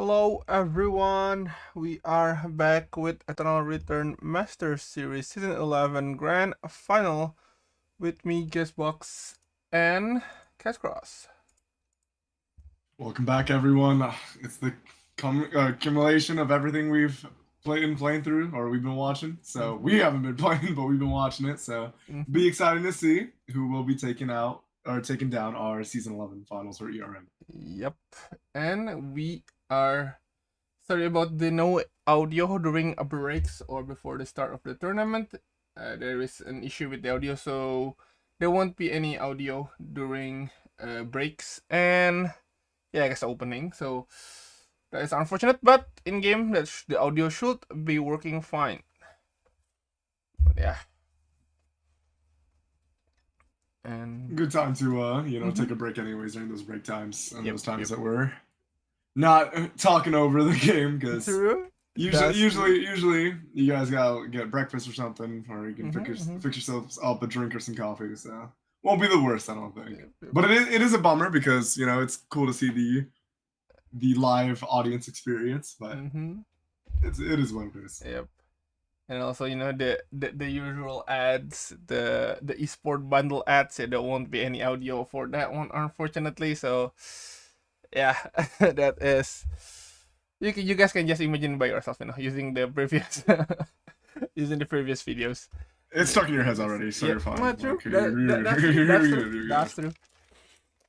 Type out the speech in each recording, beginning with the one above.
Hello everyone, we are back with Eternal Return Master Series Season 11 Grand Final with me, Guestbox, and Catchcross. Welcome back, everyone. It's the accumulation of everything we've playing through, or we've been watching. So we haven't been playing, but we've been watching it. So be exciting to see who will be taking down our Season 11 finals or ERM. Yep, and we are sorry about the no audio during breaks or before the start of the tournament. There is an issue with the audio, so there won't be any audio during breaks and I guess opening. So that is unfortunate, but in game the audio should be working fine. But yeah. And good time to take a break anyways during those break times and those times yep. that we're not talking over the game because usually you guys gotta get breakfast or something, or you can fix yourselves up a drink or some coffee. So won't be the worst, I don't think. But it is a bummer because it's cool to see the live audience experience, but it is what it is. Yep. And also, the usual ads, the esport bundle ads, there won't be any audio for that one, unfortunately. So, yeah, that is. You guys can just imagine by yourself, using the previous videos. It's stuck in your heads already, so you're fine. That's true. That's true.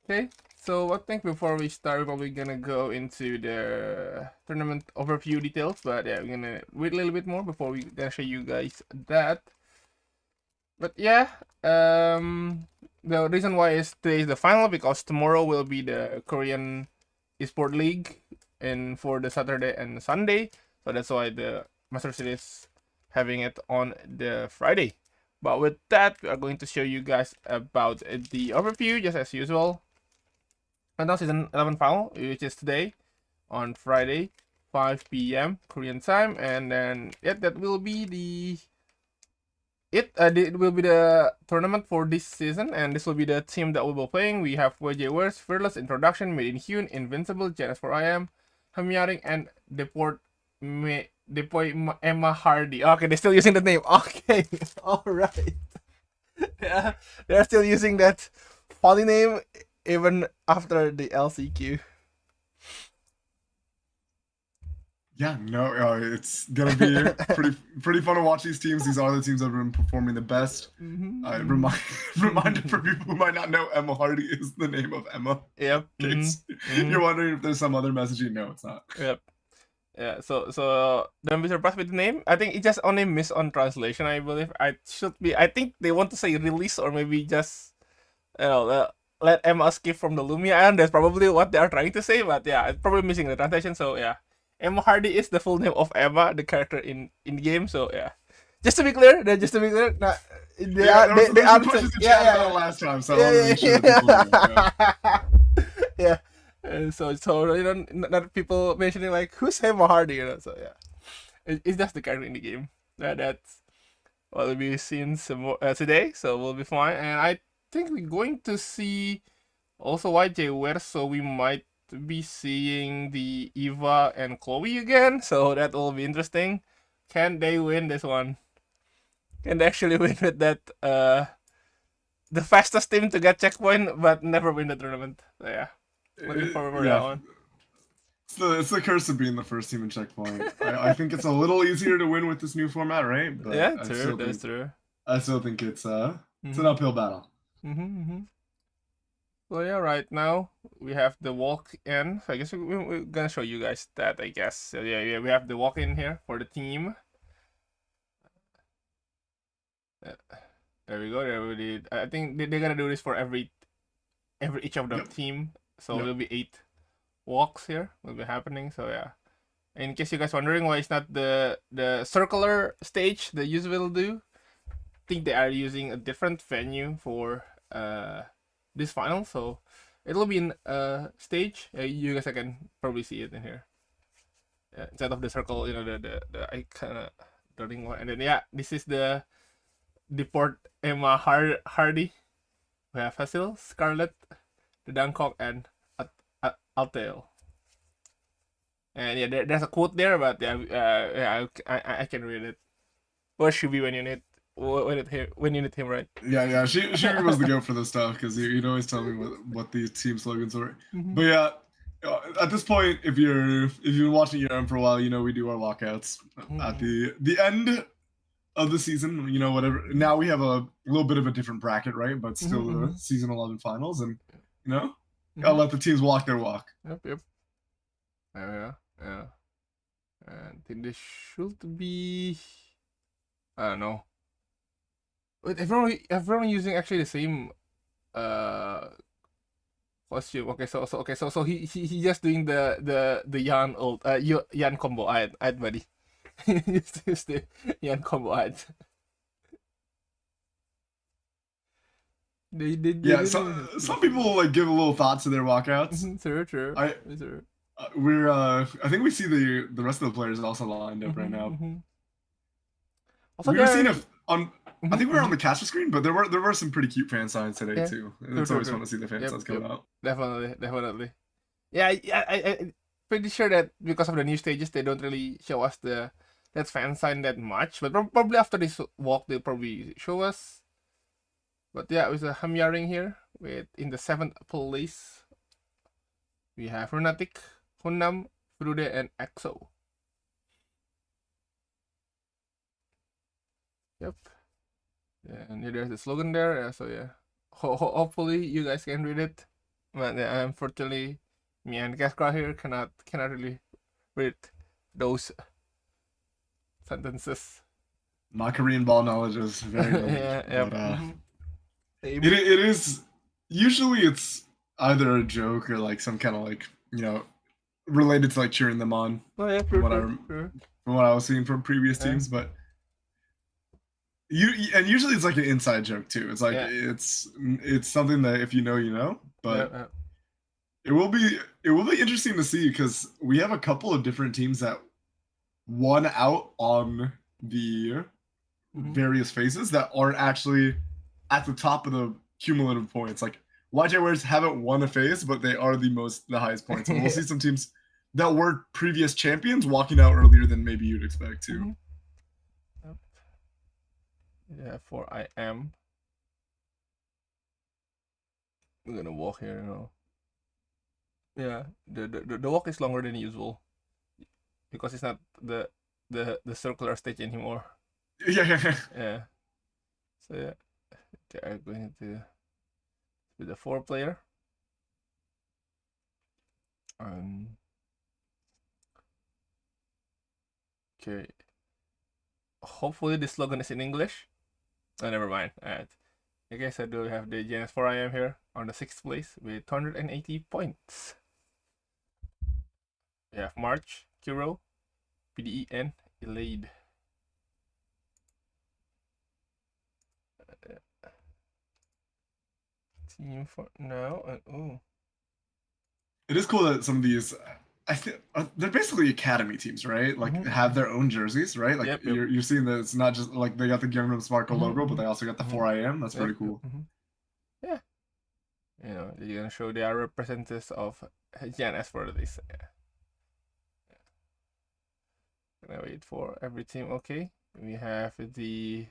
Okay. So I think before we start, we're probably gonna go into the tournament overview details, but yeah, we're gonna wait a little bit more before we gonna show you guys that. But yeah, the reason why is today is the final because tomorrow will be the Korean Esport League, and for the Saturday and Sunday, so that's why the Master Series having it on the Friday. But with that, we are going to show you guys about the overview, just as usual. And now Season 11 final, which is today on Friday, 5 p.m. Korean time, and then that will be it will be the tournament for this season, and this will be the team that we will be playing. We have WJ Wars, Fearless, Introduction, Made in Hyun, Invincible, Janus for IM, Hamyaring, and Deport Emma Hardy. Okay, they're still using the name. Okay, all right. Yeah, they're still using that funny name even after the LCQ. Yeah, no, it's gonna be pretty fun to watch these teams. These are the teams that have been performing the best. Reminder for people who might not know, Emma Hardy is the name of Emma. Yep. You're wondering if there's some other messaging. No, it's not. Yep. Yeah, so don't be surprised with the name. I think it's just only miss on translation, I believe. I think they want to say release, or maybe just let Emma escape from the Lumia Island. That's probably what they are trying to say, but yeah, it's probably missing the translation. So yeah, Emma Hardy is the full name of Emma, the character in game. So yeah, just to be clear, last time. So yeah. So not people mentioning like who's Emma Hardy, So yeah, it's just the character in the game. That's what will be seen today. So we'll be fine, and I think we're going to see also YJ Ware, so we might be seeing the Eva and Chloe again, so that will be interesting. Can they win this one? Can they actually win with that the fastest team to get checkpoint but never win the tournament? So yeah, looking forward for that one. It's the curse of being the first team in checkpoint. I think it's a little easier to win with this new format, right? But yeah, true. That's true. I still think it's an uphill battle. So yeah, right now we have the walk-in. So I guess we're gonna show you guys that, I guess. So yeah, we have the walk-in here for the team. There we go. I think they're gonna do this for every each of the team. So there'll be 8 walks here will be happening. So yeah, in case you guys wondering why it's not the circular stage they usually do, I think they are using a different venue for this final, so it'll be in stage. You guys can probably see it in here. Instead of the circle, the I kind of drawing one, and then yeah, this is the Deport Emma Hardy. We have Hasil, Scarlet, the Dunkok, and Altail. And yeah, there's a quote there, but yeah, yeah, I can read it. What should be when you need when you need him, right? Yeah. She was the goat for this stuff because he'd always tell me what these team slogans were. Mhm. But yeah, at this point, if you've been watching ERM for a while, you know we do our walkouts at the end of the season. You know, whatever. Now we have a little bit of a different bracket, right? But still the season 11 finals, and you know, gotta let the teams walk their walk. Yep. Yeah. And then this should be. I don't know. Wait, everyone using actually the same costume. Okay, so he just doing the Yan old Yan combo ad buddy. Just the Yan combo ad. Yeah, some people like give a little thought to their walkouts. True. I think we see the rest of the players also lined up right now. Also, we were seeing I think we were on the caster screen, but there were some pretty cute fan signs today too. It's always fun to see the fan signs coming out. Definitely. Yeah, I'm pretty sure that because of the new stages, they don't really show us that fan sign that much. But probably after this walk, they'll probably show us. But yeah, with a Hamyaring here, in the 7th place, we have Runatic, Hunnam, Frude, and Exo. Yep. And there's the slogan there. So yeah, hopefully you guys can read it. But yeah, unfortunately, me and Gaskra here cannot really read those sentences. My Korean ball knowledge is very limited. Yeah. But, it is usually it's either a joke or like some kind of like related to like cheering them on. Oh yeah, from what I was seeing from previous teams, but. And usually it's like an inside joke too. It's like it's something that if you know, you know. But it will be interesting to see because we have a couple of different teams that won out on the various phases that aren't actually at the top of the cumulative points. Like YJ Wares haven't won a phase, but they are the highest points. And we'll see some teams that were previous champions walking out earlier than maybe you'd expect too. Yeah, for I am. We're gonna walk here now. Yeah, the walk is longer than usual because it's not the circular stage anymore. Yeah. So yeah, they are going to with the 4-player. Okay. Hopefully the slogan is in English. Oh, never mind. Alright. Okay, so do we have the GNS4IM here on the 6th place with 280 points. We have March, Kiro, PDE, and Elade. Team for now. It is cool that some of these, I think they're basically academy teams, right? Like have their own jerseys, right? Like Yep. You're seeing that it's not just like they got the Gangnam Sparkle logo, but they also got the 4IM. That's pretty cool. Yeah. You know, they're gonna show they are representatives of GNS for this. Gonna wait for every team. Okay, we have the.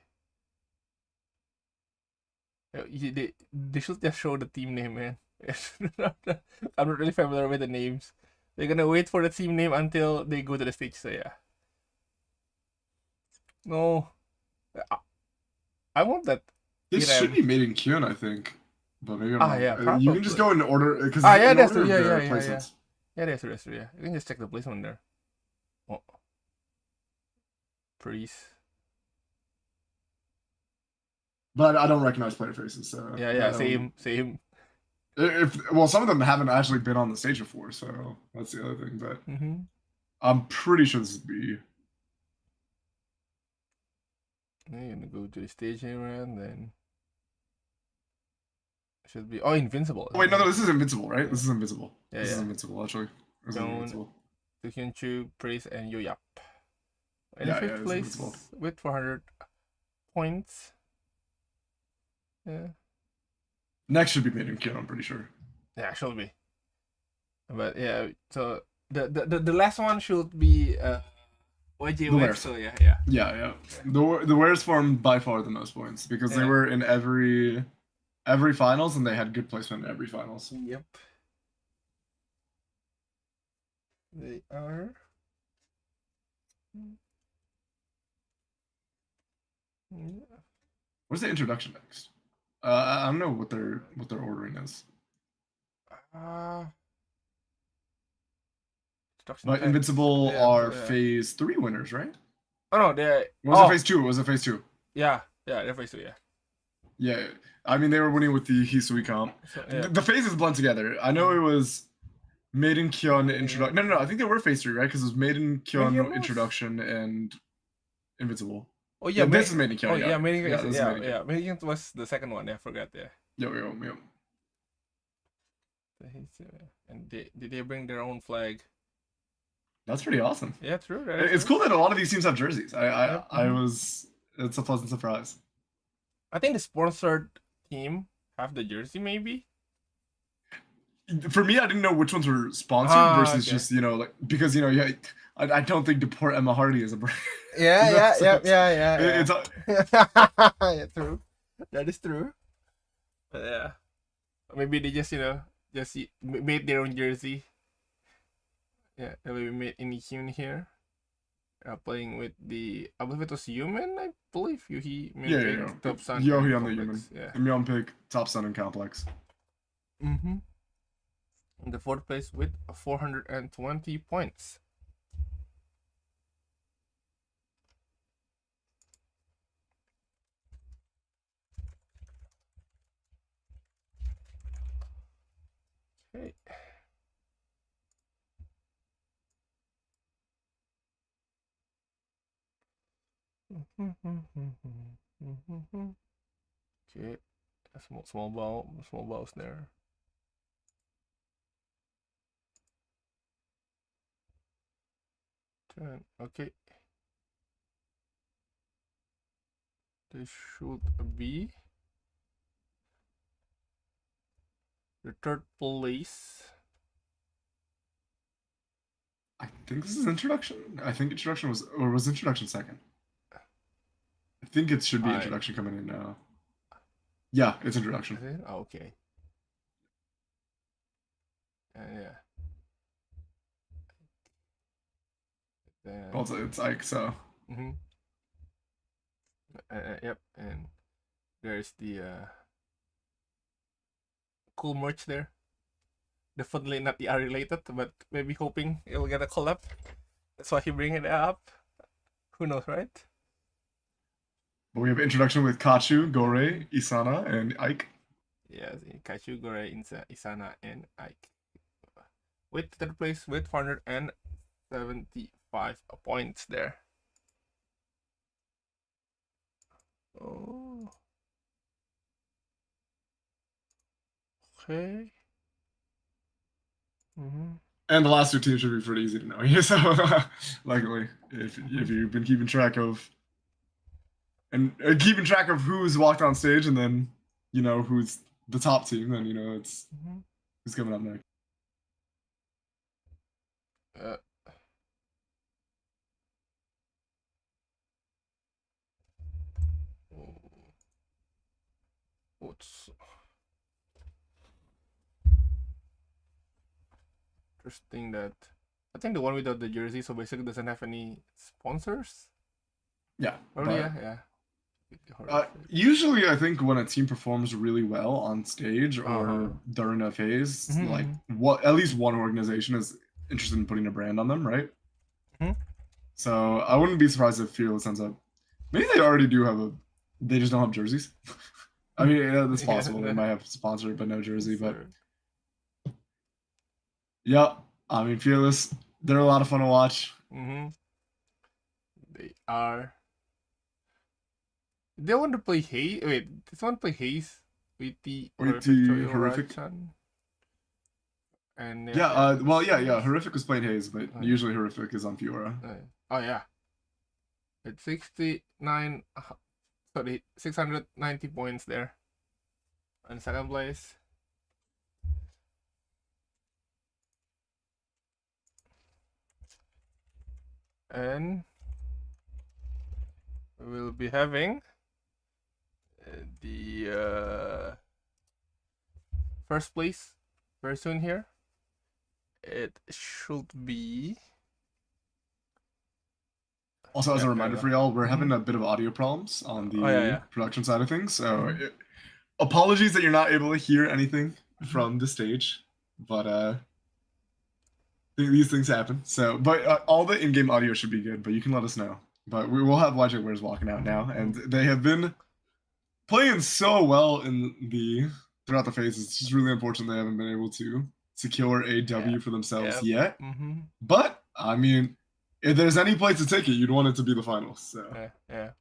They should just show the team name, man. I'm not really familiar with the names. They're gonna wait for the team name until they go to the stage. So yeah. No, I want that. This should be made in Kyun, I think, but maybe I'm wrong. Yeah, you can just go in order because yeah, that's true. Yeah, that's true. Yeah, you can just check the placement there. Oh, please. But I don't recognize player faces, so yeah, same. Well, some of them haven't actually been on the stage before, so that's the other thing. But I'm pretty sure this is B. You're gonna go to the stage here and then should be Invincible. Oh, wait, no, this is Invincible, right? This is Invincible. Yeah, this is Invincible actually. This is Invincible. Hyunchu, Praise, and Yoyap. In yeah, 5th place with 400 points. Yeah. Next should be made in Kyun, I'm pretty sure. Yeah, should be. But yeah, so The last one should be YJ The West. Wares. So yeah. Yeah. The Wares formed by far the most points because they Yeah. were in every finals and they had good placement in every finals. Yep. They are. Yeah. Where's the introduction next? I don't know what their ordering is. But Invincible are phase 3 winners, right? Oh no, they. Was it phase 2? Was it phase 2? Yeah, they're phase 2. Yeah. Yeah, I mean they were winning with the Hisui comp. So, yeah. The phases blend together. I know it was Maiden Kyon introduction. No, I think they were phase 3, right? Because it was Maiden Kyon introduction and Invincible. Oh yeah, this is Maiden Kyon. Oh yeah, Maiden Kyon. Yeah, Maiden Kyon was the second one. I forgot. Yeah. Yo. And did they bring their own flag? That's pretty awesome. Yeah, true. It's cool that a lot of these teams have jerseys. It's a pleasant surprise. I think the sponsored team have the jersey, maybe. For me, I didn't know which ones were sponsored versus just because I don't think Deport Emma Hardy is a brand. Yeah. It's yeah, true. That is true. But yeah, maybe they just made their own jersey. Yeah, they made in here. Playing with I believe it was Human. I believe Top Sun. Yohi on the Human. Yeah. Myeonpik, Top Sun, and Complex. In the 4th place with 420 points. Okay. Okay, small balls there. Okay. This should be the 3rd place. I think this is introduction. I think introduction was introduction second. I think it should be introduction coming in now. Yeah, it's introduction. Oh, okay. Yeah. Also, it's Ike, so. Yep, and there's the cool merch there. Definitely not ER related, but maybe hoping it'll get a collab. That's why he bring it up. Who knows, right? But we have introduction with Kachu, Gore, Isana, and Ike. Yes, Kachu, Gore, Isana, and Ike. With 3rd place with 475 points there. Oh. Okay. And the last 2 teams should be pretty easy to know. So, luckily, if you've been keeping track of who's walked on stage, and then who's the top team, then it's who's coming up next. What's interesting that I think the one without the jersey, so basically doesn't have any sponsors. Yeah. Yeah. Usually, I think when a team performs really well on stage or during a phase, at least one organization is interested in putting a brand on them, right? So I wouldn't be surprised if Fearless ends up. Maybe they already do have they just don't have jerseys. I mean, that's possible. They might have sponsored but no jersey, but. Yeah, I mean, Fearless, they're a lot of fun to watch. They are. They want to play Haze. Wait, this one play Haze with the Horrific. And Horrific was playing Haze, but usually Horrific is on Fiora. Oh yeah. It's 690 points there. On 2nd place. And we'll be having the first place very soon here. It should be. Also, as a reminder for y'all, we're having Mhm. a bit of audio problems on the yeah. production side of things. So Mhm. apologies that you're not able to hear anything Mhm. from the stage, but these things happen. So, but all the in-game audio should be good. But you can let us know. But we will have Wajik Wares walking out now, and they have been playing so well in the throughout the phases. It's just really unfortunate they haven't been able to secure a W for themselves yet. But I mean, if there's any place to take it, you'd want it to be the finals. So yeah,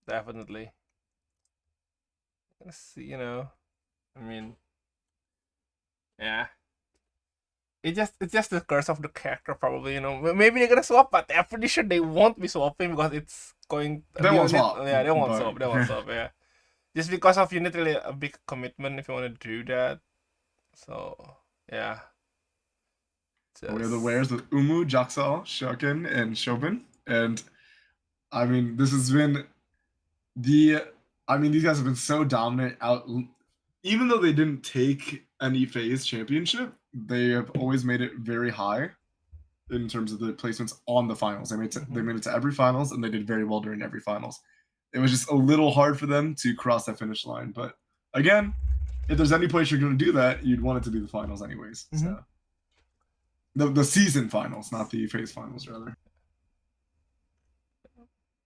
definitely. Let's see, you know, I mean, yeah. It's just the curse of the character, probably. You know, maybe they're gonna swap, but I'm pretty sure they won't be swapping because it's going. they won't swap. Yeah, they won't but- swap. They won't swap. Yeah, just because of you need really a big commitment if you want to do that. So yeah. We have the wares with Umu, Jaxal, Shokin, and Shobin. And I mean, this has been these guys have been so dominant out. Even though they didn't take any phase championship, they have always made it very high in terms of the placements on the finals. They made it to every finals, and they did very well during every finals. It was just a little hard for them to cross that finish line. But again, if there's any place you're going to do that, you'd want it to be the finals anyways. So the season finals, not the phase finals, rather.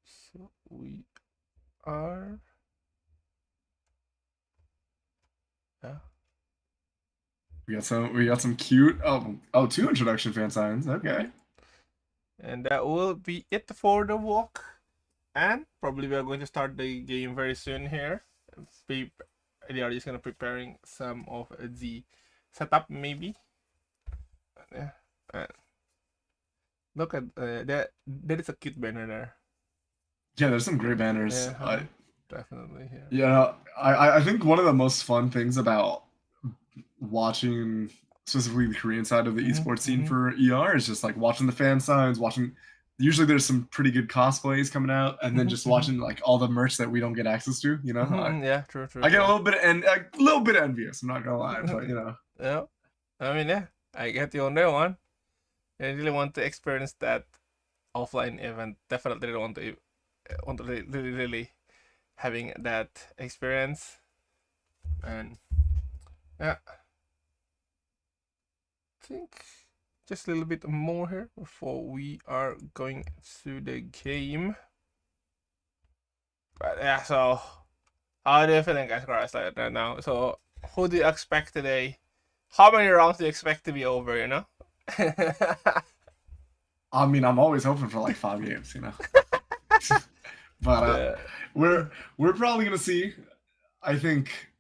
So we are. Yeah. We got some cute 2 introduction fan signs. Okay. And that will be it for the walk. And probably we are going to start the game very soon here. They are just gonna preparing some of the setup maybe. Yeah. Look at that. That is a cute banner there. Yeah, there's some great banners. Yeah, definitely. Yeah, I think one of the most fun things about watching specifically the Korean side of the esports scene for ER is just like watching the fan signs, usually there's some pretty good cosplays coming out, and then just watching like all the merch that we don't get access to, you know. Yeah, true. I get a little bit envious, I'm not gonna lie, but you know. Yeah, I mean, yeah, I get you on that one. I really want to experience that offline event. Definitely want to really having that experience. And yeah, I think just a little bit more here before we are going to the game. But yeah, so how do you feeling, guys, right now? So who do you expect today? How many rounds do you expect to be over, you know? I mean, I'm always hoping for like 5 games, you know. But we're probably gonna see, I think,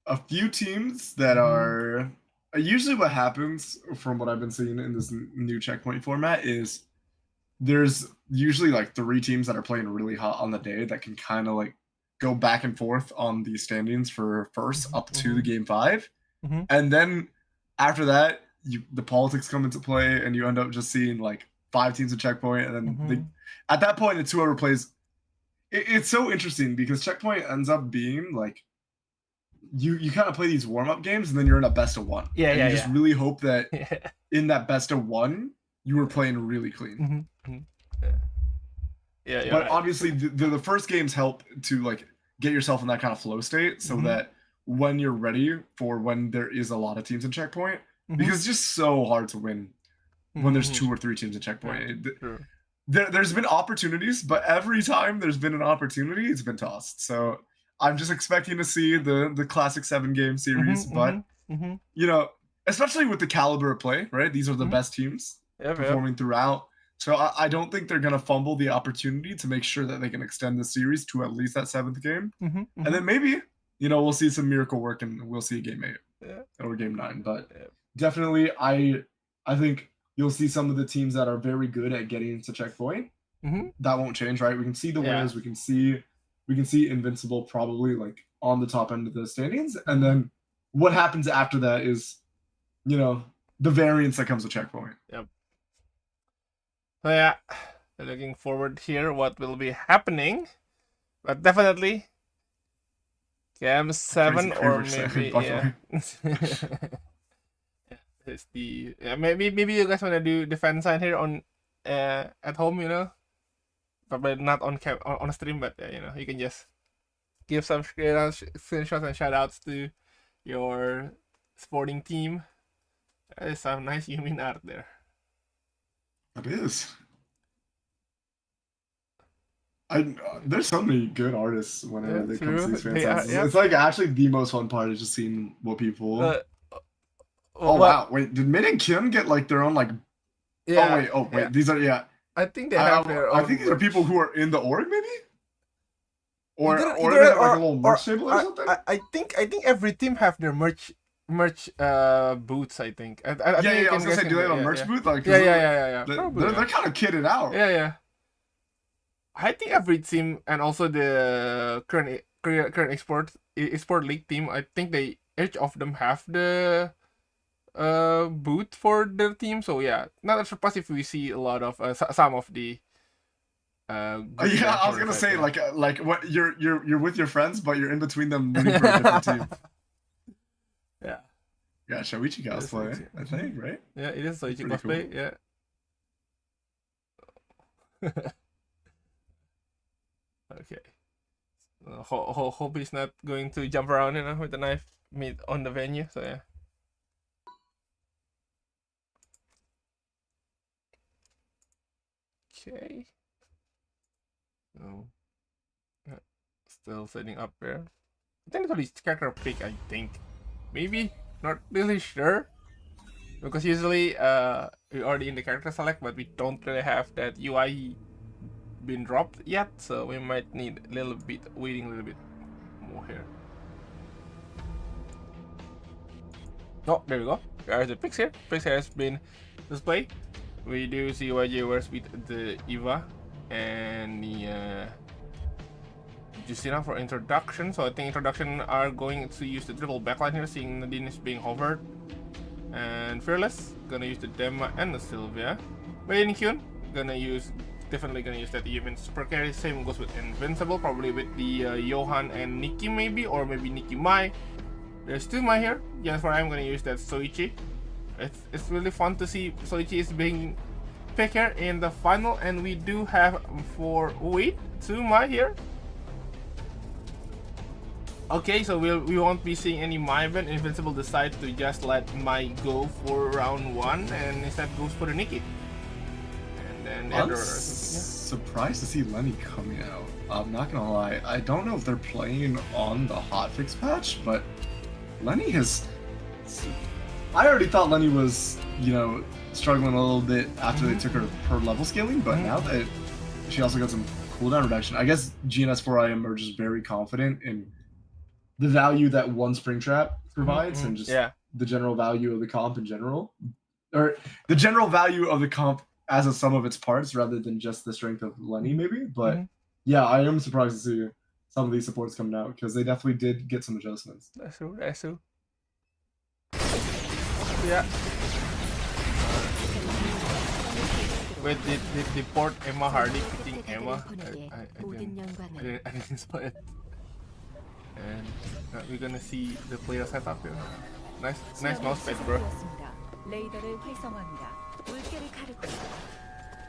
a few teams that are usually what happens from what I've been seeing in this new checkpoint format is there's usually like 3 teams that are playing really hot on the day that can kind of like go back and forth on the standings for first up to the game 5, and then after that the politics come into play and you end up just seeing like 5 teams at checkpoint, and then at that point it's whoever plays. It's so interesting because checkpoint ends up being like you kind of play these warm-up games and then you're in a best of 1. Yeah, and yeah, you just really hope that in that best of 1 you were playing really clean. Yeah, but obviously the first games help to like get yourself in that kind of flow state so that when you're ready for when there is a lot of teams in checkpoint, because it's just so hard to win when there's 2 or 3 teams in checkpoint. There's been opportunities, but every time there's been an opportunity, it's been tossed. So I'm just expecting to see the classic 7-game series, but you know, especially with the caliber of play, right? These are the best teams performing throughout. So I don't think they're gonna fumble the opportunity to make sure that they can extend the series to at least that 7th game, and then maybe we'll see some miracle work and we'll see game 8 or game 9. But definitely, I think you'll see some of the teams that are very good at getting into checkpoint. That won't change, right? We can see the winners. We can see Invincible probably like on the top end of the standings, and then what happens after that is, the variance that comes with checkpoint. Yep. So yeah, looking forward here what will be happening, but definitely Cam 7 or maybe yeah. It's the maybe you guys wanna do the fan sign here on at home, you know, but not on on stream, but you know, you can just give some screenshots and shout outs to your sporting team. There's some nice Yumin art there. It is. There's so many good artists whenever they come to these fan signs. It's like actually the most fun part is just seeing what people. Oh wow! Wait, did Min and Kim get like their own like? Yeah. Oh wait! These are I think they have their own. I think these are people who are in the org maybe. Or they have like a little merch table or something. I think every team have their merch booths. I think. I was gonna say, do they have a merch booth? Like, yeah. They're kind of kitted out. Yeah. I think every team and also the current export league team. I think each of them have the booth for their team. So yeah, not a surprise if we see a lot of some of the. I was gonna say like what you're with your friends, but you're in between them rooting for a different team. Yeah. Yeah, Shoichi cosplay, I think, right? Yeah, it is Shoichi cosplay. Cool. Yeah. Okay. Hope he's not going to jump around, you know, with the knife meat on the venue. So yeah. Okay. So, yeah, still setting up there. I think it's his character pick. I think maybe not really sure because usually we're already in the character select, but we don't really have that UI been dropped yet, so we might need a little bit waiting a little bit more here. Oh, there we go. There's the picks here. Picks has been displayed. We do see YJ wears with the Eva and the Justina for introduction. So I think introduction are going to use the triple backline here, seeing Nadine is being hovered. And Fearless gonna use the Dema and the Sylvia. Wayne Kyun definitely gonna use that Yumin super carry. Same goes with Invincible, probably with the Johan and Nikki maybe, or maybe Nikki Mai. There's two Mai here. Yes, for I'm gonna use that Soichi. It's really fun to see Soichi is being picked here in the final, and we do have two Mai here. Okay, so we won't be seeing any Mai event. Invincible decide to just let Mai go for round 1, and instead goes for the Nikki. I'm surprised to see Lenny coming out. I'm not gonna lie. I don't know if they're playing on the hotfix patch, but Lenny has. I already thought Lenny was, struggling a little bit after they took her level scaling, but now that she also got some cooldown reduction, I guess GNS4I emerges very confident in the value that one Springtrap provides and just the general value of the comp in general, or the general value of the comp as a sum of its parts rather than just the strength of Lenny maybe. But yeah, I am surprised to see some of these supports coming out because they definitely did get some adjustments. That's true. Yeah. Wait, did the port Emma Hardy picking Emma? I didn't saw it. And we're gonna see the player setup here. Nice mouse pad, bro.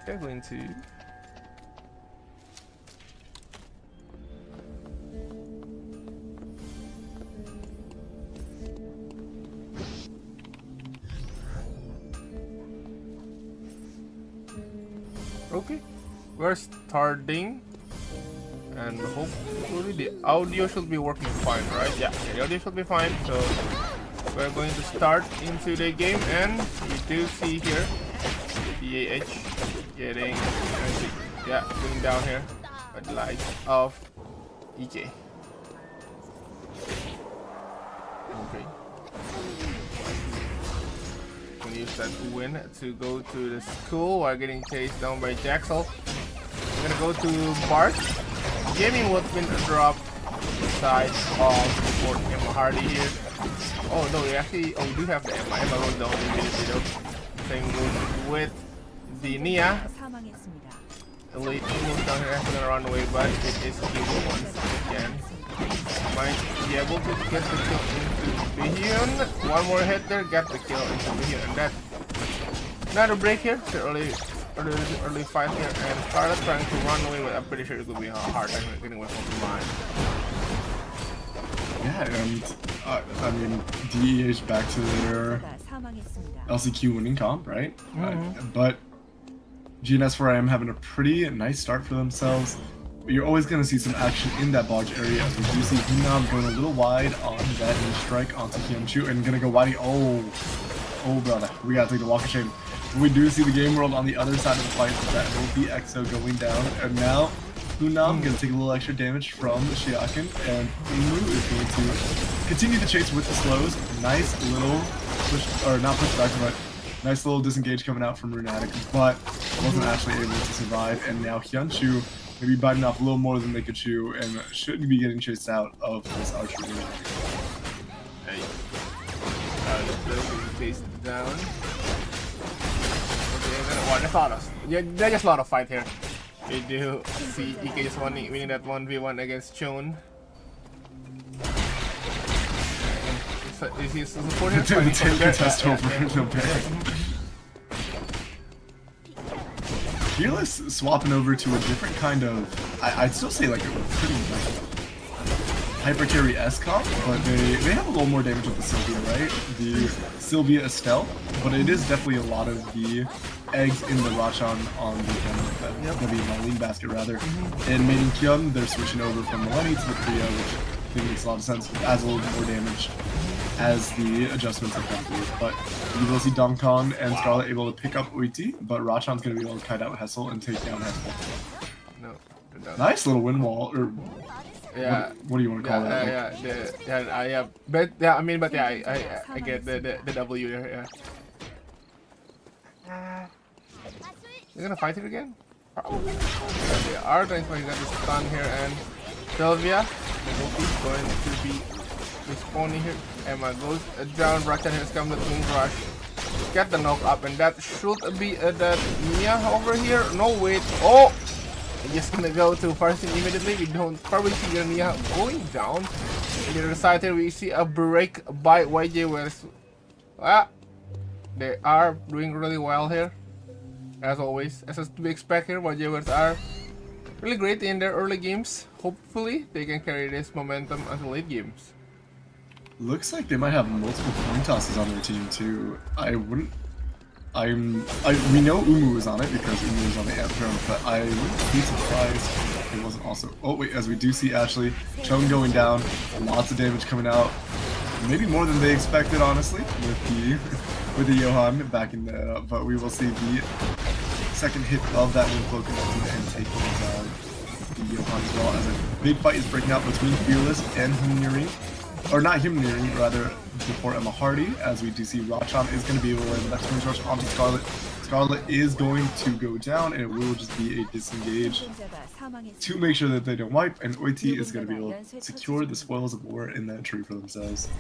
They're going to. Okay, we're starting, and hopefully the audio should be working fine, right? Yeah, the audio should be fine. So we're going to start into the game, and we do see here DAH getting going down here by the likes of EJ. Okay. Gonna use that win to go to the school while getting chased down by Jaxel. We're gonna go to Bart. Gaming what's been dropped side of for Emma Hardy here. Oh no, we do have the Emma. Emma wrote down immediately though. Same goes with the Nia. Elite moves down here after the runaway, but it is killed once again. Might be able to get the kill into Bihyun. One more hit there, get the kill into Bihyun, and that another break here. The early fight here, and Scarlet trying to run away, but I'm pretty sure it will be a hard time getting away from mine. Yeah, and I mean, DEH back to their LCQ winning comp, right? But GNS4IM having a pretty nice start for themselves. But you're always going to see some action in that barge area, as we do see Hunam going a little wide on that knee strike onto Hyunchu, and going to go wide. Oh brother, we got to take the walk of shame. We do see the game world on the other side of the fight, but that will be EXO going down, and now Hunam going to take a little extra damage from Shiaken, and Umu is going to continue the chase with the slows. Nice little push, or not push back, but nice little disengage coming out from Runatic, but wasn't actually able to survive, and now Hyunchu maybe biting off a little more than they could chew, and should be getting chased out of this archery. Hey. Chased down. Okay, there's just a lot of fight here. We do see EK just winning that 1v1 against Chon. Is he support here? The tail test over no bad. Fearless swapping over to a different kind of, I'd still say like a pretty hyper carry-esque comp, but they have a little more damage with the Sylvia, right? The Sylvia Estelle, but it is definitely a lot of the eggs in the Rachan on the Malin basket rather. And mating Kyun, they're switching over from Millenni to the Priya, which I think makes a lot of sense, adds a little bit more damage as the adjustments have come through. But you will see Dongkon and Scarlet able to pick up Uiti, but Rachan's going to be able to kite out Hessel and take down Hessel. No. Nice little wind wall, or yeah. What do you want to call that? I get the W there. Yeah. They're gonna fight it again? Probably. They are trying to get the stun here, and Sylvia is going to be respawning here. Emma goes down. Rachan has come the Twin Rush. Get the knock up, and that should be that Mia over here. No, wait. Oh! Just gonna go to Farsin immediately. We don't probably see Mia going down. On the other side here, we see a break by YJ West. They are doing really well here. As always, as is to be expected, YJ West are really great in their early games. Hopefully, they can carry this momentum until late games. Looks like they might have multiple coin tosses on their team too. We know Umu is on it because Umu is on the amp throne, but I wouldn't be surprised if it wasn't also. Oh wait, as we do see Ashley Chone going down, lots of damage coming out, maybe more than they expected, honestly, with the Johan backing that up. But we will see the second hit of that wind flow connected and taking down the Johan as well. As a big fight is breaking out between Fearless and Himniri. Or not Himniri, rather, before Emma Hardy, as we do see Rachan is going to be able to land the next Twin Rush onto Scarlet. Scarlet is going to go down, and it will just be a disengage to make sure that they don't wipe, and Oiti is going to be able to secure the spoils of war in that tree for themselves.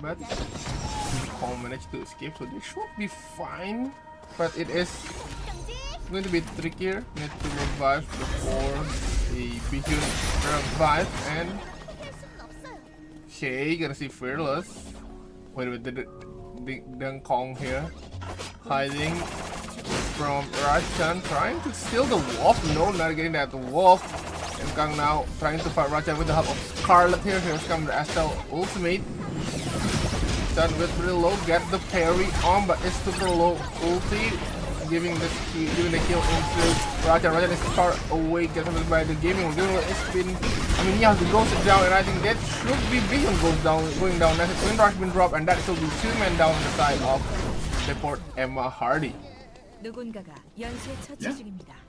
But all managed to escape, so they should be fine. But it is going to be trickier. Need to revive before the Bihyun revive, and okay, gonna see Fearless. Wait a minute, the Deng Kong here hiding from Rachan, trying to steal the wolf. No, not getting that wolf. And Kang now trying to fight Rachan with the help of Scarlet here. Here's come the Astel ultimate. Done with really low, get the parry on, but it's super low ulti. Giving the kill into Rachan. Rachan is far away, getting by the gaming. It's been, he goes down, and I think that should be Bihyun going down. That's a Twin Rush been dropped, and that will be 2 men down on the side of the port Emma Hardy. Yeah,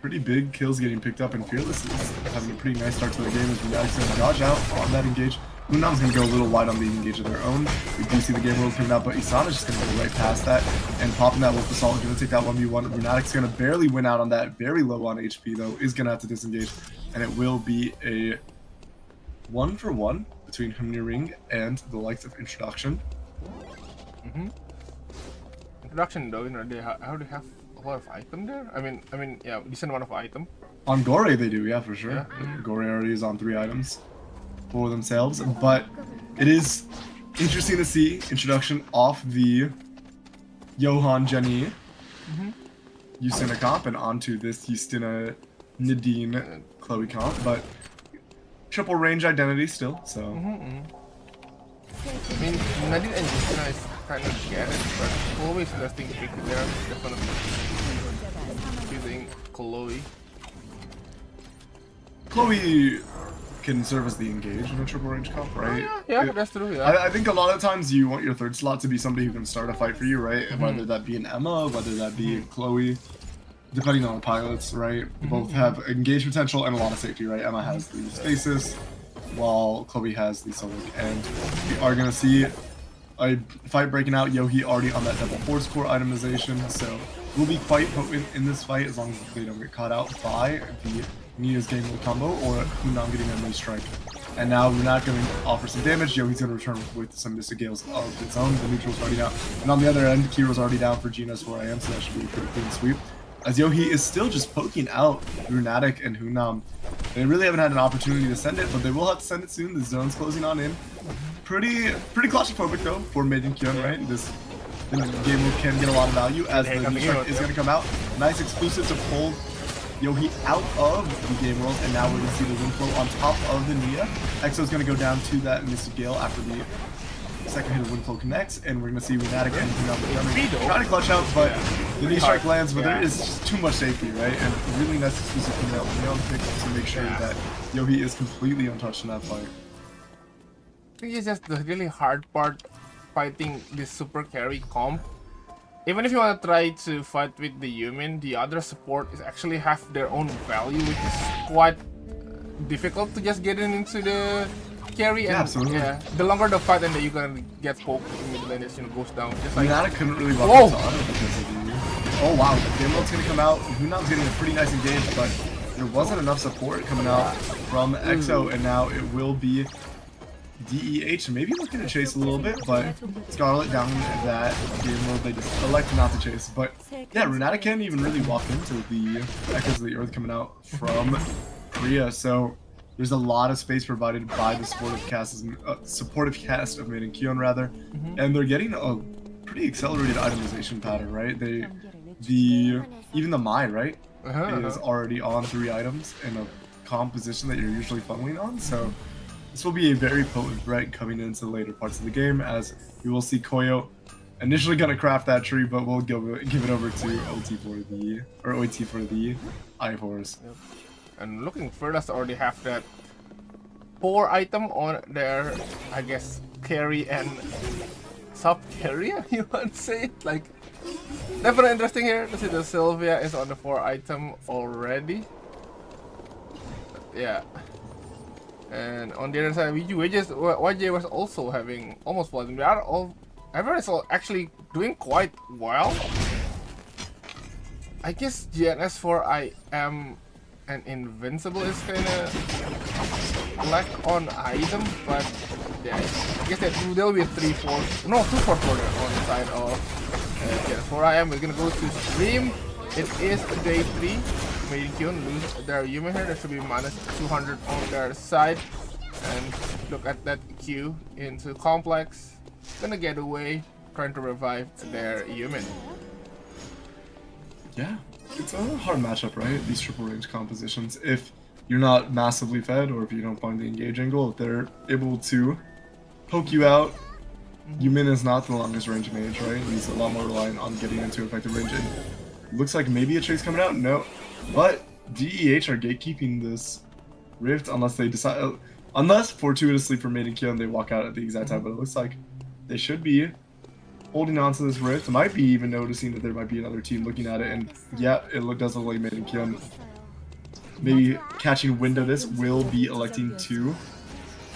pretty big kills getting picked up, and Fearless is having a pretty nice start to the game as Runatic's going to dodge out on that engage. Hunam's going to go a little wide on the engage of their own. We do see the game world coming out, but Isana's just going to go right past that and popping that Wolf Assault, going to take that 1v1. Runatic's going to barely win out on that, very low on HP though, is going to have to disengage, and it will be a 1-for-1 between Himni Ring and the likes of Introduction. introduction though, you know, they how they have a lot of item there. I mean, yeah, decent amount of item. On Gore they do, yeah, for sure. Yeah. Gore already is on 3 items for themselves, but it is interesting to see introduction off the Johan Jenny Justina comp and onto this Justina Nadine Chloe comp, but triple range identity still, so. I mean, Nadine and Justina is kind of get it, but Chloe is interesting pick there, definitely choosing Chloe. Chloe can serve as the engage in a triple range comp, right? Yeah, that's true. Yeah. I think a lot of times you want your third slot to be somebody who can start a fight for you, right? Whether that be an Emma, whether that be Chloe, depending on the pilots, right? Both have engage potential and a lot of safety, right? Emma has the stasis, while Chloe has the Solic, and we are gonna see a fight breaking out. Yohi already on that double force core itemization, so will be quite potent in this fight as long as they don't get caught out by the Nia's game mode combo or Hunam getting a nice strike. And now we're not going to offer some damage. Yohi's going to return with some Mystic Gales of its own. The neutral's already down. And on the other end, Kiro's already down for Gina's 4am, so that should be a pretty clean sweep. As Yohi is still just poking out Runatic and Hunam. They really haven't had an opportunity to send it, but they will have to send it soon. The zone's closing on in. Pretty claustrophobic though for Mid and Kyun, right? This game mode can get a lot of value as the new strike is going to come out. Nice exclusive to pull Yohi out of the game world, and now we're going to see the wind flow on top of the Nia. Exo's going to go down to that Mystic Gale after the second hit of wind flow connects, and we're going to see Runatic and Hunam trying to clutch out, but the knee strike lands, but there is just too much safety, right? And really nice exclusive coming out from the pick to make sure that Yohi is completely untouched in that fight. I think it's just the really hard part fighting this super carry comp. Even if you want to try to fight with the Yumin, the other support is actually have their own value, which is quite difficult to just get into the carry. And, absolutely. Yeah, the longer the fight, and then you're gonna get poked in mid lane, it goes down. Just like Hunam couldn't really walk into auto because of the... Oh wow, the game mode's gonna come out. Hunam's getting a pretty nice engage, but there wasn't enough support coming out from EXO, and now it will be DEH, maybe looking to chase a little bit, but Scarlet down that game mode, they just elect not to chase. But yeah, Runatic can't even really walk into the Echoes of the Earth coming out from Korea, so there's a lot of space provided by the supportive cast of Mid and Kyun rather, and they're getting a pretty accelerated itemization pattern, right? Even the Mai, right, is already on 3 items in a composition that you're usually funneling on, so this will be a very potent threat coming into the later parts of the game, as we will see Koyo initially gonna craft that tree, but we'll give it over to OT for the I-Horse. Yep. And looking for us already have that 4 item on their, I guess, carry and sub carry, you want to say it? Like, definitely interesting here to see the Sylvia is on the 4 item already. Yeah. And on the other side, YJ was also having almost full item. Everyone is actually doing quite well. I guess GNS for I am and Invincible is kinda lack on item, but yeah, I guess that there will be a 3-4, no 2-4 for the on the side of GNS for I am. We're gonna go to stream. It is day 3. Mid and Kyun lose their human here. There should be minus 200 on their side. And look at that Q into complex. Gonna get away, trying to revive their human. Yeah, it's a hard matchup, right? These triple range compositions. If you're not massively fed, or if you don't find the engage angle, if they're able to poke you out, Yumin is not the longest range mage, right? He's a lot more reliant on getting into effective range. And looks like maybe a chase coming out. No, but DEH are gatekeeping this rift unless they decide. Unless fortuitously for Mid and Kyun they walk out at the exact time, but it looks like they should be holding on to this rift. Might be even noticing that there might be another team looking at it, and yeah, does look like Mid and Kyun maybe catching wind of this will be electing to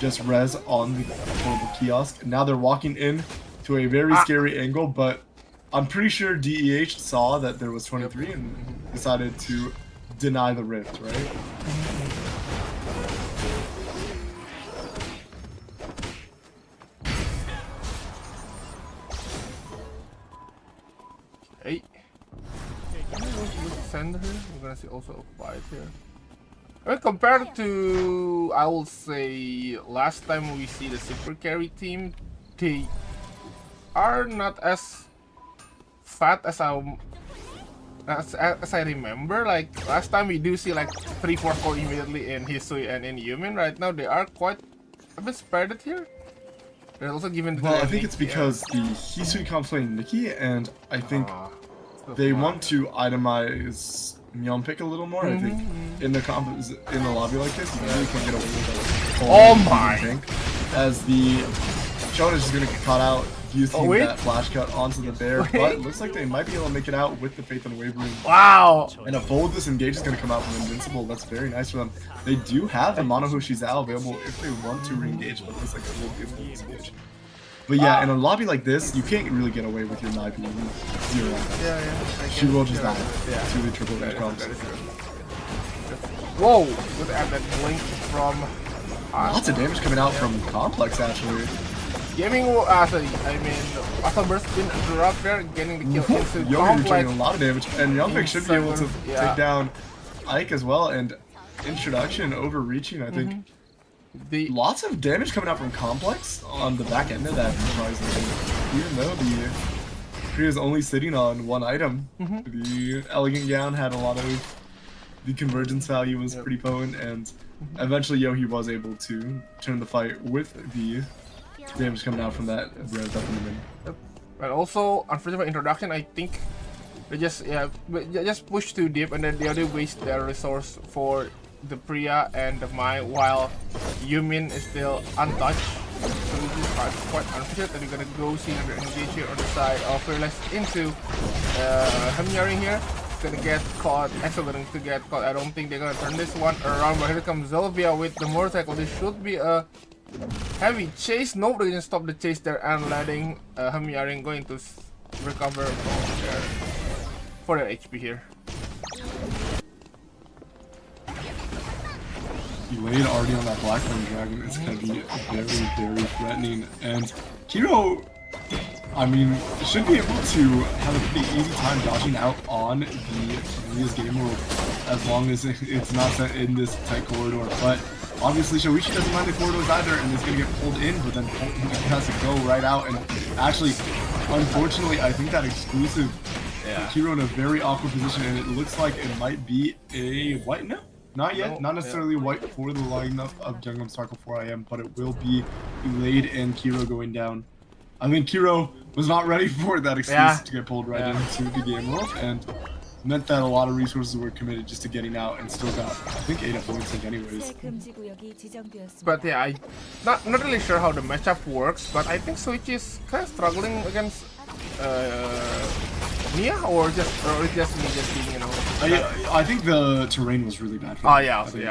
just res on the portable kiosk. Now they're walking in to a very scary angle, but I'm pretty sure DEH saw that there was 23 and decided to deny the rift, right? defender here. We're gonna see also a fight here. I mean, compared to, I will say, last time we see the super carry team, they are not as fat as I remember. Like last time we do see like 3-4 immediately in Hisui and in Yumin. Right now they are quite a bit spread here. They're also given. Well, I think it's because the Hisui comp playing Nikki, and I think they want to itemize Myeonpik a little more. I think in the lobby like this, you really can't get away with it. Oh my! Tank, as the Jonas is gonna get caught out using that flash cut onto the bear, but it looks like they might be able to make it out with the Faith Unwavering. Wow! And a bold disengage is going to come out from Invincible. That's very nice for them. They do have a Mono Hoshizao available if they want to re-engage, but it looks like they will be able to disengage. But yeah, in a lobby like this, you can't really get away with your Naive 0. Yeah. She will just die to the triple edge comps. Whoa! Look at that blink from... Lots of damage coming out from Complex, actually. Gaming, I mean, Battle Burst been interrupt there, getting the kill into Yogi doing a lot of damage, and Youngpik should be able to take down Ike as well, and Introduction overreaching, I think. Lots of damage coming out from Complex on the back end of that, surprisingly. Even though the Korea is only sitting on one item, the Elegant Gown had a lot of... The convergence value was pretty potent, and eventually Yohi was able to turn the fight with the damage coming out from that rev up in the mid. But also, unfortunately, introduction, I think they just push too deep, and then they already waste their resource for the Priya and the Mai, while Yumin is still untouched. So this is quite unfortunate that we're gonna go see another engage here on the side of Fearless into Hamyaring here. Gonna get caught, Exo going to get caught. I don't think they're gonna turn this one around, but here comes Zelvia with the motorcycle. This should be a heavy chase. Nobody can stop the chase there, and letting Hamyaring going to recover for their HP here. Elaine already on that Blackburn Dragon is going to be very, very threatening. And Kiro, I mean, should be able to have a pretty easy time dodging out on the Korea's game world as long as it's not set in this tight corridor. But obviously Shoichi doesn't mind the corridors either, and it's going to get pulled in, but then has to go right out. And actually, unfortunately, I think that exclusive Kiro in a very awkward position, and it looks like it might be a white. No, not yet. Not necessarily white for the lineup of Gangnam Circle 4IM, but it will be Elade and Kiro going down. I think Kiro was not ready for that exclusive to get pulled right into the game world, and meant that a lot of resources were committed just to getting out, and still got, I think, 8 points in anyways. But yeah, I'm not really sure how the matchup works, but I think Switch is kind of struggling against Nia, or it's just me just being, you know. I think the terrain was really bad for I guess Very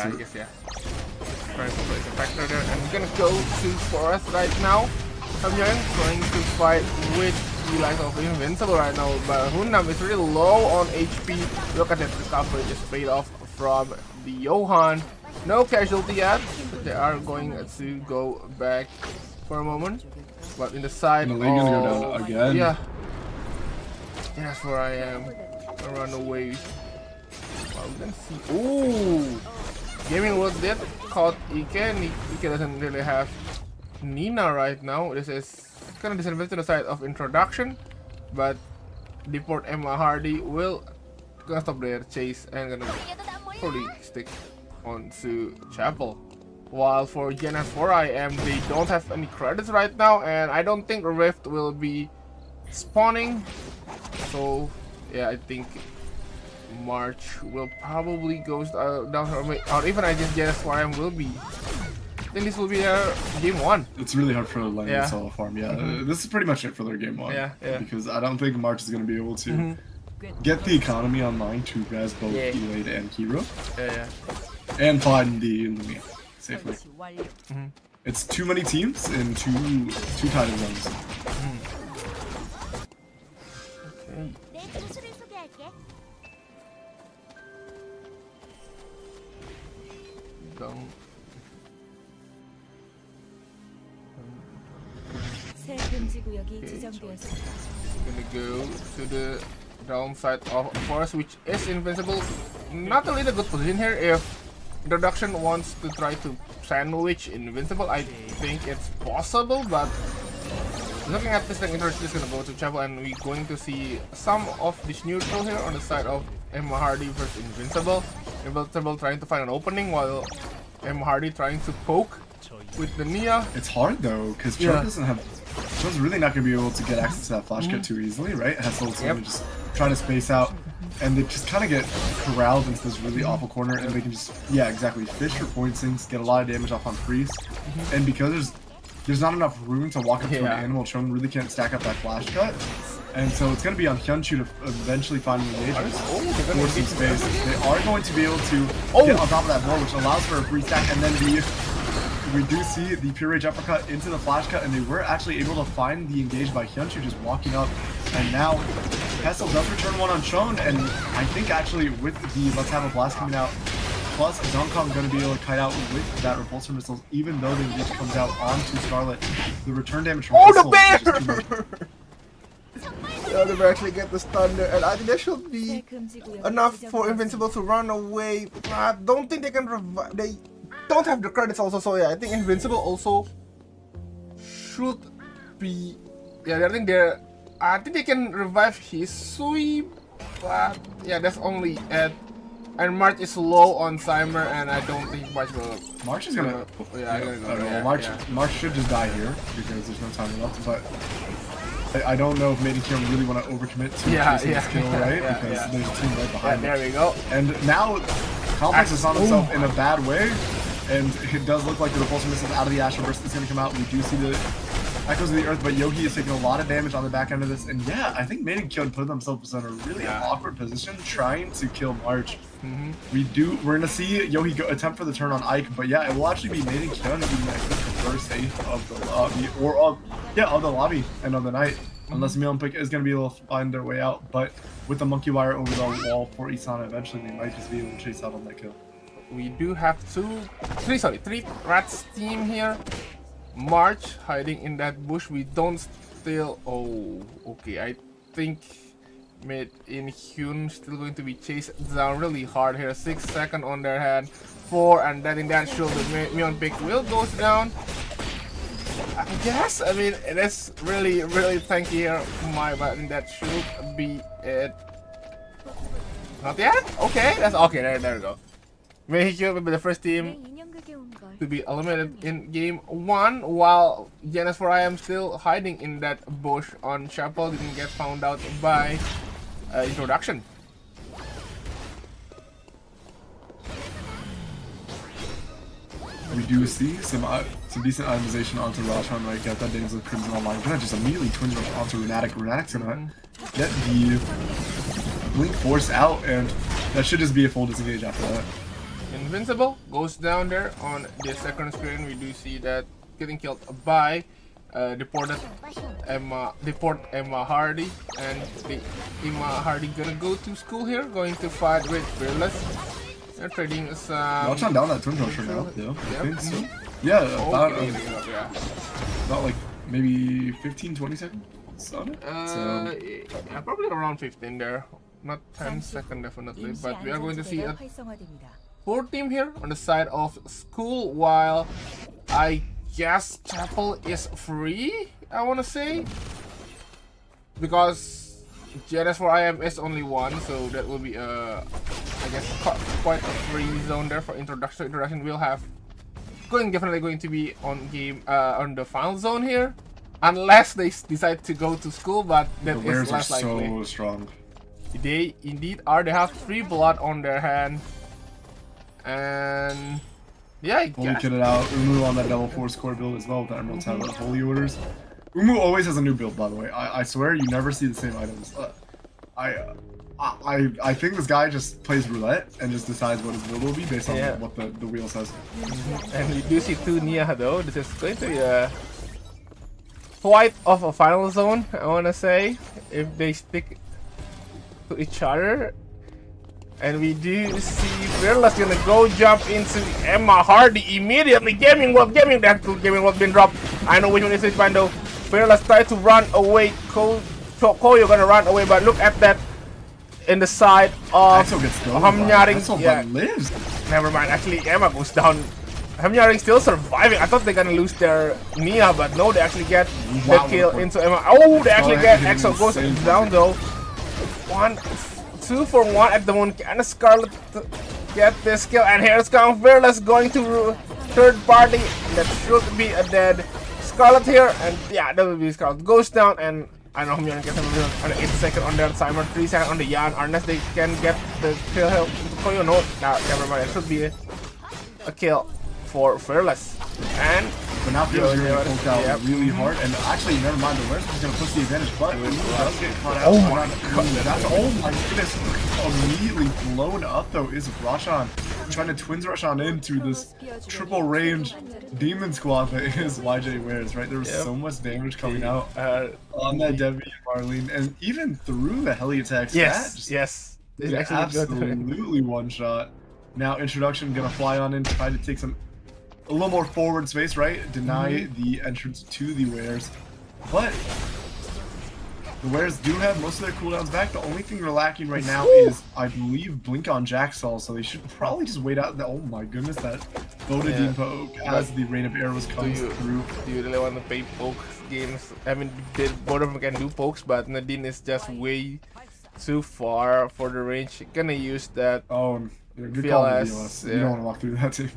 good factor there, and we're gonna go to Forest right now. Hamyaring going to fight with the likes of Invincible right now, but Hunnam is really low on HP. Look at that recovery just paid off from the Johan. No casualty yet. They are going to go back for a moment, but in the side and the lane gonna go down again. Yeah, that's where I am. I run away. Well, we can see. Ooh, Gaming World did caught Ike. Ike doesn't really have Nina right now. This is kind of disadvantage to the side of introduction, but Deport Emma Hardy will gonna stop their chase and gonna probably stick onto Chapel. While for Genas 4IM, they don't have any credits right now, and I don't think Rift will be spawning. So yeah, I think March will probably go down, or even I guess Genas 4IM will be. I think this will be their game 1. It's really hard for Lenny Solo Farm. This is pretty much it for their game 1. Because I don't think March is going to be able to get the economy online to res both Elade and Kiro. And find the Lumia safely. It's too many teams in two time zones. Gonna go to the downside of Forest, which is invincible. Not really a good position here. If Introduction wants to try to sandwich Invincible, I think it's possible, but looking at this, then Introduction is going to go to Chapel, and we're going to see some of this neutral here on the side of Emma Hardy versus Invincible. Invincible trying to find an opening while Emma Hardy trying to poke with the Nia. It's hard though, because Chuck doesn't have. Chuck's really not going to be able to get access to that flash cut too easily, right? Hessel's going to just try to space out, and they just kind of get corralled into this really awful corner, and they can just, yeah, exactly, fish for point sinks, get a lot of damage off on Priest, and because there's not enough room to walk up to an animal, Chung really can't stack up that flash cut. And so it's going to be on Hyunchu to eventually find an engagement, force some space. They are going to be able to get on top of that more, which allows for a free stack, and then we do see the Pure Rage uppercut into the flash cut, and they were actually able to find the engage by Hyunchu just walking up. And now Hessel does return one on Chon, and I think actually with the Let's Have a Blast coming out, plus Dunkong going to be able to kite out with that repulsor missiles, even though the engage comes out onto Scarlet. The return damage from Hessel is just too much. Yeah, they actually get the stun there, and I think that should be enough for Invincible to run away. I don't think they can revive. They don't have the credits also, so yeah, I think Invincible also should be. Yeah, I think they can revive his sweep, but yeah, that's only at. And March is low on Simer, and I don't think March will. March is gonna. March should just die here because there's no time left, but. I don't know if Maiden Kill really want to overcommit to this kill, right? Because there's a team right behind there we go. And now, Complex has found himself in a bad way, and it does look like the repulsor missiles out of the Astral Burst is going to come out. We do see the Echoes of the Earth, but Yogi is taking a lot of damage on the back end of this. And yeah, I think Maiden Kill put themselves in a really awkward position trying to kill March. We're going to see Yogi attempt for the turn on Ike, but yeah, it will actually be Maiden Kill being the first safe of the lobby, or of the lobby and of the night. Unless Olympic is going to be able to find their way out, but with the monkey wire over the wall for Isana, eventually they might just be able to chase out on that kill. We do have three Rats team here. March hiding in that bush. We don't still. Oh, okay. I think Mid in Hyun still going to be chased down really hard here. 6 seconds on their hand. 4, and then in that shield, the Mion pick will go down. I guess, I mean, it is really tanky here, but that should be it. Not yet? Okay, that's okay, there we go. Mexico will be the first team to be eliminated in game 1, while Janus 4IM still hiding in that bush on Chapel, didn't get found out by Introduction. We do see some decent itemization onto Roshan, right? Get that Days of Crimson online. Gonna just immediately twin rush onto Runatic. Runatic's gonna get the Blink Force out, and that should just be a full disengage after that. Invincible goes down there on the second screen. We do see that getting killed by deport Emma Hardy, and the Emma Hardy gonna go to school here, going to fight with Fearless. They're trading some. Roshan down that twin rush right now. Yeah, I think so. Yeah, about like maybe 15-20 seconds on it. Yeah, probably around 15 there. Not 10 seconds definitely, but we are going to see a 4 team here on the side of school, while I guess Chapel is free, I want to say, because Janus 4IM is only 1, so that will be I guess quite a free zone there for Introduction. Introduction will have definitely going to be on on the final zone here, unless they decide to go to school, but that is less likely. So strong. They indeed are. They have 3 blood on their hand, and yeah, I Holy kitted out. Umu on that level 4 score build as well with the Emerald Tablet of Holy Orders. Umu always has a new build, by the way. I swear you never see the same items. I think this guy just plays roulette and just decides what his build will be based on what the wheel says. And we do see 2 Nia though. This is going to be quite of a final zone, I want to say, if they stick to each other. And we do see Fearless gonna go jump into Emma Hardy immediately. Gaming World been dropped. I know which one is which one though. Fearless try to run away. Koyo gonna run away, but look at that in the side of Axel gets stolen. Hamnyaring. Axel Yeah, lives. never mind. Actually, Emma goes down. Hamnyaring still surviving. I thought they're gonna lose their Nia, but no, they actually get the kill into Emma. Oh, they actually get Axel goes down though. 2 for 1 at the moment. Can Scarlet get this kill? And here's come Fearless going to third party. That should be a dead Scarlet here, and yeah, that will be Scarlet goes down, and I know Hamnyaring gets on 8 seconds on their timer, 3 seconds on the Yan, unless they can get the kill help. Koyo, no, never mind. It should be a kill for Fearless, and but now Fearless is going to poke out really hard, and actually, never mind, the Where's is going to push the advantage, but it does get caught out. Oh my goodness, immediately blown up though is Roshan, trying to twins Roshan into this triple range demon squad that is YJ Wears, right? There was so much damage coming out on that Debbie and Marlene, and even through the heli attacks. Yes, it's absolutely one shot. Now introduction gonna fly on in, try to take a little more forward space, right? Deny the entrance to the Wares, but the Wares do have most of their cooldowns back. The only thing they're lacking right now is, I believe, Blink on Jaxal, so they should probably just wait out. Oh my goodness, that Bodadine poke as the Rain of Arrows comes through. Do you really want to play poke games? I mean, both of them can do pokes, but Nadine is just way too far for the range. You're gonna use that. Oh, good call, VLS. You don't want to walk through that too.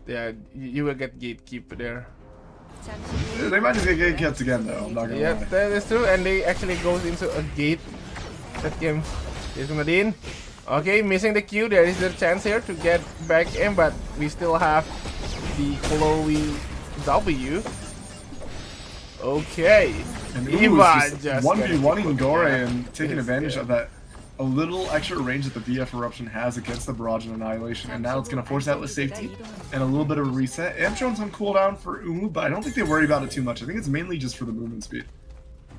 Yeah, you will get gatekeep there. They might just get gatekept again though, I'm not gonna lie. That is true, and they actually goes into a gate. That game is Nadine. Okay, missing the Q, there is the chance here to get back in, but we still have the Chloe W. Okay. And Eva just 1v1ing Gore and taking advantage of that a little extra range that the VF Eruption has against the Barrage and Annihilation, and now it's going to force Atlas safety and a little bit of a reset. Amtron's on cooldown for Umu, but I don't think they worry about it too much. I think it's mainly just for the movement speed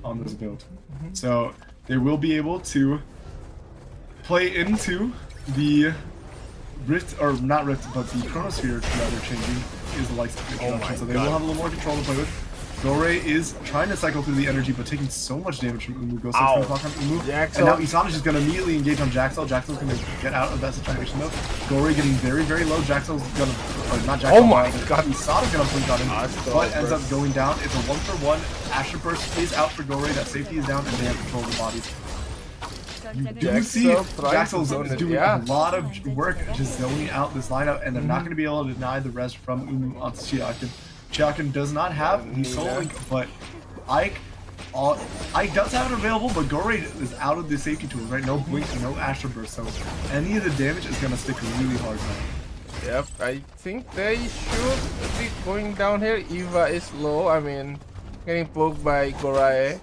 on this build. So they will be able to play into the Rift, or not Rift, but the Chronosphere that they're changing is the likes of introduction, so they will have a little more control to play with. Gore is trying to cycle through the energy, but taking so much damage from Umu. Ghost is going to on Umu. And now Isana is just going to immediately engage on Jaxal. Jaxal's going to get out of that situation though. Gore getting very, very low. Jaxal's going to, or not Jaxal. Oh my god. Isana's going to blink on him, but ends up going down. It's a 1-for-1. Asher Burst is out for Gore. That safety is down, and they have control of the bodies. You do see Jaxal's doing a lot of work just zoning out this lineup, and they're not going to be able to deny the rest from Umu onto Chiakin. Chiakin does not have the Soul Link, but Ike does have it available, but Gore is out of the safety tools, right? No Blink, no Asher Burst, so any of the damage is going to stick really hard now. Yep, I think they should be going down here. Eva is low, I mean, getting poked by Gorae.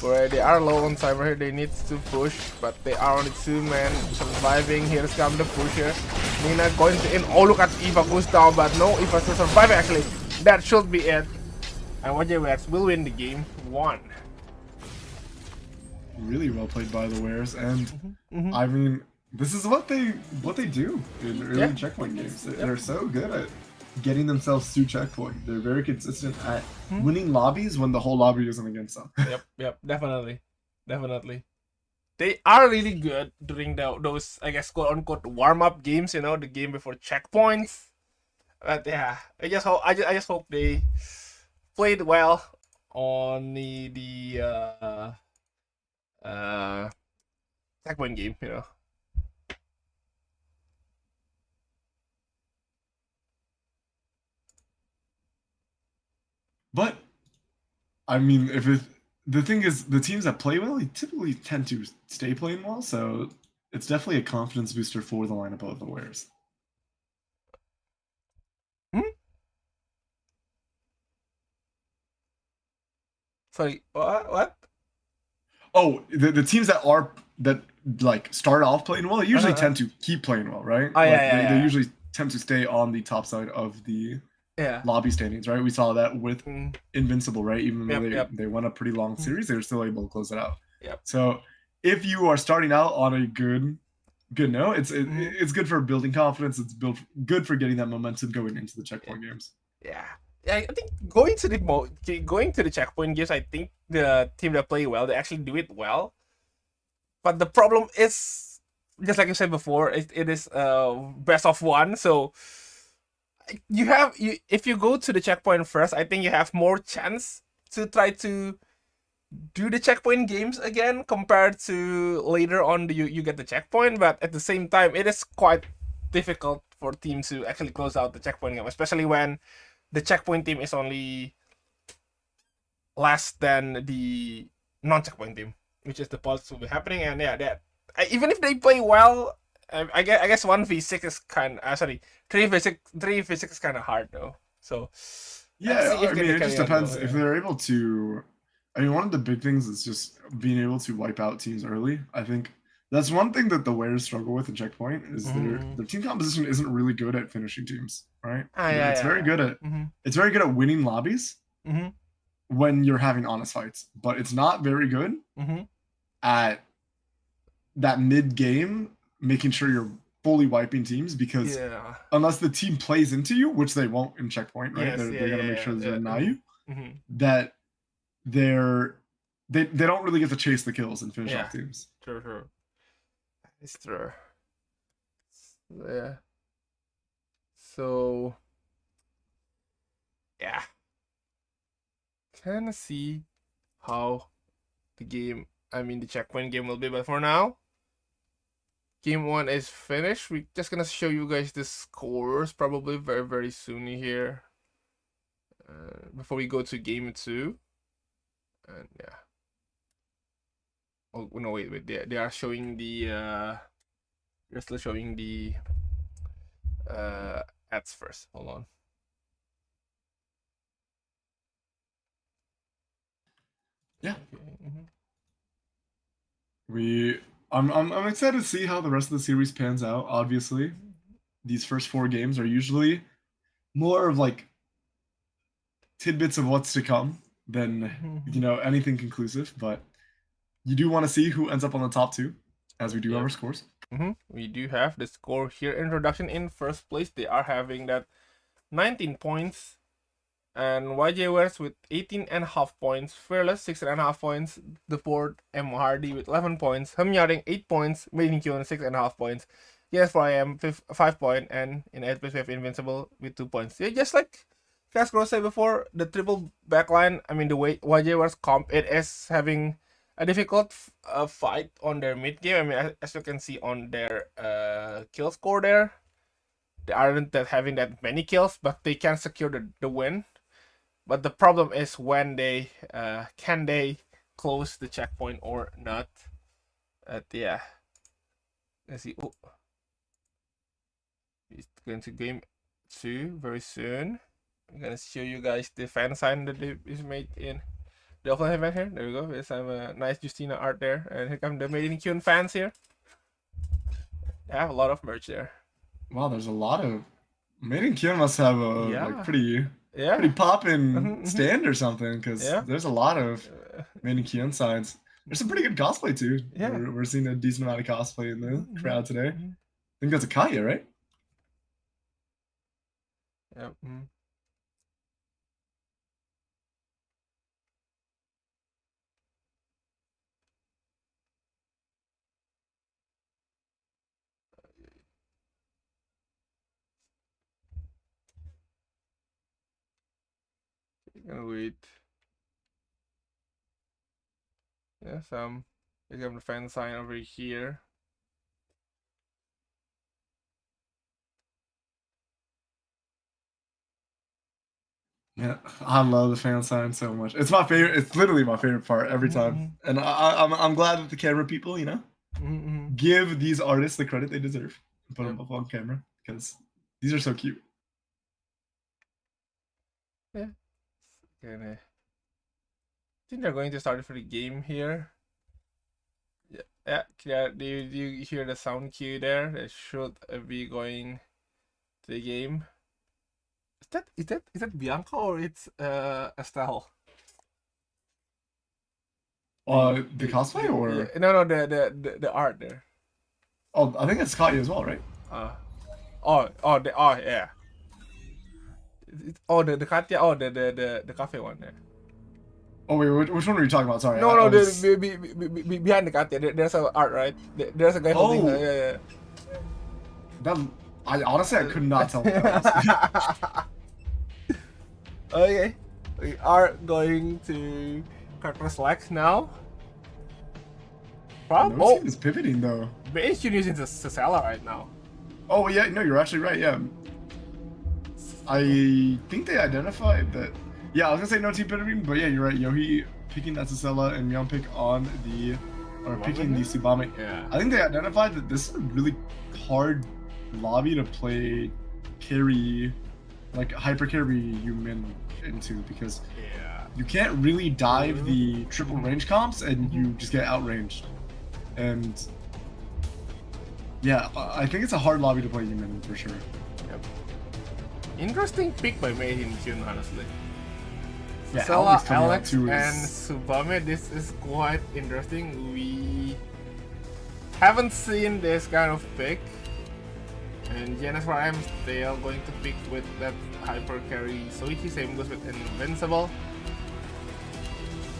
They are low on cyber here, they need to push, but they are only 2 men surviving. Here's come the pusher. Nina going to in. Oh, look at Eva goes down, but no, Eva's still surviving actually. That should be it. And YJ will win the game 1. Really well played by the Wares, and I mean, this is what they do in early checkpoint games. They're so good at getting themselves through checkpoint. They're very consistent at winning lobbies when the whole lobby isn't against them. Yep, definitely. They are really good during those, I guess, quote-unquote warm-up games. You know, the game before checkpoints. But yeah, I just hope they played well on the checkpoint game. You know. But I mean, the thing is, the teams that play well, they typically tend to stay playing well, so it's definitely a confidence booster for the lineup of the Wares. Sorry, what? Oh, the teams that like start off playing well, they usually tend to keep playing well, right? Oh, yeah, they usually tend to stay on the top side of the lobby standings, right? We saw that with Invincible, right? Even though they won a pretty long series, they were still able to close it out. So if you are starting out on a good note, it's good for building confidence. It's good for getting that momentum going into the checkpoint games. Yeah, I think going to the checkpoint games, I think the team that play well, they actually do it well. But the problem is, just like you said before, it is best of one. So if you go to the checkpoint first, I think you have more chance to try to do the checkpoint games again compared to later on you get the checkpoint. But at the same time, it is quite difficult for teams to actually close out the checkpoint game, especially when the checkpoint team is only less than the non-checkpoint team, which is the pulse will be happening. And yeah, that even if they play well, I guess 1v6 is kind of sorry 3v6 is kind of hard though. So yeah, I mean it just depends if they're able to. I mean, one of the big things is just being able to wipe out teams early. I think that's one thing that the Wares struggle with in Checkpoint is their team composition isn't really good at finishing teams, right? It's very good at winning lobbies when you're having honest fights, but it's not very good at that mid game making sure you're fully wiping teams because unless the team plays into you, which they won't in Checkpoint, right? They're gonna make sure they're deny you. That they don't really get to chase the kills and finish off teams. True. It's true. Yeah. So yeah. Kind of see how the checkpoint game will be, but for now, game 1 is finished. We're just gonna show you guys the scores probably very, very soon here. Before we go to game 2. And yeah. Oh no, wait. They are showing the they're still showing the ads first. Hold on. Yeah. Okay. I'm excited to see how the rest of the series pans out. Obviously, these first 4 games are usually more of like tidbits of what's to come than anything conclusive, but you do want to see who ends up on the top 2 as we do our scores. We do have the score here. Introduction in first place, they are having that 19 points, and YJ with 18.5 points, Fearless 6.5 points, the board M Hardy with 11 points, Hamyaring 8 points, Maiden Kyun 6.5 points, yes for I am 5 points, and in 8th place we have Invincible with 2 points. Yeah, just like Cascro said before, the triple backline, I mean the way YJ comp, it is having a difficult fight on their mid game. I mean, as you can see on their kill score there, they aren't having that many kills, but they can secure the win. But the problem is when they can they close the checkpoint or not. Yeah, let's see. Oh, it's going to game 2 very soon. I'm gonna show you guys the fan sign that is made in the offline event here. There we go. There's some nice Justina art there, and here come the Maiden Kyun fans here. They have a lot of merch there. Wow, there's a lot of Maiden Kyun must have a like pretty poppin' stand or something, because there's a lot of Maiden Kyun signs. There's some pretty good cosplay too. Yeah, we're seeing a decent amount of cosplay in the crowd today. I think that's a Kaya, right? Yep. Gonna wait. Yeah, we have the fan sign over here. Yeah, I love the fan sign so much. It's my favorite. It's literally my favorite part every time. And I'm glad that the camera people, give these artists the credit they deserve and put them up on camera, because these are so cute. Yeah. I think they're going to start for the game here. Yeah. Do you hear the sound cue there? They should be going to the game. Is that Bianca or it's Estelle? The cosplay or no the art there. Oh, I think it's Katya as well, right? Yeah. The Katya, the cafe one there. Oh wait, which one were you talking about? Sorry. No, was... behind the curtain, there's a art, right? There's a guy holding. Yeah. That honestly I could not tell what that was. Okay, we are going to character select now. No team is pivoting though. Base using the Sasala right now. Oh yeah, no, you're actually right. Yeah, I think they identified that. Yeah, I was gonna say no team pivoting, but yeah, you're right. Yohi picking that Sasela and Myeon pick on the, or picking the Tsubame. Yeah. I think they identified that this is a really hard lobby to play carry, like hyper carry Yumin into, because you can't really dive the triple range comps and you just get outranged. And yeah, I think it's a hard lobby to play Yumin for sure. Yep. Interesting pick by Made in June, honestly. Yeah, Sasela, Alex, and Tsubame, this is quite interesting. We haven't seen this kind of pick. And Genesis for I'm still going to pick with that hyper carry Soichi, same goes with Invincible.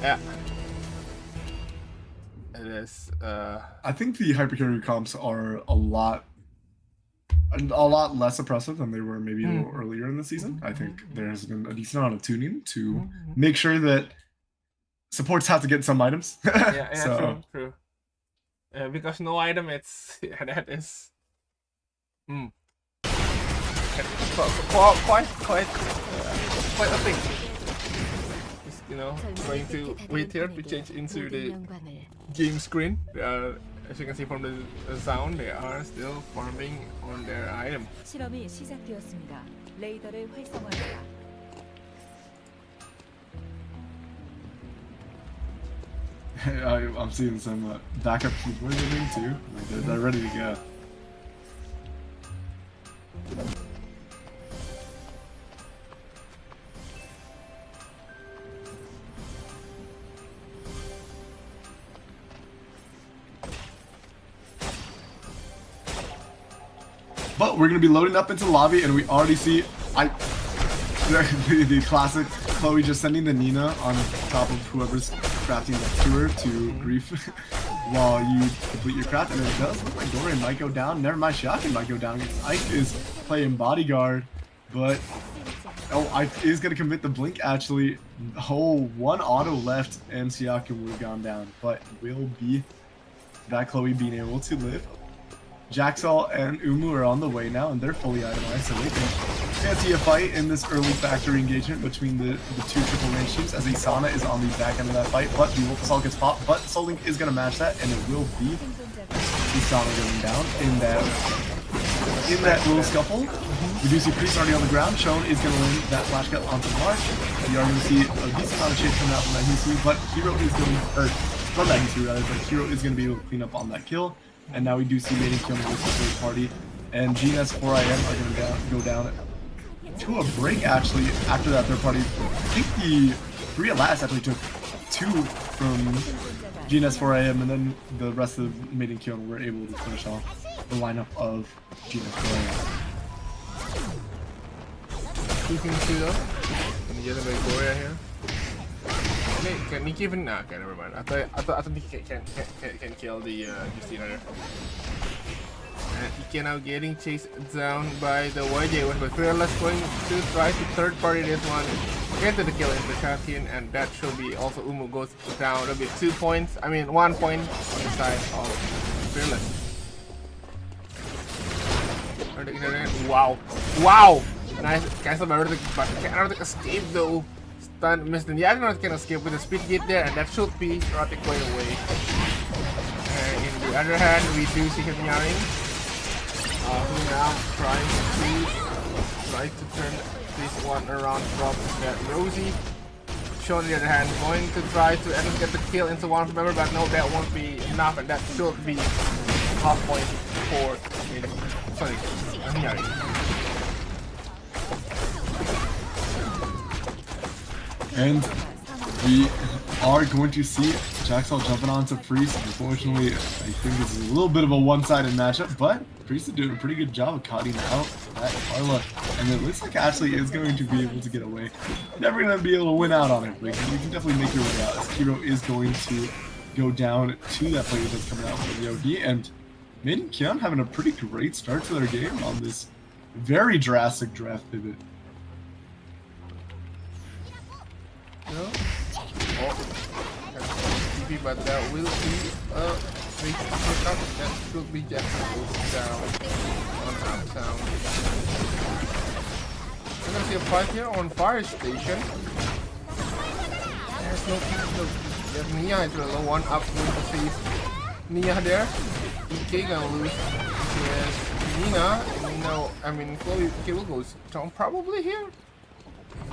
Yeah. It is I think the hyper carry comps are a lot less oppressive than they were maybe a little earlier in the season. I think there has been a decent amount of tuning to make sure that supports have to get some items. yeah, so. true. Because no item, it's that is quite a thing. It's, going to wait here to change into the game screen. As you can see from the sound, they are still farming on their item. 실험이 시작되었습니다. 레이더를 활성화합니다. I'm seeing some backup keyboard moving too. They're ready to go. But we're gonna be loading up into the lobby, and we already see the classic Chloe just sending the Nina on top of whoever's crafting that tour to grief while you complete your craft, and it does look like Dorian might go down. Never mind, Shiaki might go down. Ike is playing bodyguard, but Ike is gonna commit the blink actually. Oh, one auto left, and Shiaki would have gone down, but will be that Chloe being able to live. Jaxal and Umu are on the way now, and they're fully itemized, so we can see a fight in this early factory engagement between the two triple range teams, as Isana is on the back end of that fight, but the Wolfasol gets popped, but Solink is going to match that, and it will be Isana going down in that little scuffle. We do see Priest already on the ground. Shone is going to win that flash cut onto March. We are going to see a decent amount of shade coming out from that Hisu, but Hero is going to, or from that Hisu rather, but Hero is going to be able to clean up on that kill. And now we do see Maiden kill with the third party, and GNS 4IM are going to go down to a break actually after that third party. I think the 3 at last actually took 2 from GNS 4IM, and then the rest of Maiden kill were able to finish off the lineup of GNS 4IM. Keeping 2 though. Can you get a Goria here? Can Nick even? Nah, okay, never mind. I thought Nick can kill the Justina there. And Ike now getting chased down by the YJ, but Fearless going to try to third party this one. Get to the kill in the champion, and that should be also Umu goes down a bit. 2 points. I mean 1 point inside of Fearless. Wow, wow! Nice cancel by Erotic, but Erotic escape though. Missed, and the Agnoid can escape with a speed gate there, and that should be Erotic going away. And in the other hand, we do see him yelling, who now trying to turn this one around from that Rosie. Sean on the other hand going to try to at least get the kill into one member, but no, that won't be enough, and that should be half point for Yari. And we are going to see Jaxal jumping onto Priest. Unfortunately, I think it's a little bit of a one-sided matchup, but Priest is doing a pretty good job of cutting out that Carla. And it looks like Ashley is going to be able to get away. Never going to be able to win out on it, but you can definitely make your way out, as Kiro is going to go down to that player that's coming out for the OD. And Min and Kian having a pretty great start to their game on this very drastic draft pivot. No. Oh, TP, but that will be a big uppercut. That should be just down on uptown. We're gonna see a fight here on Fire Station. There's no there's Nia is a low one up with the face. Nia there. EK gonna lose. Yes, Nina. I mean, Chloe will go down probably here.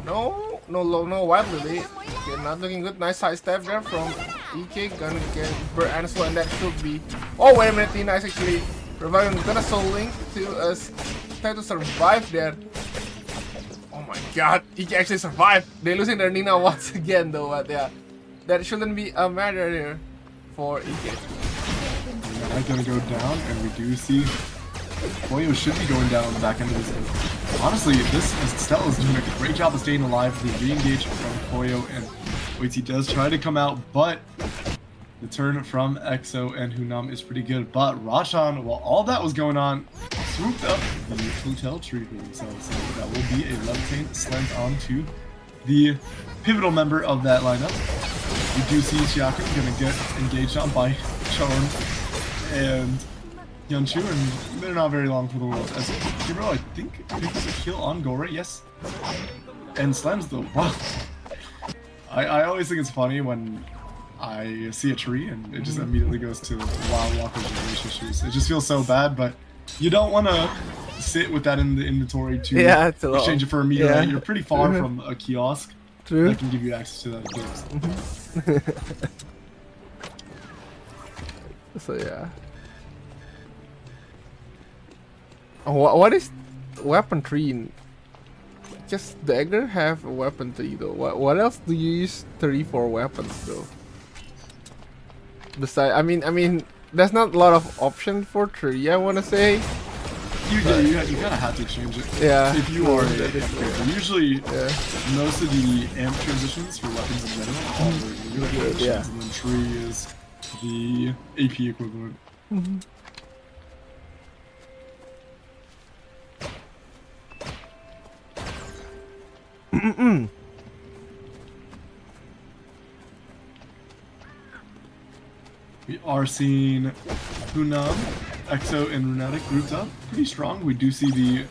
No White Lily. Okay, not looking good. Nice side step there from EK. Gonna get Bert Ansel, and that should be. Oh, wait a minute. Nina is actually reviving. Gonna Soul Link to us. Try to survive there. Oh my god. EK actually survived. They're losing their Nina once again, though. But yeah, that shouldn't be a matter here for EK. Nina gonna go down, and we do see Koyo should be going down on the back end of this game. Honestly, Stella is doing a great job of staying alive. The re-engage from Koyo, and Oiti does try to come out, but the turn from EXO and Hunam is pretty good. But Roshan, while all that was going on, swooped up the hotel tree for themselves. So that will be a levitate slant onto the pivotal member of that lineup. We do see Chiaku gonna get engaged on by Chon and Hyunchu, and they're not very long for the world. As Hero, I think, picks a kill on Gore, yes. And slams the wow. I always think it's funny when I see a tree and it just immediately goes to Wild Walker's relationships. It just feels so bad, but you don't want to sit with that in the inventory to exchange it for a meter. Right? You're pretty far from a kiosk that can give you access to that. So yeah. What is weapon tree? Just dagger have a weapon tree though. What else do you use tree for weapons though? Besides, I mean, there's not a lot of options for tree. I want to say. You kind of have to change it. Yeah. If you are usually most of the amp transitions for weapons in general are really good. And then tree is the AP equivalent. We are seeing Hunam, EXO, and Runatic grouped up pretty strong. We do see the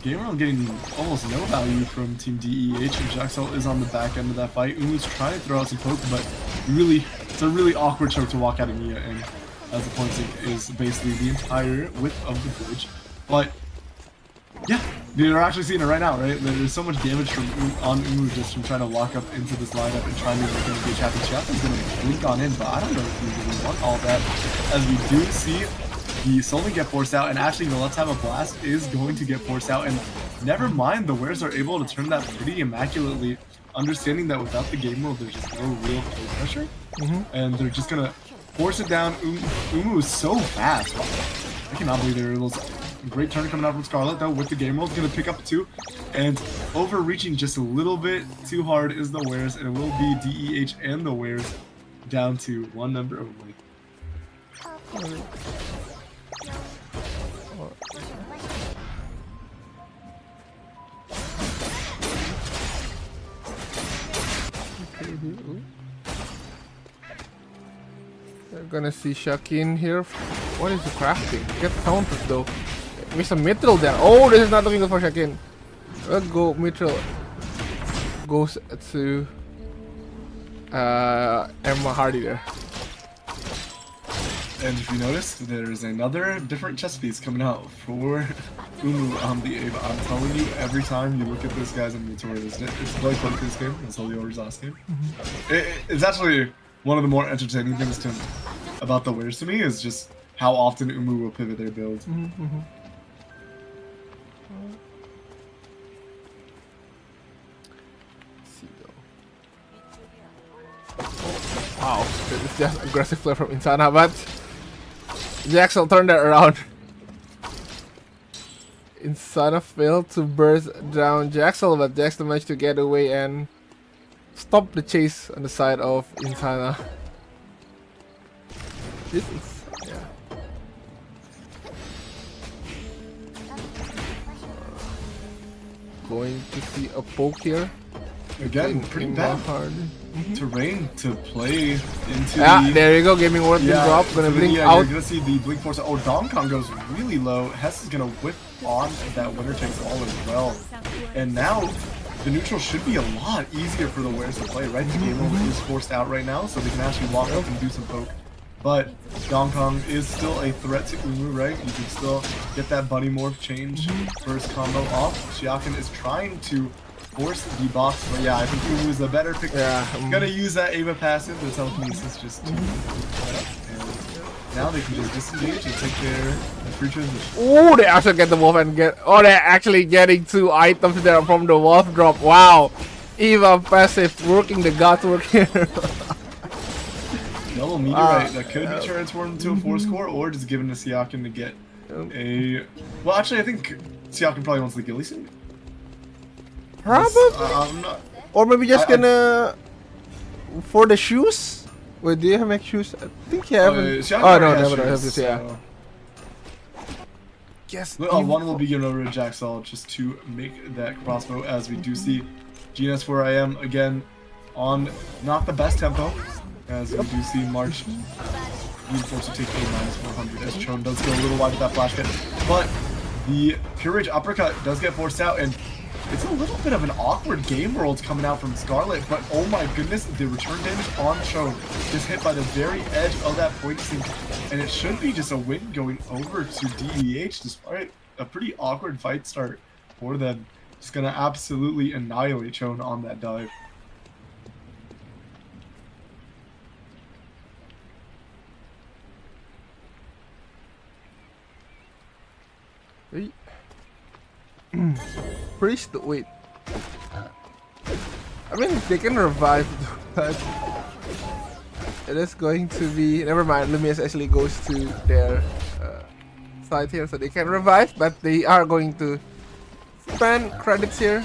Gamer getting almost no value from Team DEH, and Jaxel is on the back end of that fight. Umu's trying to throw out some poke, but it's a really awkward choke to walk out of Nia, and as the point sync is basically the entire width of the bridge. But yeah, you're actually seeing it right now, right? There's so much damage on Umu just from trying to walk up into this lineup and trying to make an engage happen. Chapman's going to blink on in, but I don't know if we really want all that, as we do see the Soul Link get forced out, and actually the Let's Have a Blast is going to get forced out, and never mind, the Wares are able to turn that pretty immaculately, understanding that without the game mode, there's just no real play pressure, and they're just going to force it down. Umu is so fast. I cannot believe they were able to. Great turn coming out from Scarlet though with the game mode. Going to pick up 2, and overreaching just a little bit too hard is the Wares, and it will be DEH and the Wares down to 1 member only. We're gonna see Shakin here. What is the crafting? Get countered though. Mr. Mithril there. Oh, this is not looking good for Shakin. Let's go. Mithril goes to Emma Hardy there. And if you notice, there's another different chess piece coming out for Umu on the Ava. I'm telling you, every time you look at this guy's inventory, it's like this game. It's Holy last game. It's actually one of the more entertaining things about the Wares to me is just how often Umu will pivot their builds. Wow, it's just aggressive play from Insana, but Jaxel turned that around. Insana failed to burst down Jaxel, but Jaxel managed to get away and stop the chase on the side of Insana. This is, yeah. Going to see a poke here. Again, pretty bad hard. terrain to play into. Yeah, there you go. Gaming World drop. Gonna blink out. You're gonna see the blink force. Oh, Dong Kong goes really low. Hess is gonna whip on that winner takes all as well. And now the neutral should be a lot easier for the Wares to play, right? The game over is forced out right now, so they can actually walk up and do some poke. But Dong Kong is still a threat to Umu, right? You can still get that Bunny Morph change first combo off. Xiaokan is trying to force the box, but yeah, I think Umu is a better pick. Yeah, Gonna use that Ava passive, the telekinesis, just to now they can just disengage and take their free transition. Oh, they actually get the wolf and get. Oh, they're actually getting 2 items there from the wolf drop. Wow, Eva passive working the god work here. Double meteorite that could be transformed into a 4-score, or just given to Siakin to get a. Well, actually, I think Siakin probably wants the ghillie suit. Probably. I'm not. Or maybe just gonna for the shoes. Wait, do you have make shoes? I think you have. Oh no, never have this. Yeah. Yes. One will be given over to Jaxal just to make that crossbow, as we do see GNS where I am again on not the best tempo, as we do see March being forced to take a -400 as Chon does go a little wide with that flash hit, but the Pure Rage uppercut does get forced out, and it's a little bit of an awkward game world coming out from Scarlet, but oh my goodness, the return damage on Chon is hit by the very edge of that point sink, and it should be just a win going over to DEH despite a pretty awkward fight start for them. Just gonna absolutely annihilate Chon on that dive. Priest, wait. I mean, they can revive, but it is going to be. Never mind. Lumias actually goes to their side here, so they can revive, but they are going to spend credits here,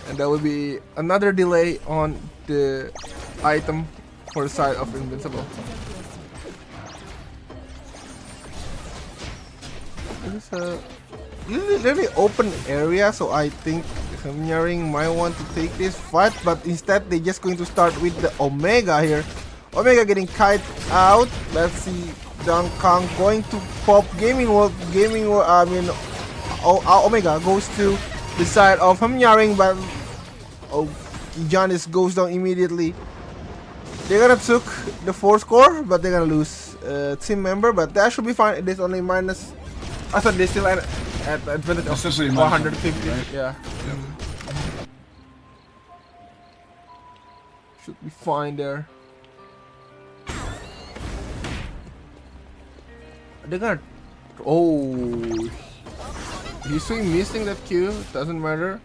and there will be another delay on the item for the side of Invincible. It's a really open area, so I think Samyaring might want to take this fight, but instead they're just going to start with the Omega here. Omega getting kite out. Let's see, Dong Kong going to pop Gaming World. Omega goes to the side of Samyaring, but Giannis goes down immediately. They're gonna took the 4-score, but they're gonna lose team member, but that should be fine. It is only minus. I thought they still at advantage of 150. Right? Yeah. Yep. Should be fine there. They're gonna. Oh. He's missing that Q. Doesn't matter.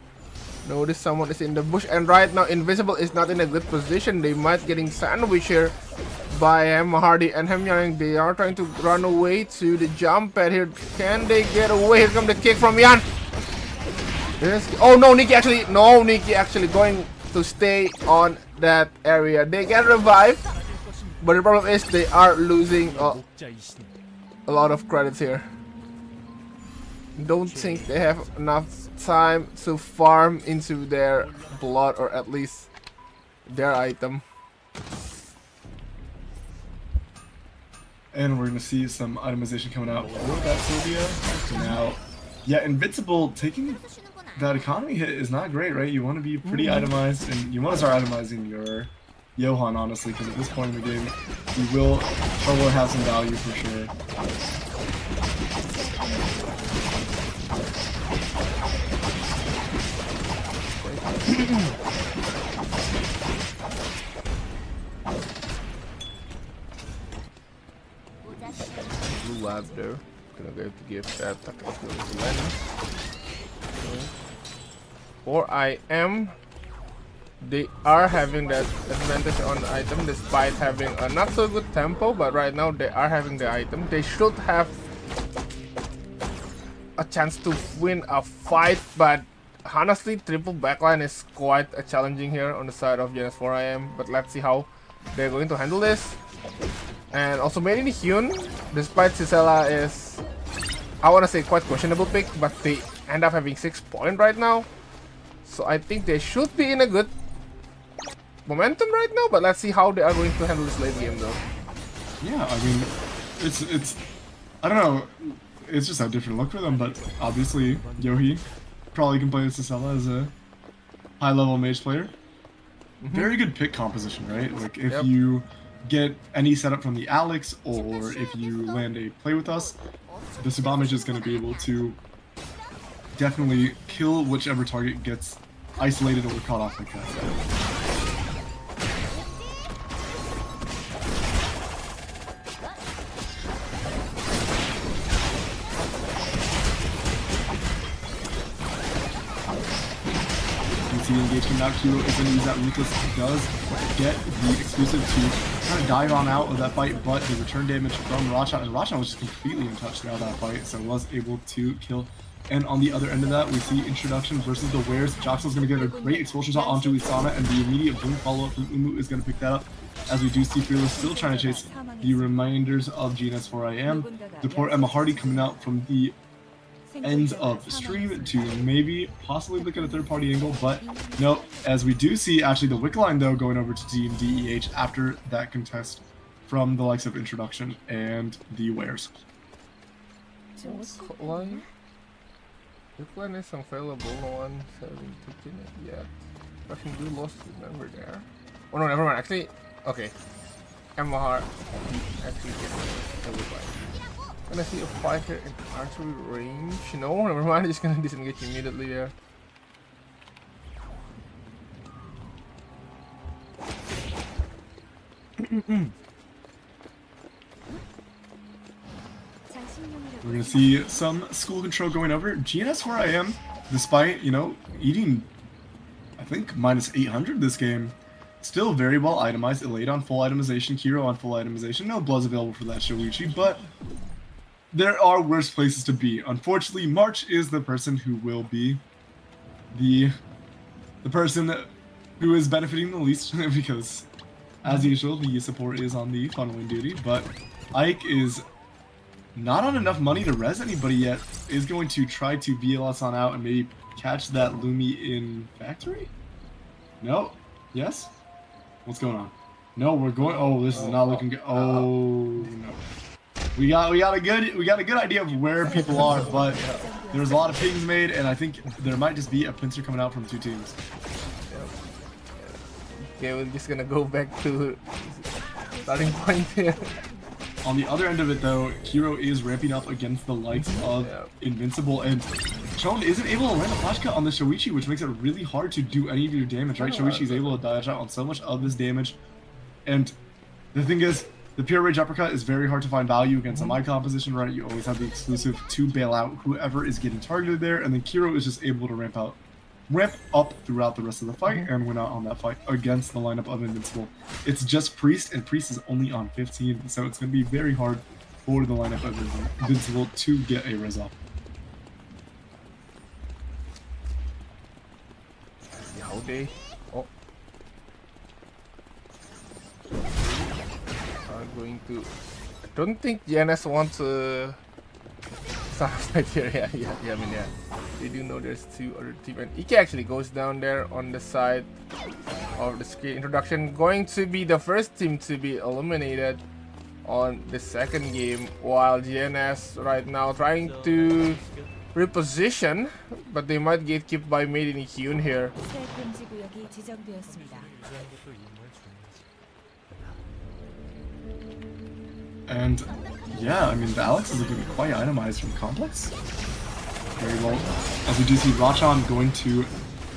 Notice someone is in the bush, and right now Invisible is not in a good position. They might getting sandwiched here by Hardy and Hamyang. They are trying to run away to the jump pad here. Can they get away? Here comes the kick from Yan. Oh no, Nikki actually going to stay on that area. They get revived, but the problem is they are losing a lot of credits here. Don't think they have enough time to farm into their blood, or at least their item. And we're going to see some itemization coming out for that Sylvia. Now, yeah, Invincible taking that economy hit is not great, right? You want to be pretty itemized, and you want to start itemizing your Johan, honestly, because at this point in the game, you will probably have some value for sure. Blue lab there. Gonna go to give that to Lena. Or I am they are having that advantage on the item despite having a not so good tempo, but right now they are having the item. They should have a chance to win a fight, but honestly, triple backline is quite challenging here on the side of GNS4IM, but let's see how they're going to handle this. And also made in Hyun, despite Sisela is, I want to say, quite questionable pick, but they end up having 6 points right now. So I think they should be in a good momentum right now, but let's see how they are going to handle this late game though. Yeah, I mean, it's I don't know, it's just a different look for them, but obviously Yohi probably can play with Sisela as a high-level mage player. Very good pick composition, right? Like if you get any setup from the Alex, or if you land a play with us, the Subamage is going to be able to definitely kill whichever target gets isolated or caught off like that. The engagement now, Kiro is going to use that Ruthless. Does get the exclusive to try to dive on out of that fight, but the return damage from Rachan, and Rachan was just completely untouched throughout that fight, so was able to kill. And on the other end of that, we see Introduction versus the Wares. Jaxel's going to get a great expulsion shot onto Isana, and the immediate boom follow-up from Umu is going to pick that up, as we do see Fearless still trying to chase the reminders of GNS4IM. The poor Emma Hardy coming out from the ends of the stream to maybe possibly look at a third-party angle, but no, as we do see actually the wick line though going over to Team DEH after that contest from the likes of Introduction and the Wares. Wick line is available, no one hasn't taken it yet. Russian do lost the member there. Oh no, never mind, actually, okay. MR actually gets a wick line. Gonna see a fight here in archery range. No, never mind. Just gonna disengage immediately there. We're gonna see some school control going over. GNS4IM, despite, you know, eating, I think, minus 800 this game, still very well itemized. Elate on full itemization, Kiro on full itemization. No bloods available for that Shoichi, but there are worse places to be. Unfortunately, March is the person who will be the person who is benefiting the least because, as usual, the support is on the funneling duty, but Ike is not on enough money to res anybody yet, is going to try to VLS on out and maybe catch that Lumi in factory? No? Yes? What's going on? No, we're going, oh, this is not looking good. Oh, no. We got a good idea of where people are, but there's a lot of pings made, and I think there might just be a pincer coming out from 2 teams. Okay, we're just gonna go back to starting point here. On the other end of it, though, Kiro is ramping up against the likes of Invincible, and Chon isn't able to land a flash cut on the Shoichi, which makes it really hard to do any of your damage, right? Shoichi is able to dodge out on so much of this damage, and the thing is, the pure rage uppercut is very hard to find value against a my composition, right? You always have the exclusive to bail out whoever is getting targeted there, and then Kiro is just able to ramp up throughout the rest of the fight and win out on that fight against the lineup of Invincible. It's just Priest, and Priest is only on 15, so it's going to be very hard for the lineup of Invincible to get a res off. Yaude. Oh. Going to. I don't think GNS wants to start right here. Yeah. I mean, yeah. They do know there's 2 other teams, and Ike actually goes down there on the side of the screen. Introduction going to be the first team to be eliminated on the second game, while GNS right now trying to reposition, but they might get kept by Made in Hyun here. And yeah, I mean, the Alex is looking quite itemized from Complex. Very well. As we do see Rachan going to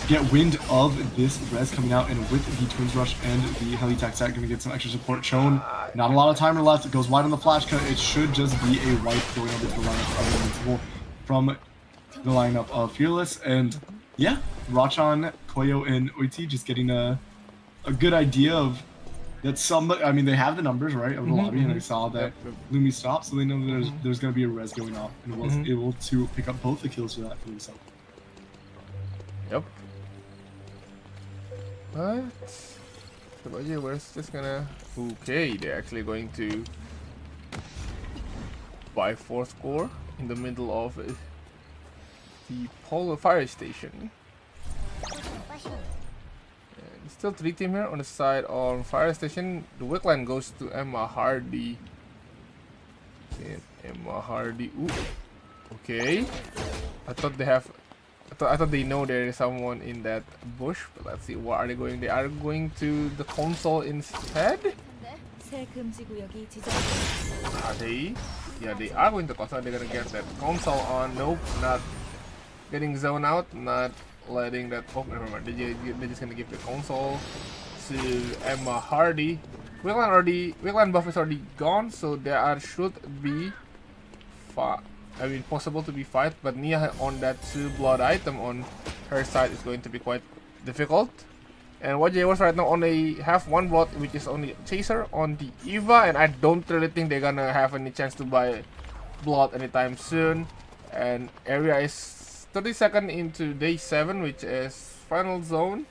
get wind of this res coming out, and with the Twins Rush and the Heli Taxat going to get some extra support. Chon, not a lot of timer left. It goes wide on the flash cut. It should just be a wipe going over to the lineup of Invincible from the lineup of Fearless. And Yeah, Rachan, Koyo, and Oiti just getting a good idea of that somebody. I mean, they have the numbers right of the lobby, and they saw that Lumi stopped, so they know that there's going to be a res going off, and was able to pick up both the kills for that for himself. Yep. But the budget was just gonna. Okay, they're actually going to buy 4 score in the middle of the polar fire station. And still 3 team here on the side on fire station. The weak line goes to Emma Hardy. And Emma Hardy. Ooh. Okay. I thought they have. I thought they know there is someone in that bush, but let's see, what are they going? They are going to the console instead? 새 금지 구역이 지정됩니다. Are they? Yeah, they are going to console. They're gonna get that console on. Nope, not getting zone out, not letting that. Oh, never mind. They're just gonna give the console to Emma Hardy. Wigland buff is already gone, so there should be possible to be fight, but Nia on that 2 blood item on her side is going to be quite difficult. And YJ was right now only have 1 blood, which is only chaser on the Eva, and I don't really think they're gonna have any chance to buy blood anytime soon. And area is 30 seconds into day 7, which is final zone.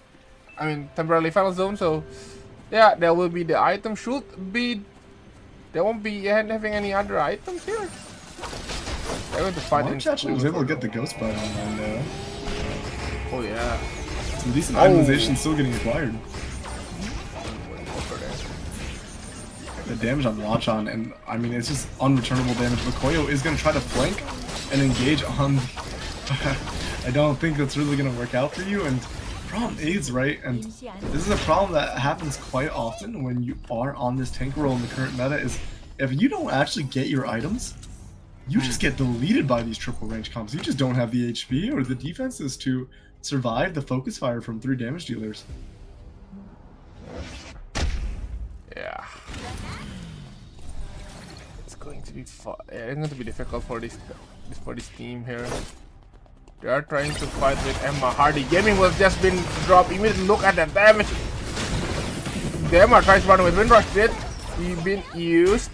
I mean temporarily final zone, so yeah, there will be the item. Should be there won't be having any other items here. They're going to fight. March actually was able to get the ghost bite on though. Oh yeah. Some decent itemization still getting acquired. The damage on Rachan, and I mean it's just unreturnable damage. But Koyo is going to try to flank and engage on. I don't think that's really going to work out for you. And problem is, right, and this is a problem that happens quite often when you are on this tank role in the current meta, is if you don't actually get your items, you just get deleted by these triple range comps. You just don't have the HP or the defenses to survive the focus fire from 3 damage dealers. Yeah. It's going to be it's going to be difficult for this team here. They are trying to fight with Emma Hardy. Gaming was just been dropped. Immediately look at that damage. The Emma tries to run with Windrush. Did he been used?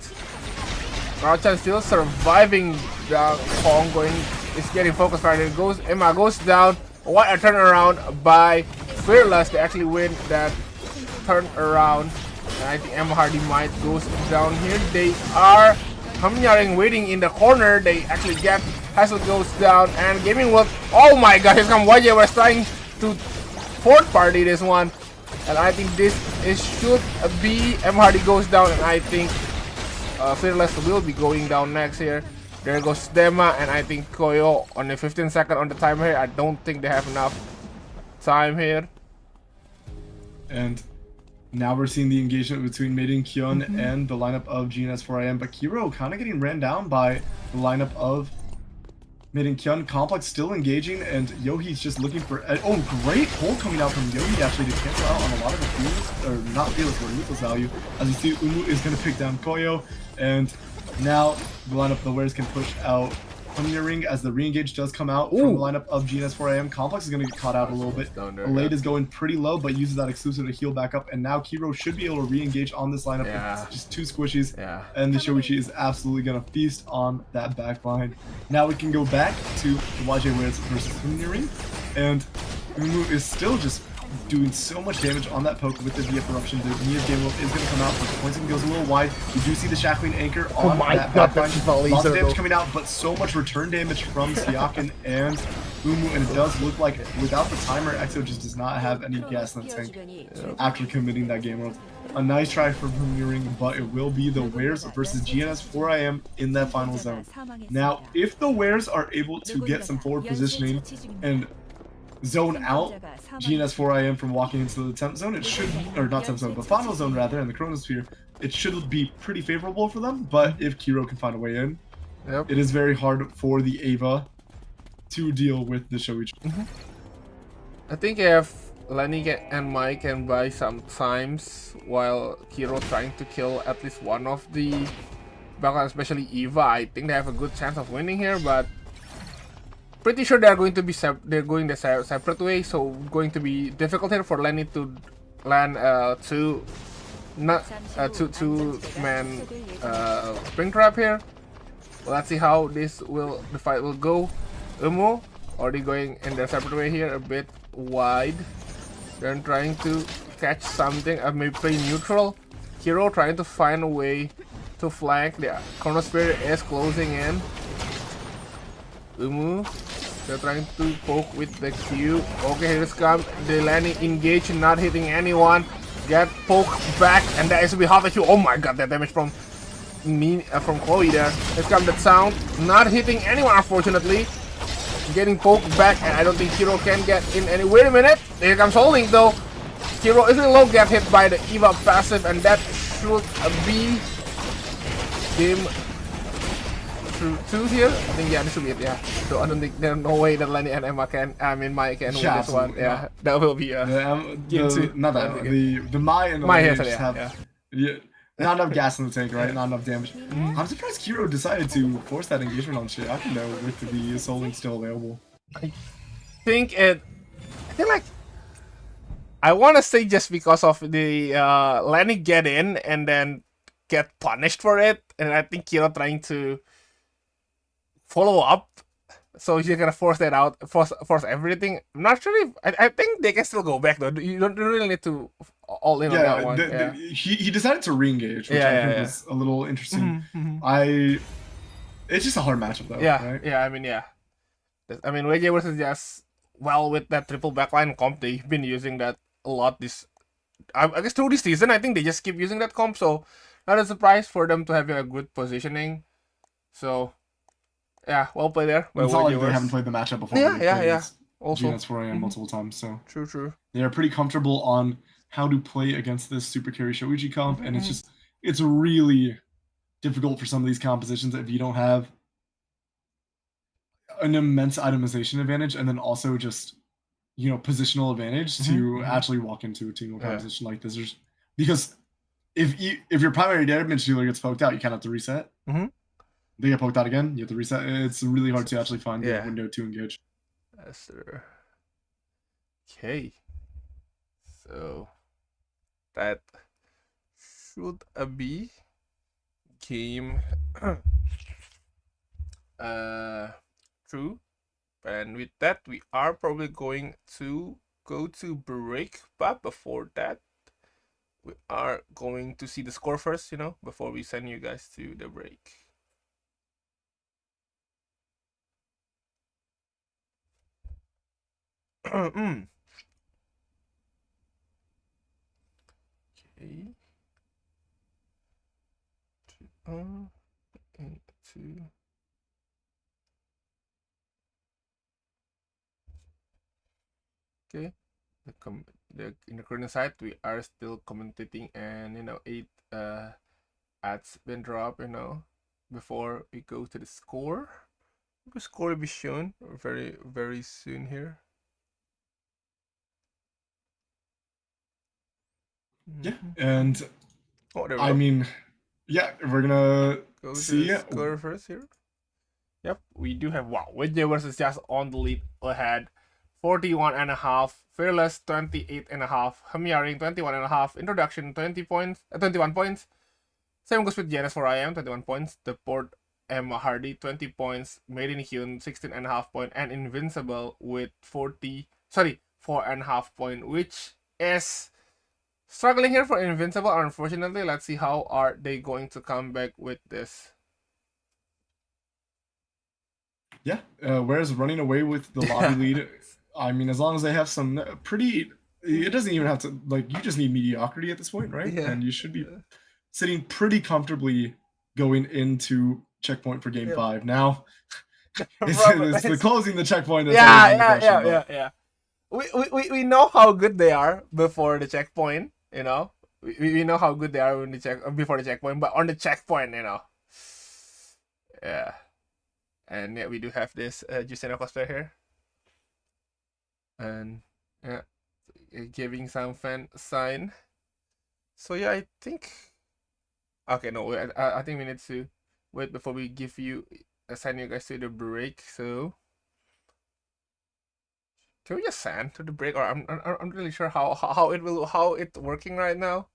Rachan still surviving. The Kong is getting focused fire. There goes Emma goes down. What a turnaround by Fearless to actually win that turnaround. And I think Emma Hardy might goes down here. They are Hamyaring waiting in the corner. They actually get Hassel goes down and Gaming World. Oh my god, here come YJ. We're trying to 4th party this one. And I think this should be Emma Hardy goes down, and I think Fearless will be going down next here. There goes Dema, and I think Koyo on the 15 second on the timer here. I don't think they have enough time here. And now we're seeing the engagement between Maiden Kyon and the lineup of GNS4IM, but Kiro kind of getting ran down by the lineup of Maiden Kyon. Complex still engaging, and Yohi's just looking for. Oh, great pull coming out from Yohi actually to cancel out on a lot of the fearless, or not fearless, but ruthless value. As you see, Umu is going to pick down Koyo, and now the lineup of the Wares can push out Ring as the re-engage does come out from the lineup of GNS4IM. Complex is going to get caught out a little bit. Alade is going pretty low, but uses that exclusive to heal back up, and now Kiro should be able to re-engage on this lineup with just 2 squishies, and the Shoichi is absolutely going to feast on that back line. Now we can go back to the YJ Wares versus Ring, and Umu is still just doing so much damage on that poke with the VF eruption. The Nia's game is going to come out, but the pointing goes a little wide. You do see the shackling anchor on that backline. Lots of damage coming out, but so much return damage from Siakin and Umu, and it does look like without the timer, Exo just does not have any gas in the tank after committing that game world. A nice try from Ring, but it will be the Wares versus GNS4IM in that final zone. Now, if the Wares are able to get some forward positioning and zone out GNS4IM from walking into the temp zone, it should, or not temp zone, but final zone rather, in the Chronosphere, it should be pretty favorable for them. But if Kiro can find a way in, it is very hard for the Ava to deal with the Shoichi. I think if Lenny and Mike can buy some times while Kiro trying to kill at least one of the backline, especially Eva, I think they have a good chance of winning here, but pretty sure they're going to be they're going the separate way, so going to be difficult here for Lenny to land two man spring trap here. Well, let's see how the fight will go. Are they going in their separate way here, a bit wide. They're trying to catch something, maybe play neutral. Hero trying to find a way to flank. The Chronosphere is closing in. They're trying to poke with the Q. Okay, here's come the landing engage, not hitting anyone. Get poked back, and that is to be half HP. Oh my god, that damage from Chloe there. Here's come that sound, not hitting anyone unfortunately. Getting poked back, and I don't think Hero can get in any. Wait a minute, here comes Holding though. Hero is really low, get hit by the Eva passive, and that should be game through 2 here. I think yeah, this should be it. Yeah, so I don't think there's no way that Lenny and Emma can. I mean, Mai can win this one. Yeah, that will be game 2. Not that the Mai and the Mai just have not enough gas in the tank, right? Not enough damage. I'm surprised Hero decided to force that engagement on shit. I didn't know with the Soul still available. I think like I want to say just because of the Lenny get in and then get punished for it, and I think Hero trying to follow up, so you're gonna force that out, force everything. I'm not sure if I think they can still go back though. You don't really need to all in on that one. He decided to re-engage, which I think was a little interesting. It's just a hard matchup though. Right? I mean, WJ versus just with that triple backline comp, they've been using that a lot this. I guess through this season, I think they just keep using that comp, so not a surprise for them to have a good positioning. So yeah, well played there. It's not like they haven't played the matchup before. Yeah. Also, GNS 4AM multiple times, so true. They are pretty comfortable on how to play against this super carry Shoichi comp, and it's really difficult for some of these compositions if you don't have an immense itemization advantage, and then also just positional advantage to actually walk into a team composition like this. Because if your primary damage dealer gets poked out, you kind of have to reset. They get poked out again, you have to reset. It's really hard to actually find a window to engage. Yes, sir. Okay. So that should be game true. And with that, we are probably going to go to break. But before that, we are going to see the score first, before we send you guys to the break. Okay. Two. Okay. In the current side, we are still commentating, and 8 ads been dropped, before we go to the score. The score will be shown very, very soon here. Yeah, and I mean, we're gonna go see to the score first here. Yep, we do have WJ versus just on the lead ahead, 41.5, Fearless 28.5, Hamiaring 21.5, Introduction 21 points. Same goes with GNS 4AM 21 points, The Port Emma Hardy 20 points, Made in Hyun 16.5 points, and Invincible with 4.5 points, which is struggling here for Invincible, unfortunately. Let's see how are they going to come back with this. Yeah, whereas running away with the lobby lead, I mean, as long as they have some pretty, it doesn't even have to, you just need mediocrity at this point, right? Yeah. And you should be sitting pretty comfortably going into checkpoint for game 5. Now, it's the closing the checkpoint. Yeah. We know how good they are before the checkpoint, We know how good they are before the checkpoint, but on the checkpoint, Yeah. And we do have this Justina cosplay here. And giving some fan sign. So I think. Okay, no, I think we need to wait before we send you guys to the break. So Can we just send to the break, or I'm really sure how it's working right now.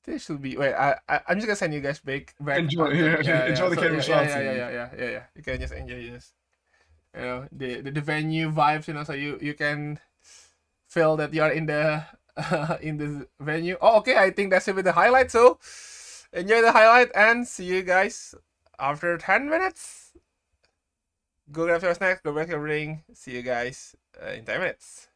This should be I'm just gonna send you guys back. Enjoy, enjoy the camera shots. Yeah. You can just enjoy this. You know, the venue vibes. You know, so you can feel that you are in the in the venue. Oh, okay. I think that's it with the highlight. So enjoy the highlight and see you guys after 10 minutes. Go grab your snacks. Go back your ring. See you guys in 10 minutes.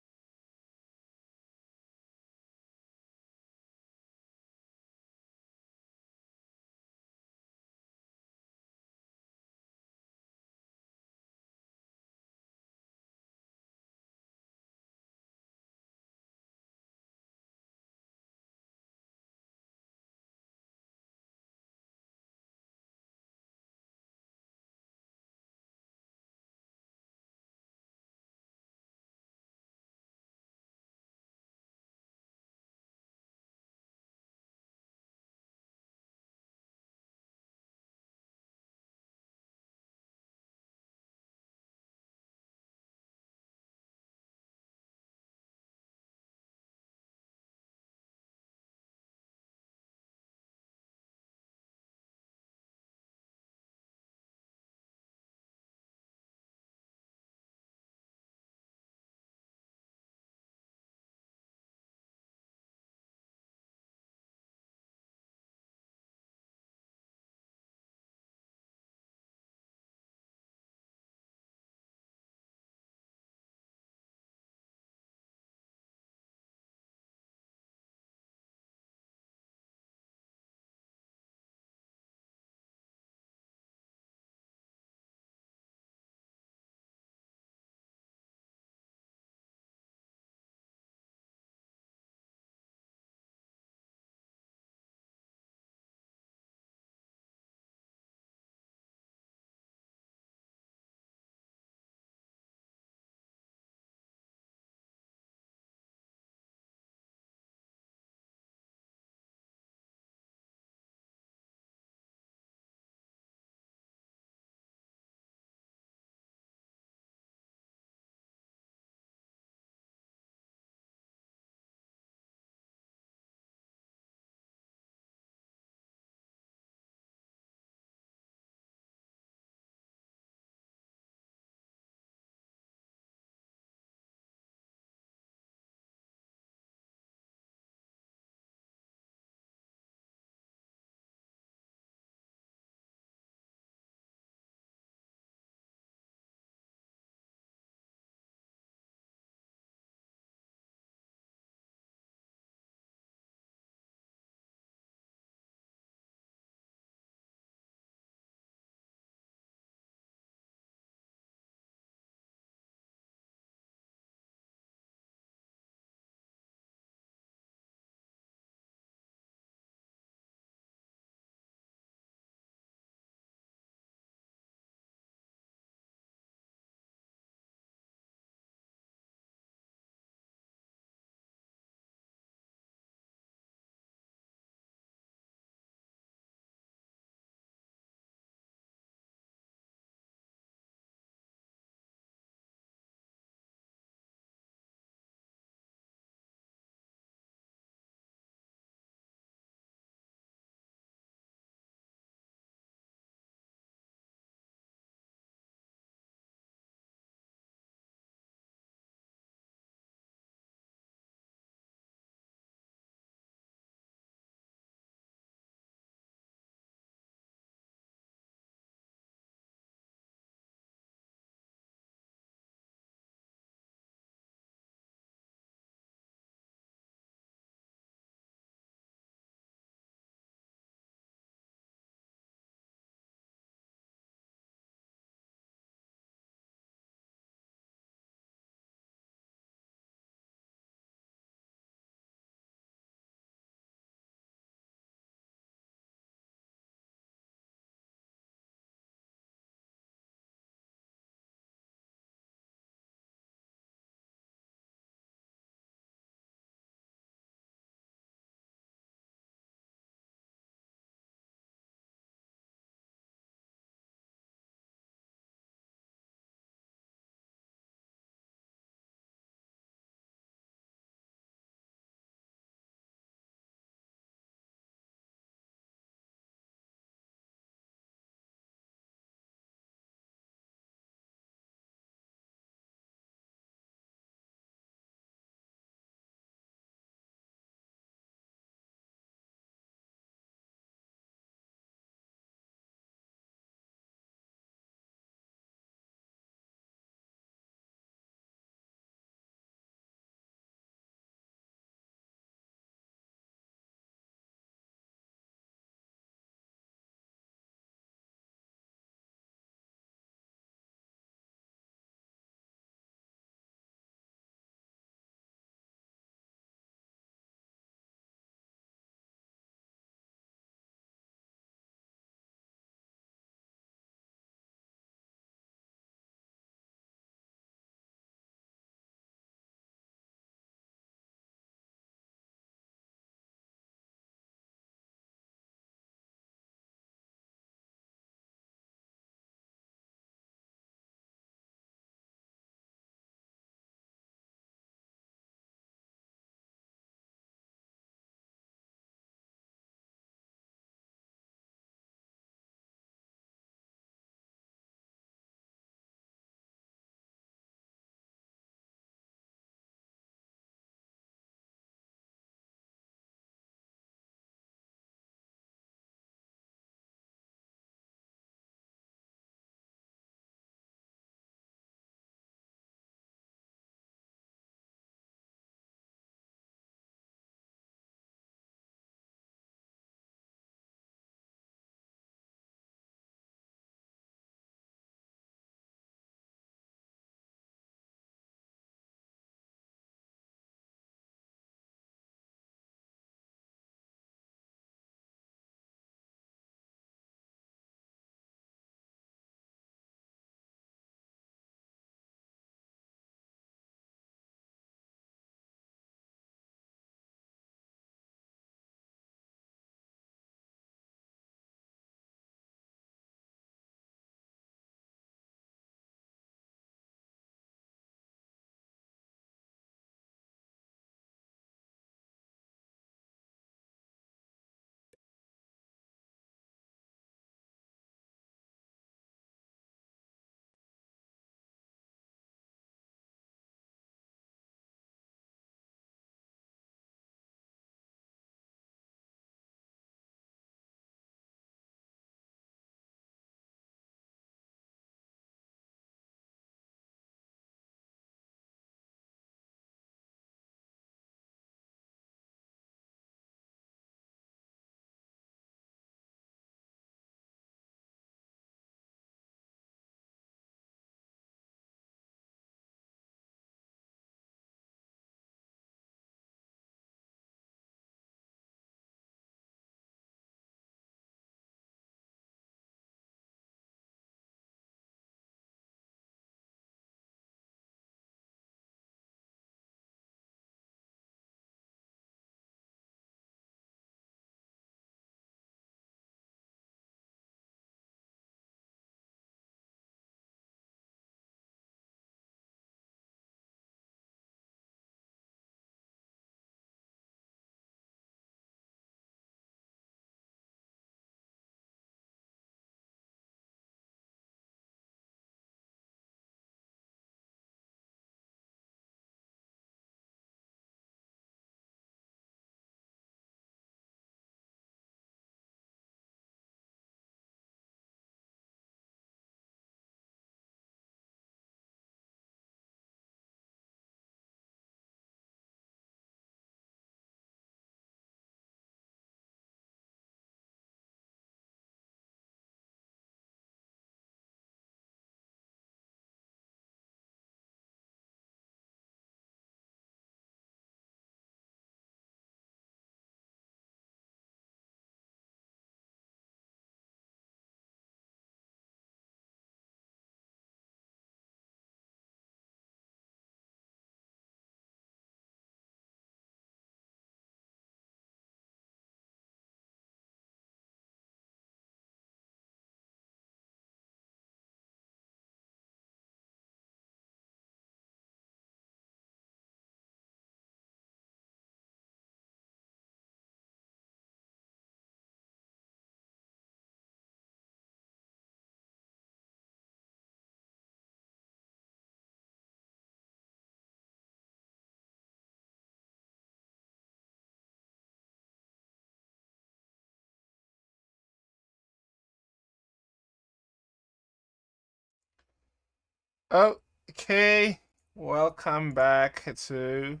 Okay, welcome back to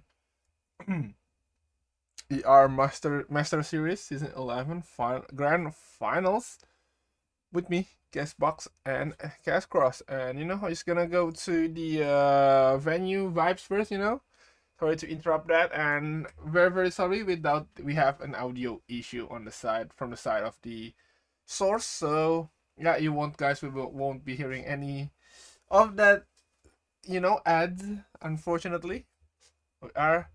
our Master Series Season 11 Grand Finals with me, Guestbox and Cast Cross. And I'm just gonna go to the venue vibes first. Sorry to interrupt that, and very very sorry without we have an audio issue on the side from the side of the source. So yeah, you won't be hearing any of that ads, unfortunately. We are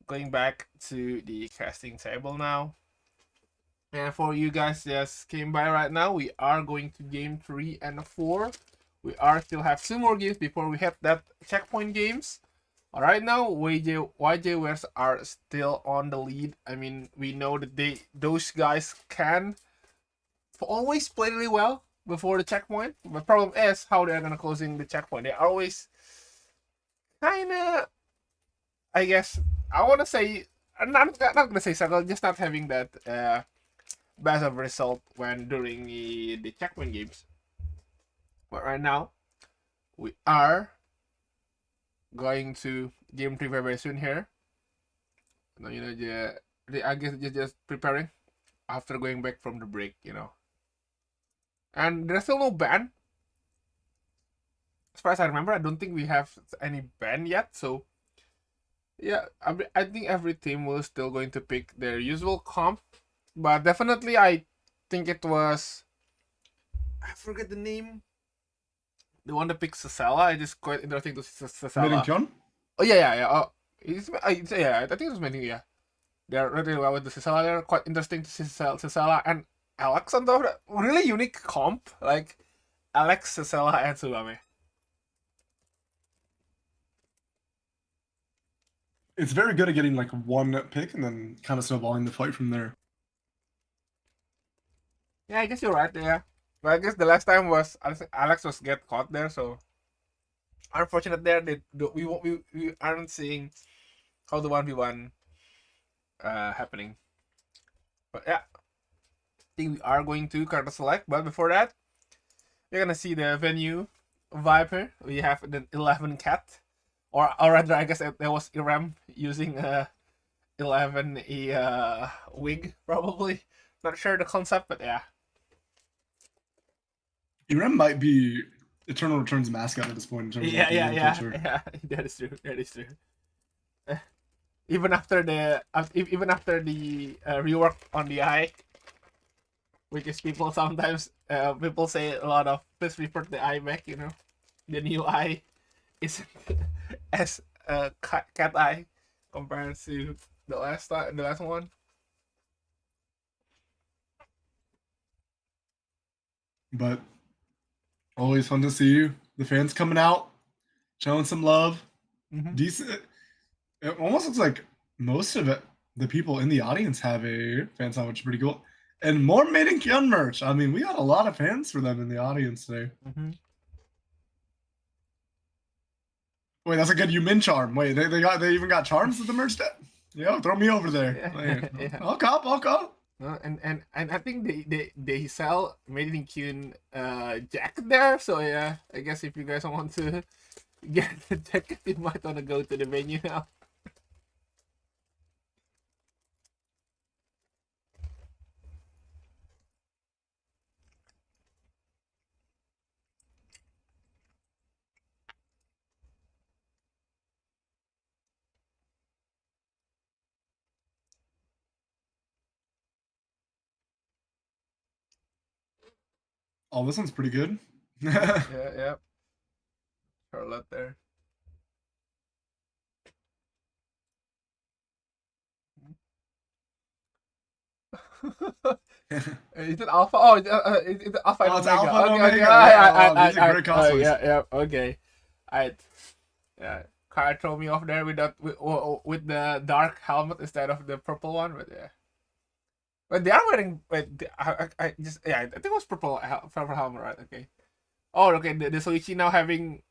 going back to the casting table now. And for you guys just came by right now, we are going to game 3 and 4. We still have 2 more games before we hit that checkpoint games. Right now, YJ Wares are still on the lead. I mean, we know that those guys can always play really well before the checkpoint. The problem is how they're gonna closing the checkpoint. They are always kinda, I guess, I wanna say, I'm not gonna say struggle, just not having that best of result during the checkpoint games. But right now, we are going to game 3 very soon here. I guess just preparing after going back from the break, And there's still no ban. As far as I remember, I don't think we have any ban yet. So, yeah, I think every team was still going to pick their usual comp. But definitely, I think it was... I forget the name. The one that picked Sasala. It is quite interesting to see Sasala. Oh, yeah. Oh, I think it was many, yeah. They're really well with the Sasala. They're quite interesting to see Sasala and Alex on top of that. Really unique comp. Like, Alex, Sasala, and Tsubame. It's very good at getting like one pick and then kind of snowballing the fight from there. Yeah, I guess you're right. Yeah, but I guess the last time was Alex was get caught there, so unfortunate there. We aren't seeing how the 1v1 happening. But yeah, I think we are going to card select. But before that, you're gonna see the venue vibe here. We have the 11 cat. Or rather, I guess there was Iram using 11 wig, probably. Not sure the concept, but yeah. Iram might be Eternal Returns mascot at this point in terms of Yeah. That is true. Even after the rework on the eye, which is people sometimes people say a lot of please report the eye back. The new eye isn't as cat eye compared to the last one. But always fun to see you. The fans coming out, showing some love. Mm-hmm. Decent. It almost looks like most of the people in the audience have a fan sign, which is pretty cool. And more Made in Kyun merch. I mean, we got a lot of fans for them in the audience today. Mm-hmm. Wait, that's a good Yumin charm. Wait, they even got charms with the merch set? Yo, throw me over there. Yeah. I'll cop. And I think they sell Made in Kyun jacket there. So yeah, I guess if you guys want to get the jacket, you might want to go to the venue now. Oh, this one's pretty good. Yeah. Charlotte there. Is it Alpha? Oh, it's Alpha and Oh, it's Omega. Alpha and Okay. Omega. These are great cosplays. Yeah. Okay. Yeah. Car throw me off there with the dark helmet instead of the purple one, but yeah. But they are wearing. I think it was purple helmet, right? Okay. Oh, okay. The Soichi now having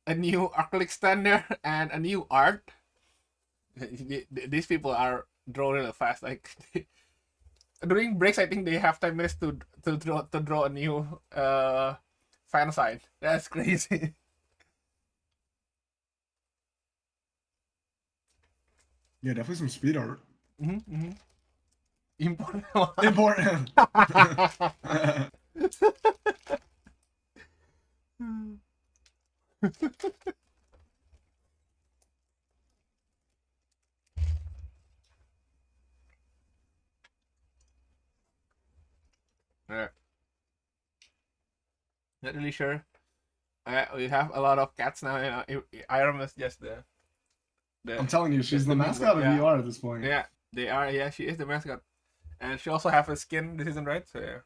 a new acrylic stand there and a new art. These people are drawing really fast. Like during breaks, I think they have 10 minutes to draw a new fan sign. That's crazy. Yeah, definitely some speed art. Important. Important. Yeah. Not really sure. We have a lot of cats now. Iron is just the. I'm telling you, she's the main mascot of yeah. VR at this point. Yeah, they are. Yeah, she is the mascot, and she also have a skin this season, right? So yeah.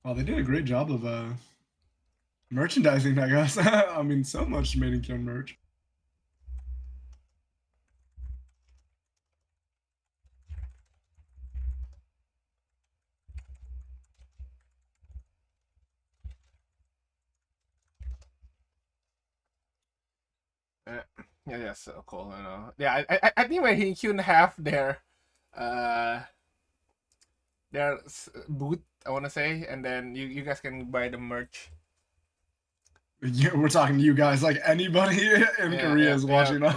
Well, they did a great job of merchandising, I guess. I mean, so much made in Kyon merch. Yeah, so cool. You know. Yeah, I think when he couldn't have their booth, I want to say, and then you guys can buy the merch. Yeah, we're talking to you guys. Like anybody in Korea is watching us.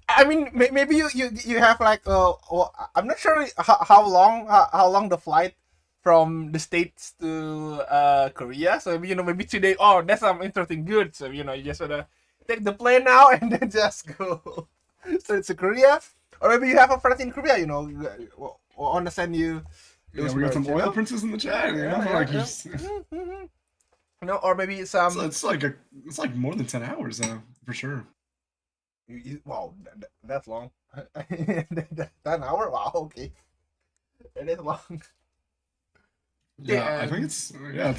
I mean, maybe you have like I'm not sure how long the flight from the States to Korea. So maybe today. Oh, that's some interesting good. So you just wanna take the plane now and then just go straight to Korea. Or maybe you have a friend in Korea. Want to send you. Yeah, we got some oil princes in the chat. Or maybe some. So it's like more than 10 hours for sure. Wow, that's long. 10 hour? Wow, okay. It is long. Yeah, I think it's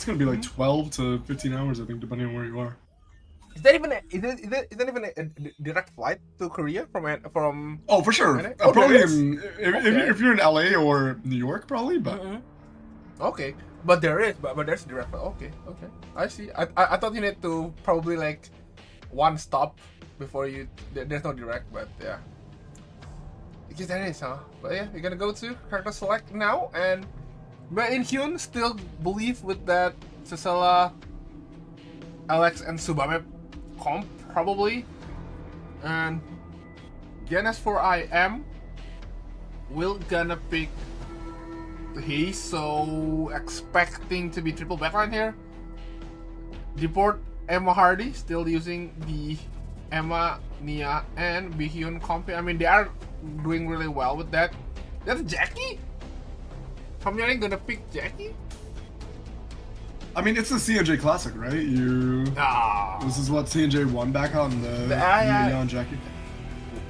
gonna be like 12 to 15 hours, I think, depending on where you are. Is that even a direct flight to Korea from? Oh, for sure. Probably if you're in LA or New York, probably. But okay, but there's direct flight. Okay, I see. I thought you need to probably like one stop before you. There's no direct, but yeah. Because there is, huh? But yeah, we're gonna go to character select now, and but in Hyun still believe with that Cicella, Alex, and Subame comp probably, and again as for IM, we're gonna pick he, so expecting to be triple backline here. Deport Emma Hardy, still using the Emma, Nia, and Bihyun comp. I mean, they are doing really well with that. That's Jackie? From your gonna pick Jackie? I mean, it's the CNJ Classic, right? This is what CNJ won back on the Neon Jackie.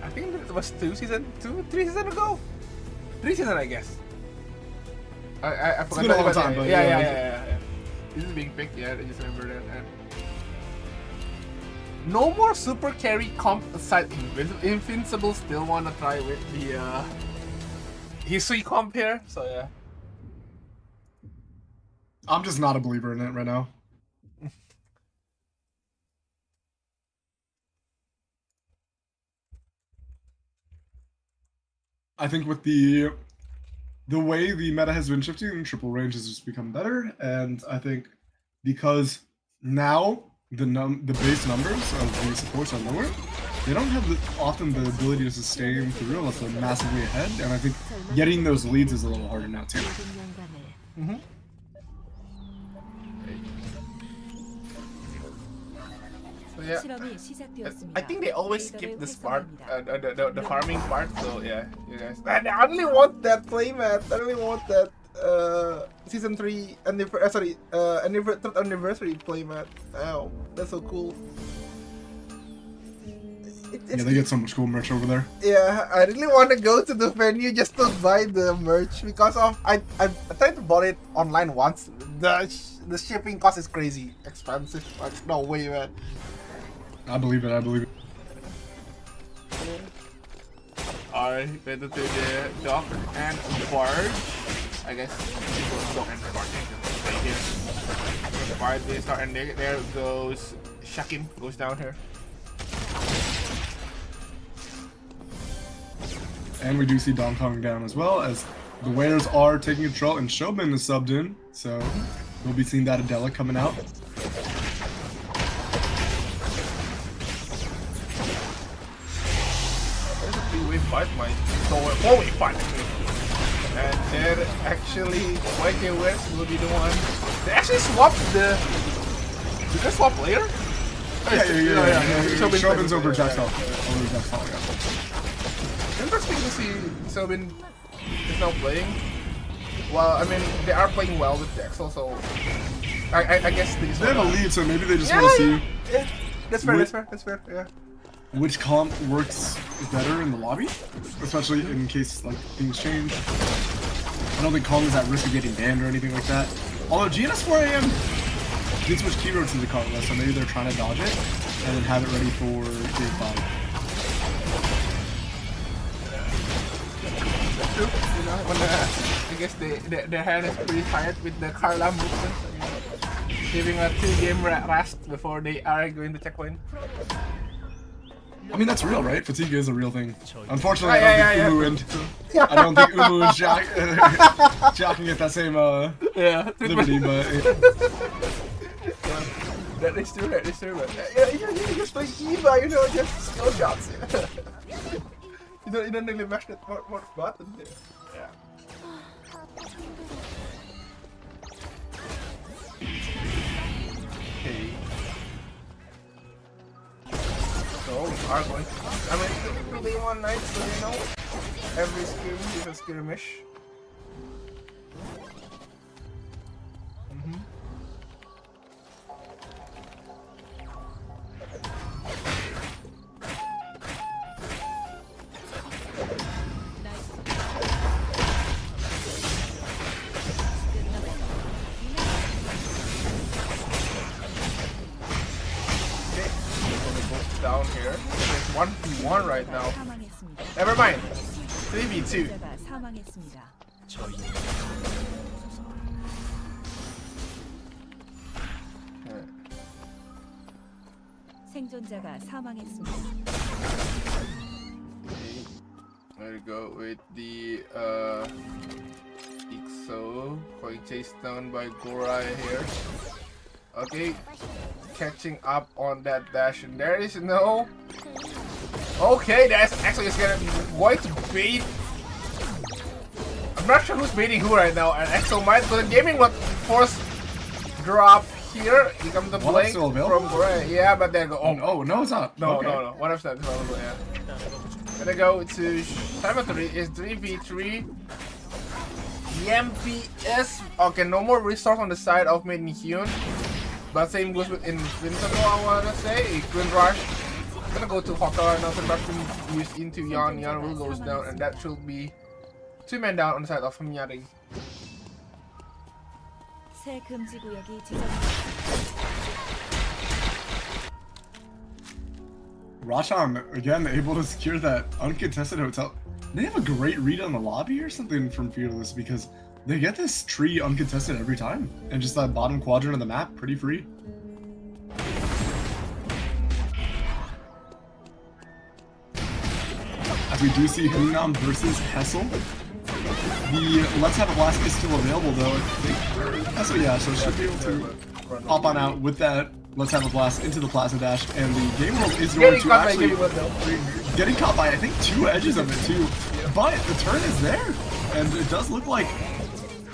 I think it was 3 seasons ago? 3 seasons, I guess. I forgot. It's been a long time, but yeah. This is being picked, I just remember that. And no more super carry comp aside. Invincible still wanna try with the Hisui comp here, so yeah. I'm just not a believer in it right now. I think with the way the meta has been shifting, triple range has just become better, and I think because now the base numbers of the supports are lower, they don't have often the ability to sustain through unless they're massively ahead, and I think getting those leads is a little harder now too. So yeah, I think they always skip this part, the farming part. So yeah, you guys. I really want that playmat. I really want that season 3 third anniversary playmat. Oh, that's so cool. Yeah, they get so much cool merch over there. Yeah, I really want to go to the venue just to buy the merch because of I tried to buy it online once. The shipping cost is crazy expensive. Like, no way, man. I believe it. Alright, went to the dock and barge. I guess dock and barge. The barge they start, and there goes Shakim goes down here. And we do see Dong Kong down as well, as the Wares are taking control, and Shobin is subbed in, so we'll be seeing that Adela coming out. There's a 3-way fight, my 4-way fight. And then actually, YK West will be the one. They actually swapped the. Did they swap later? Yeah. Shobin's over Jackson. Jackson. Interesting to see Sobin is now playing. Well, I mean, they are playing well with Jaxel, so I guess they have a lead, so maybe they just want to see. Yeah. That's fair. Yeah. Which comp works better in the lobby, especially in case like things change. I don't think Kong is at risk of getting banned or anything like that. Although GNS4AM did switch keyroads to the card list, so maybe they're trying to dodge it and then have it ready for Game 5. You know, when I guess their hand is pretty tired with the Carla movement, so, you know, giving a 2-game rest before they are going to checkpoint. I mean, that's real, right? Fatigue is a real thing. Unfortunately, I don't think Umu and jacking at that same liberty, but that is true. But you just play Eva, you know, just skill shots. You don't really mash that more button there. Yeah. Okay. So we are going to. I mean, we play one night, so you know, every skirmish is a skirmish. Down here. It's 1v1 right now. Never mind. 3v2. 생존자가 사망했습니다. Okay. There we go with the Ixo going chased down by Gorai here. Okay, catching up on that dash, and there is no. Okay, that's actually going to bait. I'm not sure who's baiting who right now, and Exo might, but the gaming would force drop here. Here comes the blank from Gorai. Yeah, but then go. Oh no, it's not. No, okay. no. One of them probably. Yeah. Gonna go to Cemetery is 3v3. The MPS. Okay, no more resource on the side of Maiden Hyun. But same goes with Invincible, I wanna say. Green Rush. Gonna go to Hoka now. Green Rush can use into Yan. Yan will goes down, and that should be 2 men down on the side of Miyari. 새 금지 구역이 지정. Roshan, again, able to secure that uncontested hotel. They have a great read on the lobby or something from Fearless, because they get this tree uncontested every time. And just that bottom quadrant of the map, pretty free. As we do see Hunam versus Hessel. The Let's Have a Blast is still available though. Hessel, yeah, so should be able to hop on out with that Let's Have a Blast into the Plaza Dash, and the game world is going to actually getting caught by I think 2 edges of it too. But the turn is there, and it does look like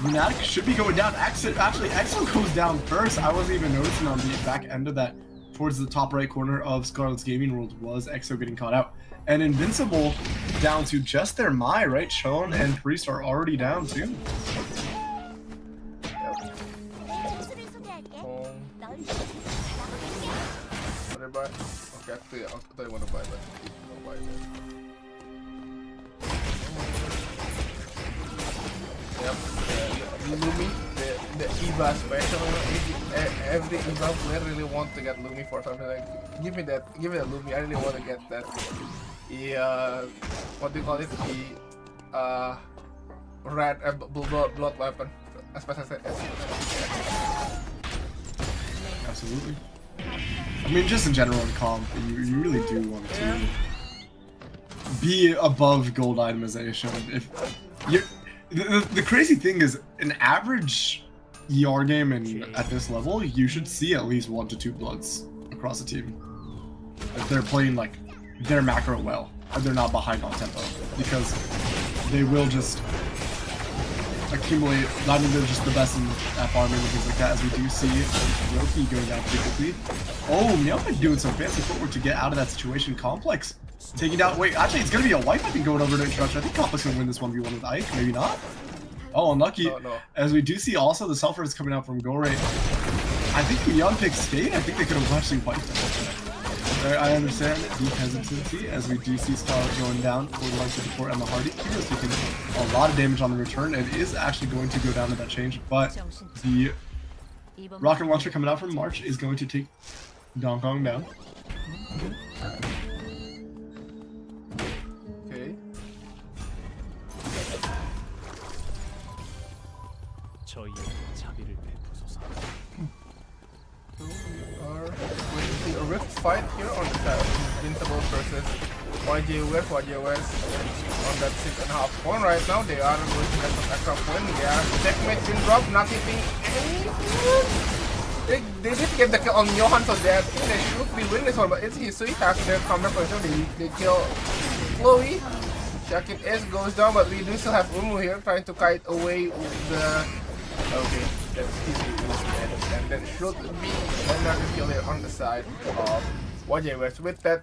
Lunatic should be going down. Actually, Exo goes down first. I wasn't even noticing on the back end of that. Towards the top right corner of Scarlet's Gaming World was Exo getting caught out. And Invincible down to just their Mai, right? Shone and Priest are already down too. Buy? Okay, I thought you want to buy, but don't buy it. Yep, Lumi, the Eva special. Every Eva player really want to get Lumi for something like. Give me that Lumi. I really want to get that. The what do you call it? The red blood weapon. As fast as Absolutely. I mean, just in general in comp, you really do want to be above gold itemization. If you, the crazy thing is, an average ER game at this level, you should see at least 1 to 2 bloods across the team. If they're playing like their macro well, and they're not behind on tempo, because they will just accumulate. Not even they're just the best at farming and things like that, as we do see Roki going down pretty quickly. Oh, Myeongman doing some fancy footwork to get out of that situation. Complex taking down. Wait, actually, it's gonna be a wipe. I think going over to introduction. I think Complex gonna win this 1v1 with Ike. Maybe not. Oh, unlucky. No. As we do see also the self is coming out from Gore. I think the young pick stayed. I think they could have actually wiped them. I understand the hesitancy, as we do see Scarlet going down for the likes of support Emma Hardy. Hero's taking a lot of damage on the return and is actually going to go down to that change, but the rocket launcher coming out from March is going to take Dong Kong down. Okay. So we are going to see a rift fight here on the side of Invincible versus YJ West on that 6.5 point right now. They are going to get some extra point. Yeah, checkmate been dropped, not hitting anyone. They did get the kill on Johan, so they think they should be winning this one, but it's Hisui has their counter position. They kill Chloe. Shakin S goes down, but we do still have Umu here trying to kite away the. Okay, that's Hisui, and that should be another kill here on the side of YJ West with that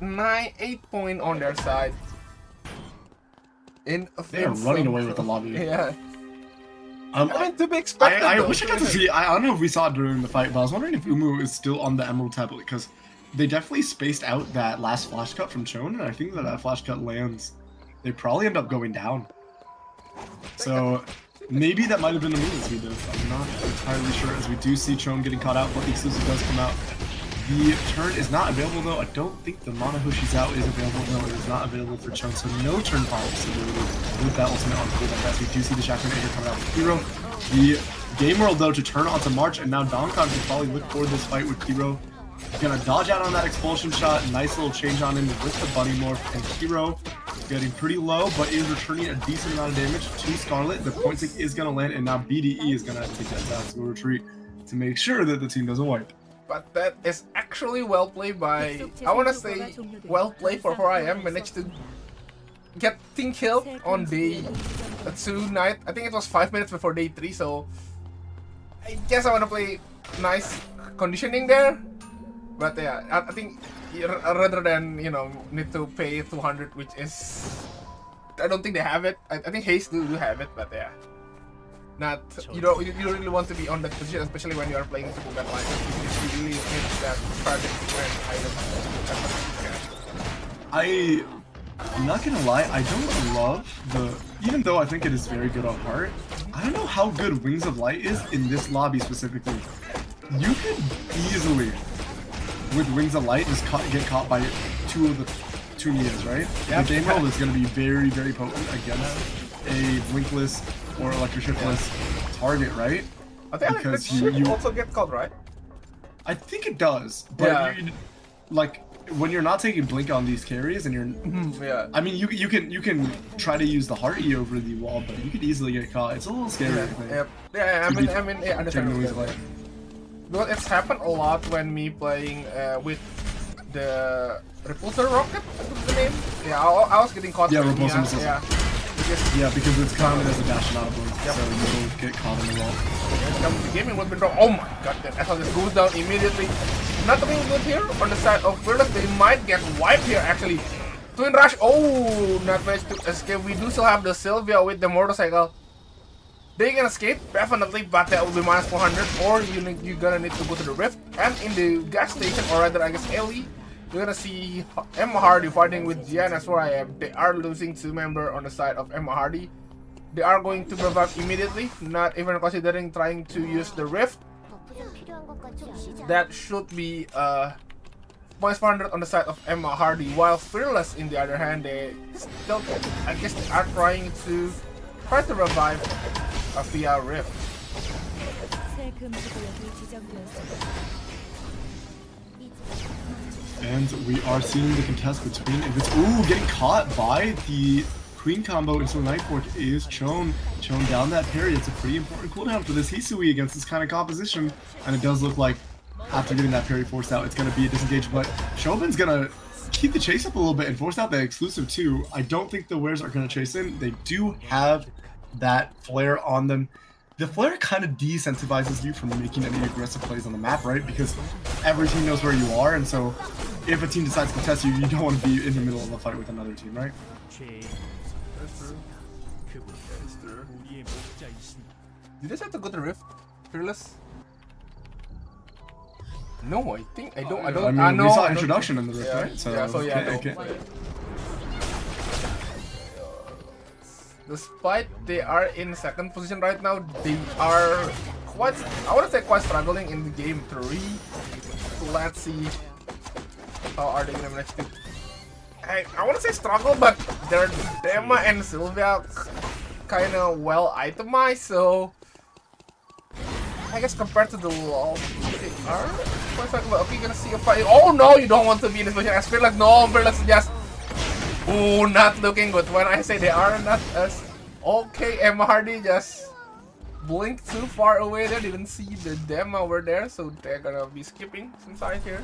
8 point on their side. They're running away with the lobby. Yeah. I mean, to be expected. I wish I got to see. I don't know if we saw it during the fight, but I was wondering if Umu is still on the Emerald tablet, because they definitely spaced out that last flash cut from Chon, and I think that flash cut lands, they probably end up going down. So maybe that might have been the move as we did. I'm not entirely sure, as we do see Chon getting caught out, but the exclusive does come out. The turn is not available though. I don't think the Monahoshi's out is available. No, it is not available for Chon, so no turn possibility with that ultimate on cooldown. As we do see the Chakra Dagger coming out with Hero. The game world though to turn onto March, and now Donkon can probably look for this fight with Hero. Gonna dodge out on that expulsion shot. Nice little change on him with the Bunny Morph, and Hero getting pretty low, but is returning a decent amount of damage to Scarlet. The point stick is gonna land, and now BDE is gonna take that down to retreat to make sure that the team doesn't wipe. But that is actually well played by, I want to say, well played for 4IM. Managed to get team kill on day 2 night. I think it was 5 minutes before day 3, so I guess I want to play nice conditioning there. But yeah, I think rather than, you know, need to pay 200, which is, I don't think they have it. I think Haze do have it, but yeah. Not, you don't really want to be on that position, especially when you are playing triple battle line. You really need that target item. I'm not gonna lie, I don't love the, even though I think it is very good on heart, I don't know how good Wings of Light is in this lobby specifically. You could easily, with Wings of Light, just get caught by two Nias, right? Yeah. The game world is gonna be very, very potent against a Blinkless or electric shiftless target, right? I think because you also get caught, right? I think it does, but yeah. Like when you're not taking blink on these carries, and you're, yeah. I mean, you can try to use the heart E over the wall, but you could easily get caught. It's a little scary. Yeah, I think. Yeah. I mean, yeah, understand. Because it's happened a lot when me playing with the Repulsor Rocket. What's the name? Yeah, I was getting caught. Yeah, Repulsor missiles. Yeah. Because it's common as a dash not a blink, so you'll get caught in the wall. The gaming would be wrong. Oh my god, that SL just goes down immediately. Not looking good here on the side of Fearless. They might get wiped here actually. Twin Rush. Oh, not managed to escape. We do still have the Sylvia with the motorcycle. They can escape, definitely, but that will be minus 400, or you're gonna need to go to the Rift. And in the gas station, or rather, I guess, Ellie, you're gonna see Emma Hardy fighting with Jian as 4IM. They are losing 2 members on the side of Emma Hardy. They are going to revive immediately, not even considering trying to use the Rift. That should be minus 400 on the side of Emma Hardy, while Fearless, in the other hand, they still, I guess, they are trying to revive via Rift. And we are seeing the contest between ooh, getting caught by the Queen combo into the Night Fork is Chone. Chone down that parry. It's a pretty important cooldown for this Hisui against this kind of composition. And it does look like after getting that parry forced out, it's going to be a disengage. But Shobin's going to keep the chase up a little bit and force out the exclusive too. I don't think the Wares are going to chase in. They do have that flare on them. The flare kind of desensitivizes you from making any aggressive plays on the map, right? Because every team knows where you are, and so if a team decides to test you, you don't want to be in the middle of a fight with another team, right? That's true. Did this have to go to Rift? Fearless? No, I think I don't. I mean, we saw introduction in the Rift, right? So yeah. Okay. Despite they are in second position right now, they are quite, I want to say quite struggling in the game 3. Let's see how are they gonna manage to. I want to say struggle, but their Dema and Sylvia kind of well itemized, so I guess compared to the LoL, they are quite struggling. Okay, you're gonna see a fight. Oh no, you don't want to be in this position. I feel like no, Fearless just. Ooh, not looking good. When I say they are not as okay, Emma Hardy just blinked too far away there. Didn't see the Dem over there, so they're gonna be skipping some side here.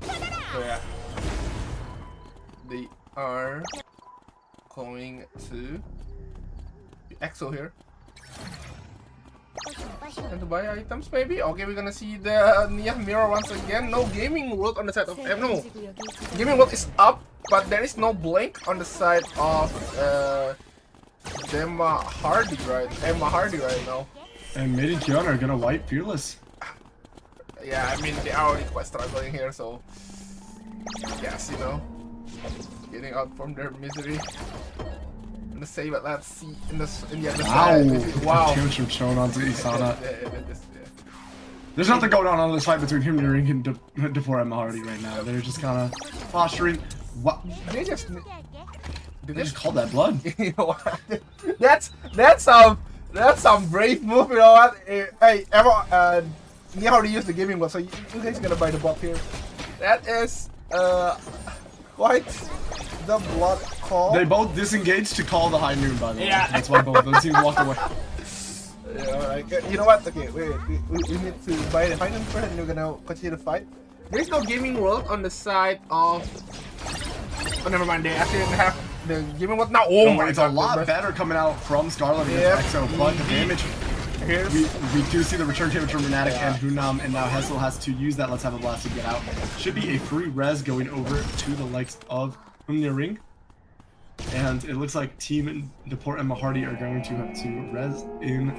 So yeah, they are going to EXO here. And to buy items maybe? Okay, we're gonna see the Nia mirror once again. No gaming world on the side of no. Gaming world is up, but there is no blink on the side of Emma Hardy right now. And Made and Kiana are gonna wipe Fearless. Yeah, I mean they are already quite struggling here, so yes, you know, getting out from their misery. I'm gonna say, but let's see in the other side. Wow. Huge from Chone onto Isana. There's nothing going on this fight between him and Depor Emma Hardy right now. They're just kind of posturing. What? They just called that blood. You know what? That's some brave move. You know what? Hey, Emma, Nia already used the gaming one, so you guys are gonna buy the bot here. That is quite the blood call. They both disengaged to call the high noon, by the way. Yeah. That's why both of those teams walked away. Yeah, you know what? Okay, wait. We need to buy the high noon first, and we're gonna continue the fight. There's no gaming world on the side of. Oh, never mind. They actually didn't have the gaming world now. Oh my god, it's a lot better coming out from Scarlet against EXO, but the damage. We do see the return damage from Renatic and Hunam, and now Hessel has to use that Let's Have a Blast to get out. Should be a free res going over to the likes of Humnia Ring. And it looks like Team Deport and Mahardy are going to have to res in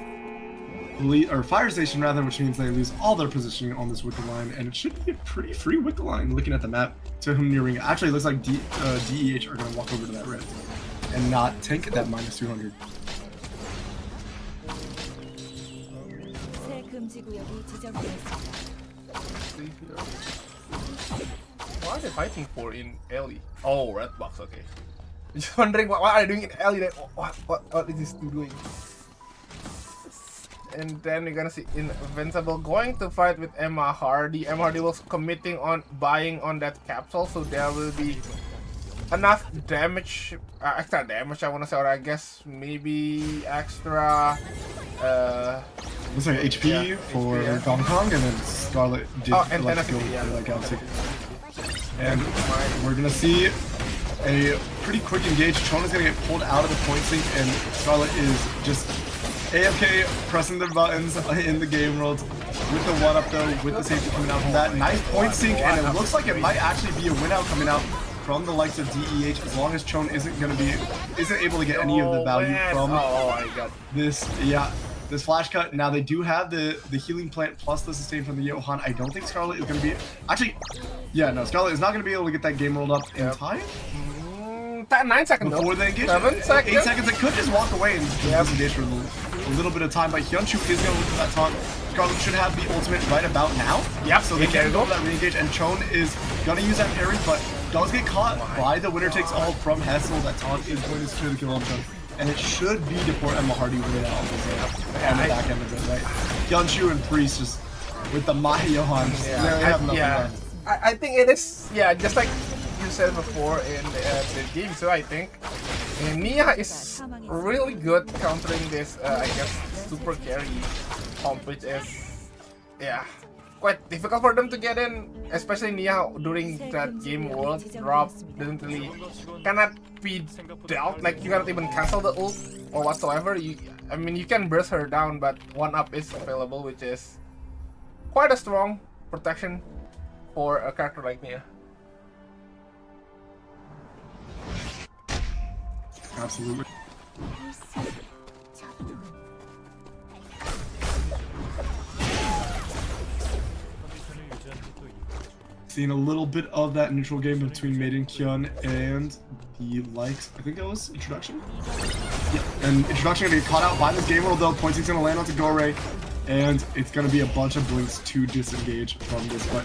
Fire Station rather, which means they lose all their positioning on this Wicked line, and it should be a pretty free Wicked line looking at the map to Humnia Ring. Actually, it looks like DEH are going to walk over to that red and not tank that minus 200. What are they fighting for in Ellie? Oh, red box. Okay. Just wondering what are they doing in Ellie? Like, what is this doing? And then we're gonna see Invincible going to fight with Emma Hardy. Emma Hardy was committing on buying on that capsule, so there will be enough damage, extra damage I wanna say, or I guess maybe extra looks like HP for Gong Kong, and then Scarlet did and Galaxy. And we're gonna see a pretty quick engage. Chone is gonna get pulled out of the point sync, and Scarlet is just AFK pressing the buttons in the game world with the 1-up though, with the safety coming out from that. Nice point sync, and it looks like it might actually be a win out coming out from the likes of DEH, as long as Chone isn't able to get any of the value from this flash cut. Now they do have the healing plant plus the sustain from the Johan. I don't think Scarlet is going to be Scarlet is not going to be able to get that game rolled up in time. 9 seconds before they engage. 7 seconds. 8 seconds. They could just walk away and disengage for a little bit of time. But Hyunchu is going to look for that taunt. Scarlet should have the ultimate right about now. Yep. So they can go for that re-engage, and Chone is going to use that parry, but does get caught by the winner takes all from Hessel. That taunt is going to secure the kill on Chone. And it should be Deport and Mahardy win out on the back end of it, right? Hyunchu and Priest just with the Mahi Johan. I think it is, yeah, just like you said before in the game too, I think. And Nia is really good countering this, I guess, super carry comp, which is, yeah, quite difficult for them to get in, especially Nia during that game world drop cannot be dealt, like you cannot even cancel the ult or whatsoever. I mean, you can burst her down, but 1-up is available, which is quite a strong protection for a character like Nia. Absolutely. Seen a little bit of that neutral game between Maiden Kyun and the likes. I think that was Introduction? Yeah, and Introduction gonna get caught out by this game world though. Pointing's gonna land onto Gore, and it's gonna be a bunch of blinks to disengage from this, but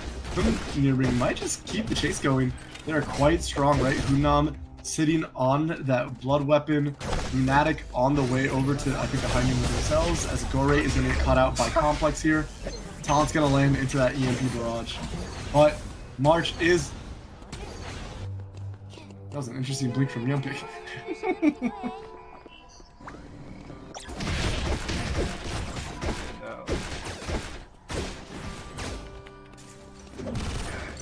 near ring might just keep the chase going. They're quite strong, right? Hunam sitting on that blood weapon, Lunatic on the way over to, I think, the high noon with themselves, as Gore is gonna get caught out by Complex here. Talent's gonna land into that EMP barrage. But March is... That was an interesting blink from Yumpy.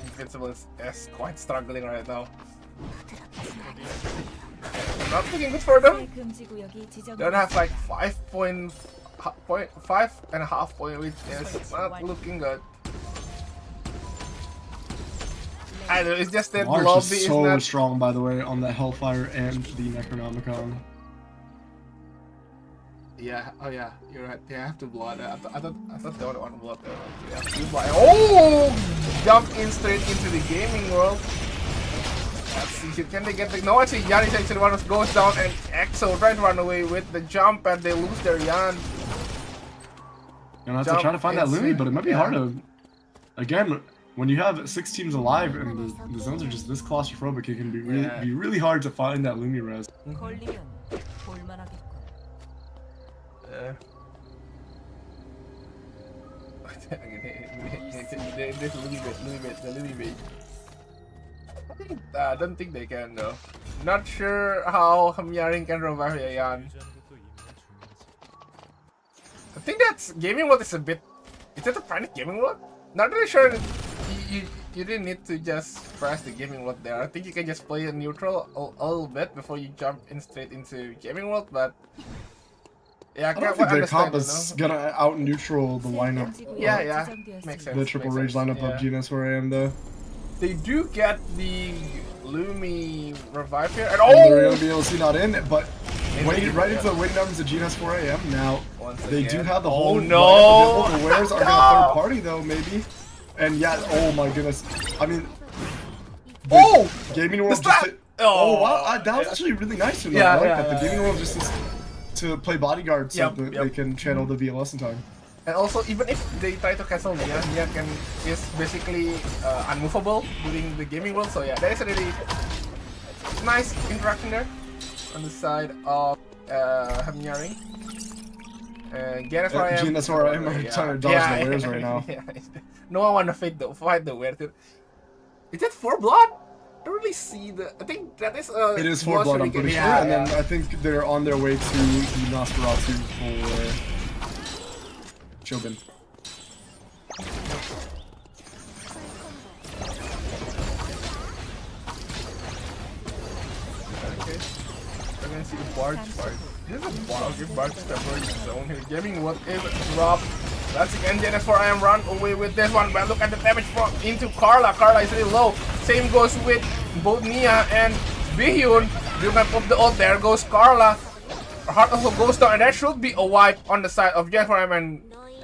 Invincible is quite struggling right now. Not looking good for them. Don't have like 5.5 point, which is not looking good. I don't know, it's just that March lobby is so not strong, by the way, on the Hellfire and the Necronomicon. Yeah, oh yeah, you're right. They have to blood. I thought they would want to blood there. They have to blood. Oh! Jump in straight into the gaming world. Let's see, can they get the... No, actually, Yan is actually one of goes down, and EXO trying to run away with the jump, and they lose their Yan. Gonna have to try to find that Lumi, but it might be hard to... Again, when you have 6 teams alive and the zones are just this claustrophobic, it can be really hard to find that Lumi res. I don't think they can though. Not sure how Hamyarin can revive Yayan. I think that's gaming world is a bit... Is that a panic gaming world? Not really sure. You didn't need to just press the gaming world there. I think you can just play a neutral a little bit before you jump in straight into gaming world, but yeah, I don't think their comp is gonna out neutral the lineup. Yeah, makes sense. The triple rage lineup of GNS where I am though. They do get the Lumi revive here, and they're gonna be able to see not in, but right into the win numbers of GNS 4 AM. Now they do have the whole no! The wares are gonna third party though, maybe. And yeah, oh my goodness. I mean, Gaming World just hit, oh wow, that was actually really nice to know. I like that. The Gaming World just is to play bodyguard so that they can channel the VLS in time. And also, even if they try to cancel Nia is basically unmovable during the gaming world. So yeah, that is a really nice interaction there on the side of Hamyaring. GNS where I am trying to dodge the wares right now. No one wanna fight the wares. Is that 4 blood? I don't really see the... I think that is it is 4 blood, I'm pretty sure. And then I think they're on their way to the Nosferatu for... Chobin. Okay. I'm gonna see the barge. This is a barge. Give barge temporary zone here. Gaming what is drop. That's again Genesis 4 AM run away with this one, but look at the damage from into Carla. Carla is really low. Same goes with both Nia and Bihyun. Do not pop the ult. There goes Carla. Heart also goes down, and that should be a wipe on the side of Genesis 4 AM, and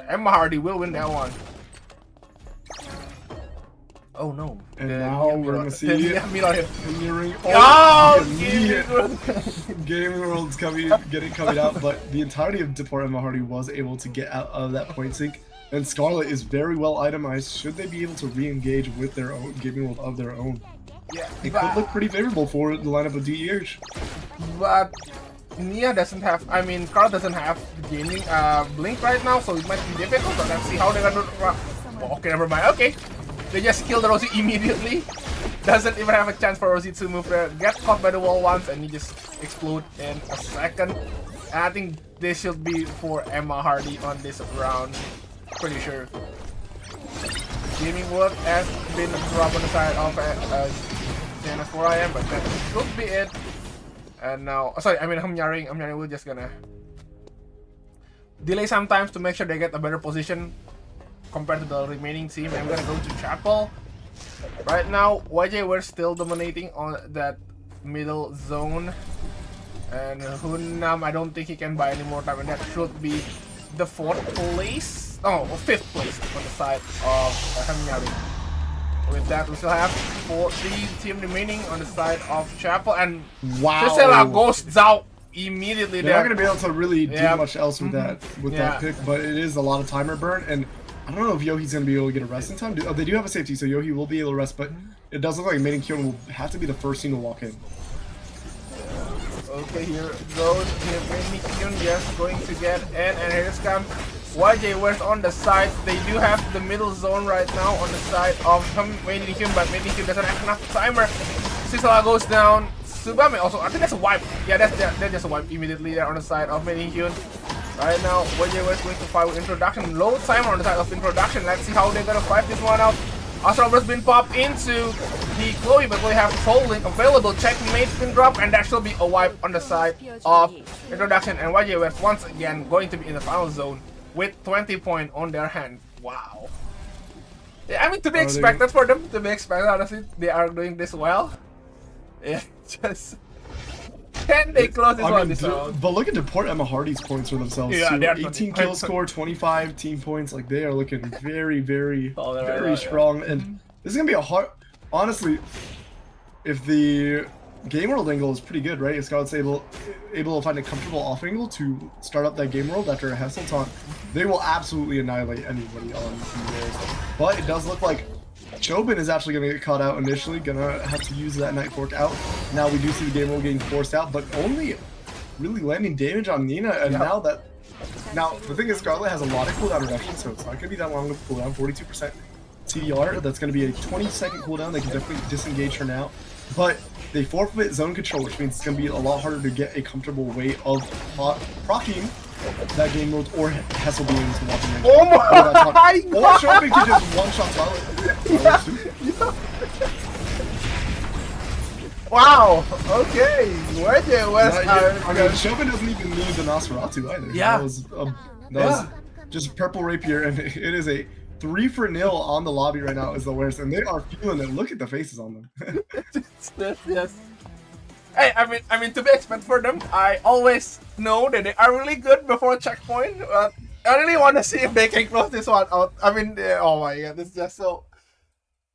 Emma Hardy will win that one. Oh no. And now we're gonna see Gaming World's coming out, but the entirety of Deport Emma Hardy was able to get out of that point sink. And Scarlet is very well itemized. Should they be able to re-engage with their own Gaming World of their own? Yeah, it could look pretty favorable for the lineup of DEH. But Nia doesn't have, I mean, Carl doesn't have gaming blink right now, so it might be difficult, but let's see how they're gonna do. Okay, never mind. Okay, They just kill the Rosie immediately. Doesn't even have a chance for Rosie to move there. Get caught by the wall once and he just explode in a second. And I think this should be for Emma Hardy on this round. Pretty sure. Gaming work has been dropped on the side of Janice 4IM, but that should be it. And now, sorry, I mean Hamnyaring will just gonna delay sometimes to make sure they get a better position compared to the remaining team. I'm gonna go to Chapel. Right now, YJ we're still dominating on that middle zone. And Hunnam, I don't think he can buy any more time, and that should be the 4th place. Oh, 5th place on the side of Hamnyaring. With that, we still have 3 team remaining on the side of Chapel, and wow, Priscilla goes out immediately. They're not going to be able to really do much else with that Yeah. pick, but it is a lot of timer burn, and I don't know if Yohi's going to be able to get a rest in time. They do have a safety, so Yohi will be able to rest, but it does look like Maiden Kyun will have to be the first team to walk in. Okay, here goes Maiden Kyun just going to get in, and here comes YJ West on the side. They do have the middle zone right now on the side of Maiden Kyun, but Maiden Kyun doesn't have enough timer. Sisala goes down. Subame also, I think that's a wipe. Yeah, that's just a wipe immediately there on the side of Maiden Kyun. Right now, YJ West going to fight with introduction. Low timer on the side of introduction. Let's see how they're gonna fight this one out. Astro's been popped into the Chloe, but we have Soul Link available. Checkmate spin drop, and that should be a wipe on the side of introduction. And YJ West once again going to be in the final zone with 20 points on their hand. Wow. Yeah, I mean, to be expected for them, to be expected, honestly, they are doing this well. Yeah, just... Can they close this one this round? But look at Deport Emma Hardy's points for themselves. Yeah, too. they are 18 kill score, 25 team points. Like, they are looking very, very, very strong. And this is going to be a hard... Honestly, if the game world angle is pretty good, right? If Scout's able to find a comfortable off angle to start up that game world after a Hessel taunt, they will absolutely annihilate anybody on theirs. But it does look like Chobin is actually going to get caught out initially, gonna have to use that Night Fork out. Now we do see the game world getting forced out, but only really landing damage on Nina, and now the thing is Scarlet has a lot of cooldown reduction, so it's not going to be that long of a cooldown, 42% CDR, that's going to be a 20-second cooldown. They can definitely disengage her now, but they forfeit zone control, which means it's going to be a lot harder to get a comfortable way of proccing that game mode, or Hessel being able to walk in range. Oh my god! Or Chobin can just one-shot Scarlet. Wow, okay. YJ West I mean, Chobin doesn't even need the Nosferatu either. Yeah. That was just purple rapier, and it is a 3-0 on the lobby right now is the worst, and they are feeling it. Look at the faces on them. Yes. Hey, I mean, to be expected for them, I always know that they are really good before a checkpoint. But I really want to see if they can close this one out. I mean, oh my god, it's just so.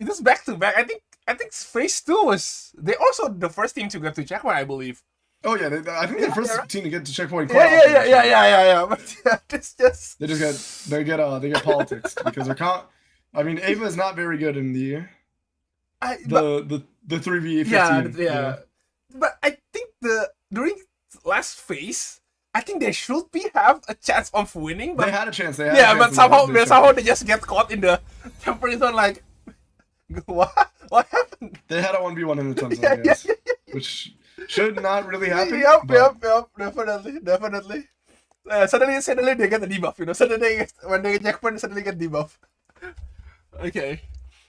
It is back to back. I think phase 2 was they also the first team to get to checkpoint, I believe. Oh yeah, I think they're the first team to get to checkpoint. Yeah. But yeah, it's just they get politics because they're I mean, Ava is not very good in the 3v15. Yeah. But I think during last phase, I think they should have a chance of winning. But they had a chance. But somehow they just get caught in the temporary zone. Like, what happened? They had a 1v1 in the time zone, yes, which should not really happen. Yep, definitely. Suddenly they get the debuff. Suddenly when they checkpoint, suddenly get debuff. Okay.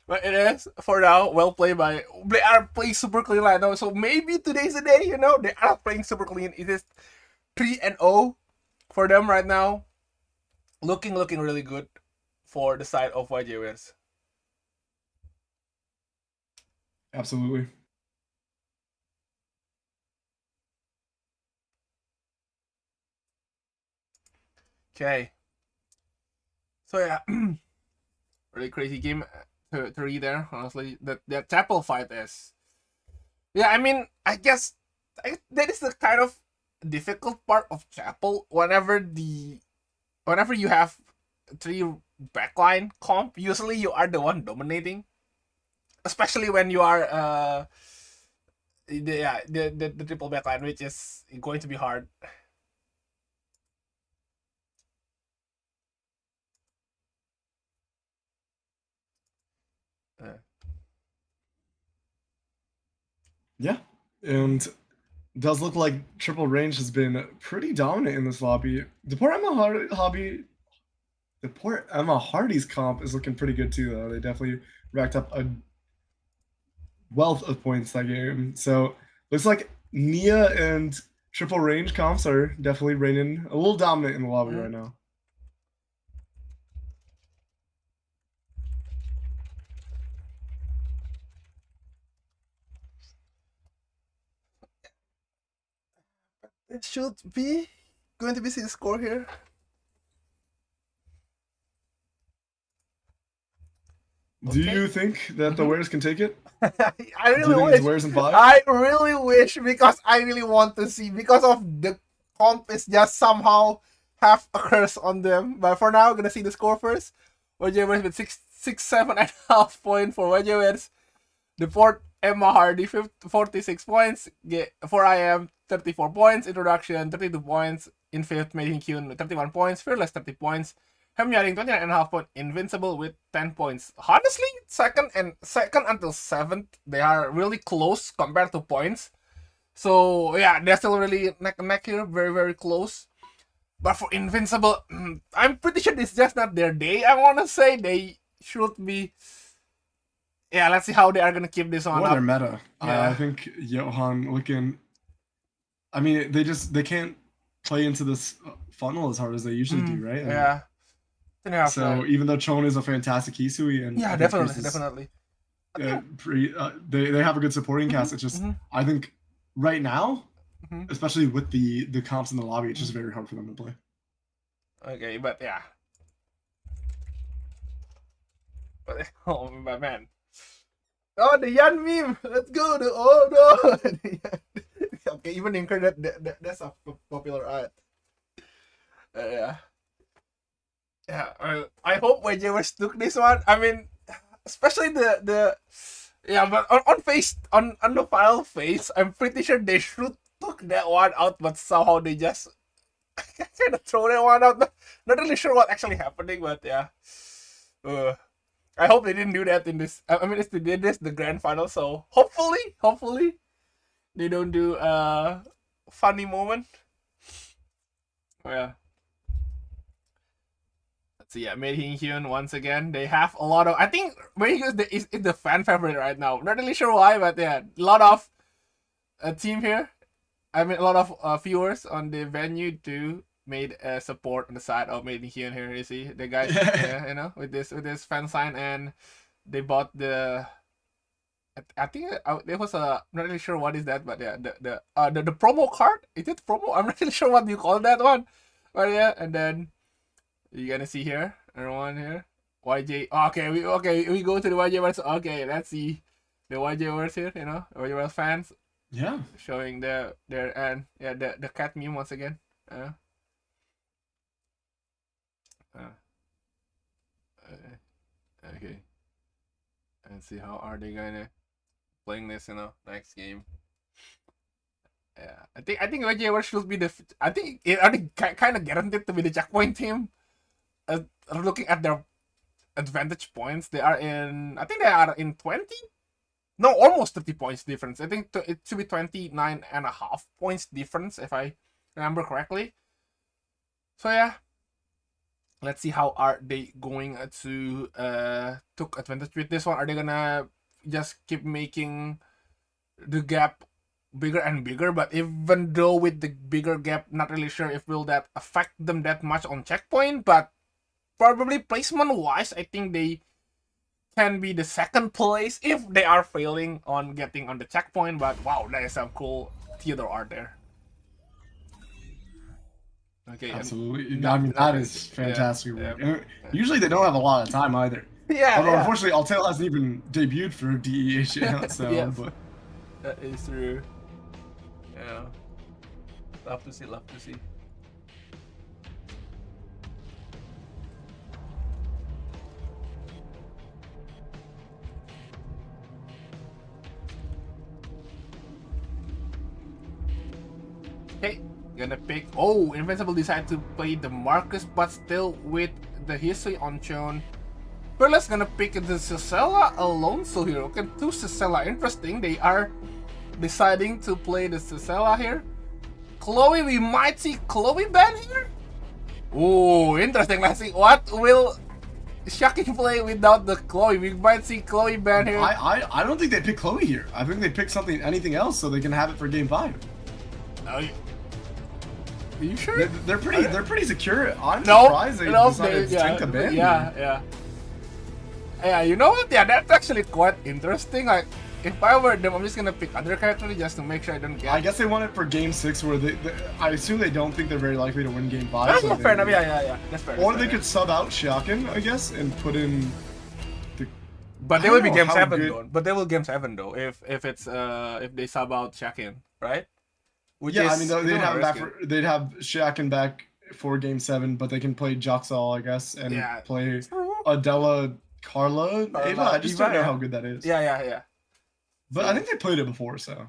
But it is, for now, well played by... They are playing super clean right now, so maybe today's the day, they are playing super clean. It is 3-0 for them right now. Looking really good for the side of YJ West. Absolutely. Okay. So yeah, really crazy game. To read there, honestly, that Chapel fight is, yeah, I mean, I guess that is the kind of difficult part of Chapel. Whenever you have 3 backline comp, usually you are the one dominating, especially when you are the triple backline, which is going to be hard. Yeah, and does look like triple range has been pretty dominant in this lobby. The poor Emma Hardy's comp is looking pretty good too, though. They definitely racked up a wealth of points that game. So looks like Nia and triple range comps are definitely reigning a little dominant in the lobby right now. It should be going to be the score here. Do you think that the Wares can take it? I really wish. Wares in 5? I really wish, because I really want to see, because of the comp is just somehow have a curse on them. But for now, I'm gonna see the score first. YJ Wares with 7.5 points for YJ Wares. The fourth Emma Hardy 46 points. For IM 34 points. Introduction 32 points. In fifth, Mating Kyun 31 points. Fearless 30 points. Hemyaring 29.5 points. Invincible with 10 points. Honestly, second until 7th, they are really close compared to points. So yeah, they're still really neck and neck here, very very close. But for Invincible, I'm pretty sure it's just not their day. I wanna say they should be. Yeah, let's see how they are gonna keep this on. Or their meta. Yeah. I think Johan looking. I mean, they can't play into this funnel as hard as they usually do, right? Yeah. So even though Chon is a fantastic Hisui, and yeah, definitely. They have a good supporting cast. It's just I think right now, especially with the comps in the lobby, it's just very hard for them to play. Okay, but yeah. But oh my man. Oh, the Yan meme. Let's go. Oh no. Okay, even in that's a popular art. Yeah. Yeah, I hope YJ West took this one. I mean, especially the yeah, but on the final phase, I'm pretty sure they should took that one out, but somehow they just kind of throw that one out. Not really sure what actually happening, but yeah. I hope they didn't do that in this. I mean, they did this the grand final, so hopefully, they don't do a funny moment. Oh, yeah. So yeah, Mating Hyun once again. They have a lot of. I think Mating Hyun is the fan favorite right now. Not really sure why, but yeah, a lot of team here. I mean, a lot of viewers on the venue too made support on the side of Mating Hyun here. You see the guys, yeah, you know, with this fan sign, and they bought the. I think there was a not really sure what is that, but yeah, the promo card. Is it promo? I'm not really sure what you call that one, but yeah, and then. You're gonna see here, everyone here. YJ. Okay, we go to the YJ verse. Okay, let's see the YJ verse here. You know, YJ verse fans. Yeah. Showing their and yeah the cat meme once again. Okay. Let's see how are they gonna playing this. You know, next game. Yeah, I think YJ verse should be the. I think it already kind of guaranteed to be the checkpoint team. Looking at their advantage points, they are in. I think they are in 20. No, almost 30 points difference. I think it should be 29.5 points difference if I remember correctly. So yeah, let's see how are they going to took advantage with this one. Are they gonna just keep making the gap bigger and bigger? But even though with the bigger gap, not really sure if will that affect them that much on checkpoint, but probably placement wise, I think they can be the second place if they are failing on getting on the checkpoint. But wow, that is some cool theater art there. Okay, absolutely. I mean, that is fantastic. Yeah. Usually they don't have a lot of time either. Yeah. Although unfortunately, Altail hasn't even debuted for DEH yet, so. Yeah. But... That is true. Yeah. Love to see. Okay, gonna pick. Oh, Invincible decided to play the Marcus, but still with the history on Chon. Fearless gonna pick the Cicella Alonso here. Okay, two Cicella. Interesting. They are deciding to play the Cicella here. Chloe, we might see Chloe ban here. Oh, interesting. Let's see what will Shocking play without the Chloe. We might see Chloe ban here. I don't think they pick Chloe here. I think they pick anything else so they can have it for game 5. Are you sure? They're pretty secure. I'm surprised they decided to take the ban. Yeah. You know what? Yeah, that's actually quite interesting. Like, if I were them, I'm just gonna pick other characters just to make sure I don't get. I guess they want it for game 6, where I assume they don't think they're very likely to win game 5. That's so fair enough. Yeah. That's fair. Or they could sub out Shaken, I guess, and put in. But they will be game 7 though. But they will game 7 though. If they sub out Shaken, right? I mean they'd have Shaken back for game 7, but they can play Joxal, I guess, and play Adela, Carla, Ava. I just don't know how good that is. Yeah. But I think they played it before, so.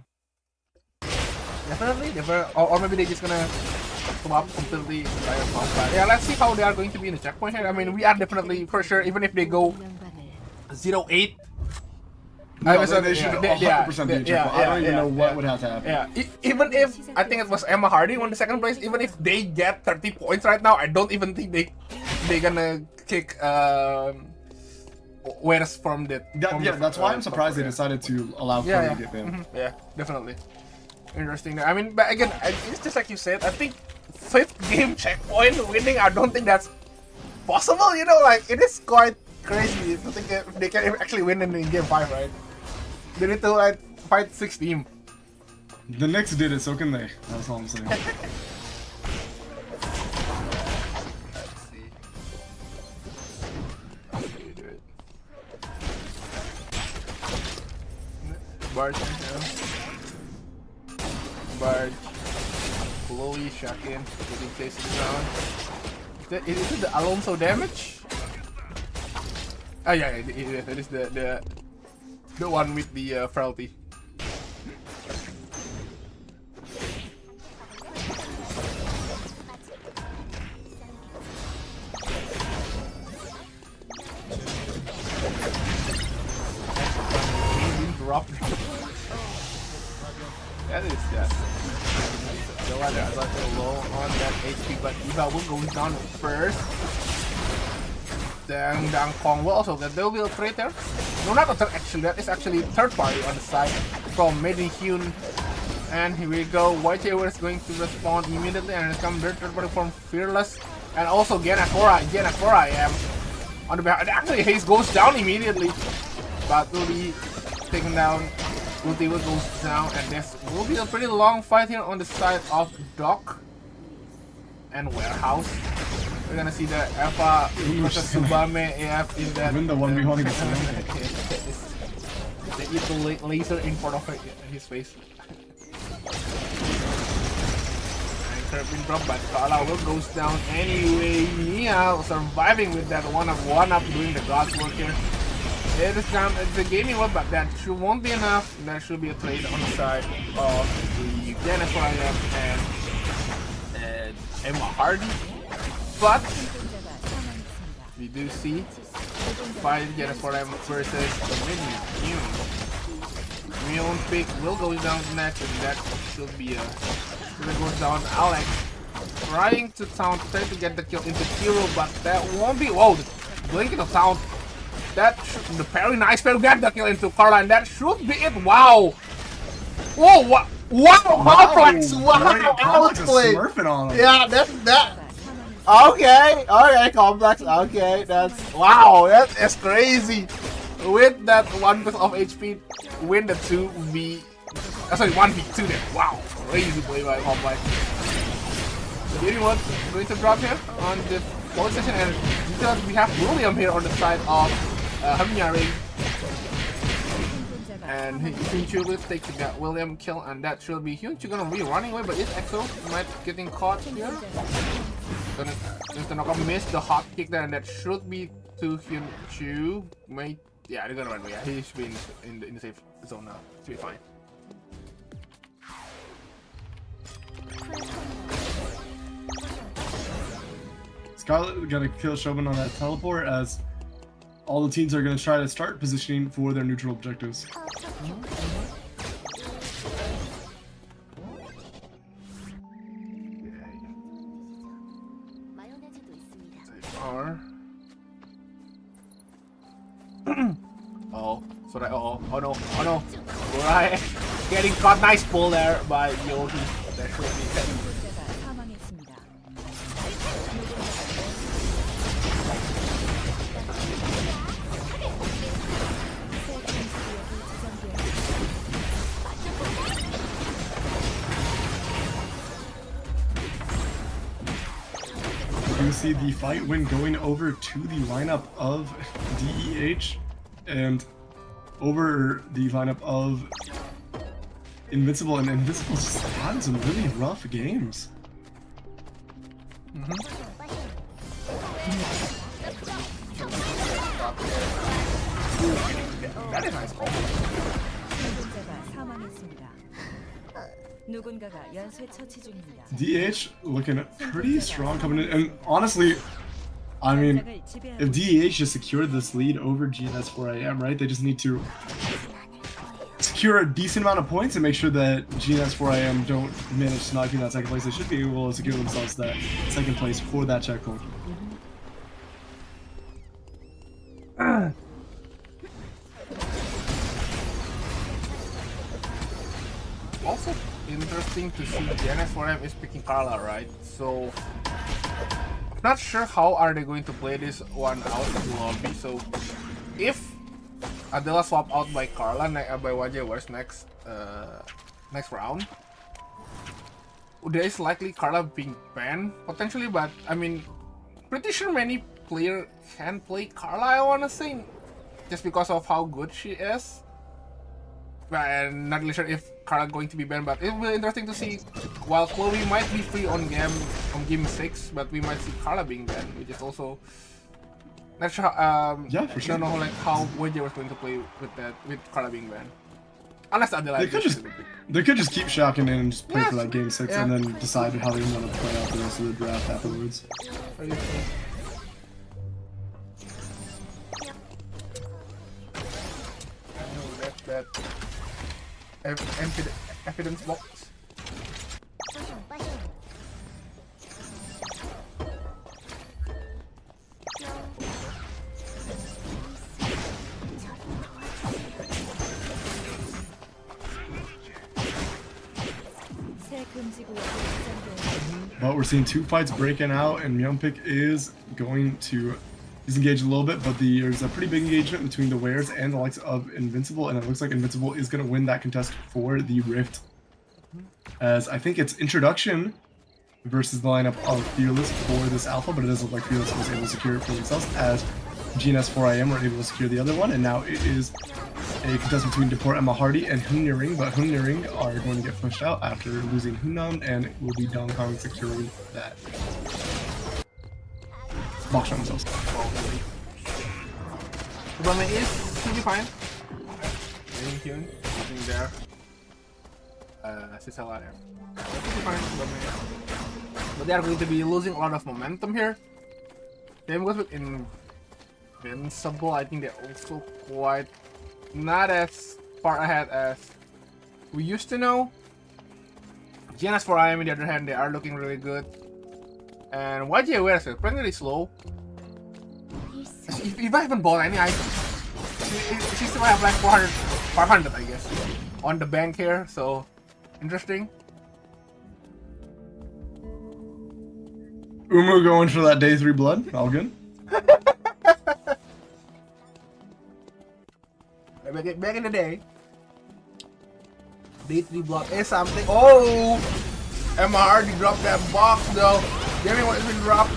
Definitely, or maybe they're just gonna swap completely entire combat. Yeah, let's see how they are going to be in the checkpoint here. I mean, we are definitely for sure, even if they go 0-8. No, they should 100% be in checkpoint. I don't even know what would have to happen. Yeah, even if I think it was Emma Hardy won the second place, even if they get 30 points right now, I don't even think they're gonna kick. Whereas from the that's why I'm surprised they decided to allow Chloe to get banned. Yeah, definitely. Interesting. I mean, but again, it's just like you said. I think 5th game checkpoint winning. I don't think that's possible. You know, like it is quite crazy to think if they can actually win in game 5, right? They need to like fight 6 team. The Knicks did it, so can they. That's all I'm saying. Barge, Barge, Chloe, Shaken, getting chased down. Is it the Alonso damage? Ah, yeah, it is the one with the frailty. Dropped. That is the one that's like low on that HP, but Eva will go down first. Then Dang Kong will also get. There will be a trade there. No, not a third actually. That is actually third party on the side from Maiden Hyun. And here we go. White Taylor is going to respond immediately, and it's come third party from Fearless, and also Genakora. I am on the back. Actually, Haze goes down immediately, but will be taken down. Ulti will goes down, and this will be a pretty long fight here on the side of Dock and Warehouse. We're gonna see the Eva versus Subame AF in that. Even the 1v1 against him. They eat the laser in front of his face. And Kerbin drop, but Carla will goes down anyway. Nia surviving with that one up doing the God's work here. It is down the gaming web, but that won't be enough. There should be a trade on the side of the Jennifer and Emma Hardy. But we do see 5 Jennifer versus the Minion. Mion pick will go down next, and that should be a. Then goes down Alex, trying to get the kill into Hero, but that won't be. Whoa, blink in the sound. That the very nice pair get the kill into Carla, and that should be it. Wow! Whoa! Wow! Complex! Wow! Complex is smurfing on him. Yeah, that. Okay, Complex. Okay, that's wow. That is crazy. With that 1% of HP, win the 2v. Sorry, 1v2 there. Wow, crazy play by Complex. The beauty one going to drop here on the boat session, and because we have William here on the side of Hamyari, and Hyunchu will take that William kill, and that should be Hyunchu gonna be running away, but it's Exo might getting caught here. Gonna miss the hot kick there, and that should be to Hyunchu. Yeah, they're gonna run away. Yeah, he should be in the safe zone now. Should be fine. Scarlet gonna kill Shogun on that teleport, as all the teams are gonna try to start positioning for their neutral objectives. Oh, so that oh no, oh no. Right. Getting caught, nice pull there by Yogi. That should be that. 생존자가 사망했습니다. 새 금지 구역이 지정되었습니다. You see the fight when going over to the lineup of DEH and over the lineup of Invincible, and Invincible just had some really rough games. That is nice combo. 생존자가 사망했습니다. 누군가가 연쇄 처치 중입니다. DEH looking pretty strong coming in, and honestly, I mean, if DEH just secured this lead over GNS4AM, right, they just need to secure a decent amount of points and make sure that GNS4AM don't manage to not be in that second place. They should be able to secure themselves that second place for that checkpoint. Also interesting to see GNS4M is picking Carla, right? So I'm not sure how are they going to play this one out in the lobby. So if Adela swap out by Carla, by YJ next round, there is likely Carla being banned potentially, but I mean, pretty sure many players can play Carla, I wanna say, just because of how good she is. But I'm not really sure if Carla going to be banned, but it will be interesting to see. While Chloe might be free on game 6, but we might see Carla being banned, which is also not sure. Yeah, for sure. I don't know like how YJ was going to play with that, with Carla being banned. Unless Adela. They could just keep shocking in and just play for that game 6 Yeah. and then decide how they want to play out the rest of the draft afterwards. That evidence box. 새 금지 구역이 지정되었습니다. But we're seeing two fights breaking out, and Myungpik is going to disengage a little bit, but there's a pretty big engagement between the Wares and the likes of Invincible, and it looks like Invincible is going to win that contest for the Rift. As I think it's Introduction versus the lineup of Fearless for this Alpha, but it does look like Fearless was able to secure it for themselves, as GNS4IM were able to secure the other one, and now it is a contest between Deport Emma Hardy and Hunniring, but Hunniring are going to get pushed out after losing Hunnam, and it will be Dong Kong securing that box on themselves. Obama is should be fine. Getting Hyun, sitting there. Sisala there. Should be fine, Obama. But they are going to be losing a lot of momentum here. Same goes with Invincible. I think they're also quite not as far ahead as we used to know. GNS4IM on the other hand, they are looking really good. And YJ Ware is pretty slow. If I haven't bought any items, she still have like 500 I guess, on the bank here, so interesting. Umu going for that day 3 blood, all good. Back in the day, day 3 block is something. Oh! Emma Hardy dropped that box though. The only one has been dropped.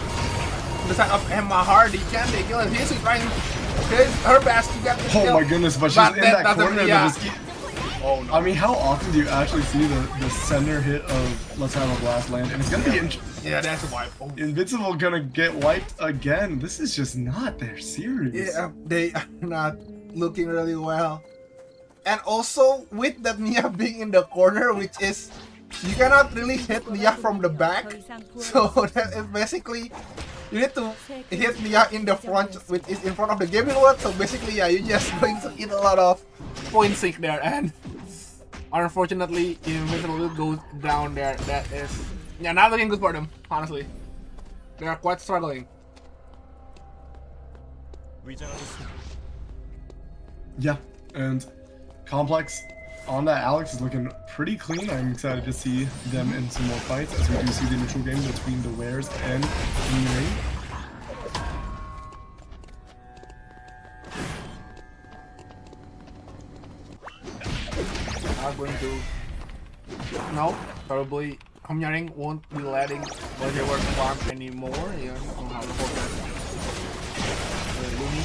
The side of Emma Hardy, can they kill him? He's trying her best to get the kill. Oh my goodness, but she's in that corner. Yeah. Oh no. I mean, how often do you actually see the center hit of Let's Have a Blast land? And it's gonna be yeah, that's a wipe. Oh. Invincible gonna get wiped again. This is just not their series. Yeah, they are not looking really well. And also with that Nia being in the corner, which is you cannot really hit Nia from the back. So that is basically you need to hit Nia in the front, which is in front of the gaming world. So basically, yeah, you're just going to eat a lot of point sync there, and unfortunately, Invincible will go down there. That is, yeah, not looking good for them. Honestly, they are quite struggling. Yeah, and Complex on that Alex is looking pretty clean. I'm excited to see them in some more fights as we do see the neutral game between the Wares and Yuri. Not going to. No, probably Hamyaring won't be letting Whatever farm anymore. You know how to hold that. Lumi.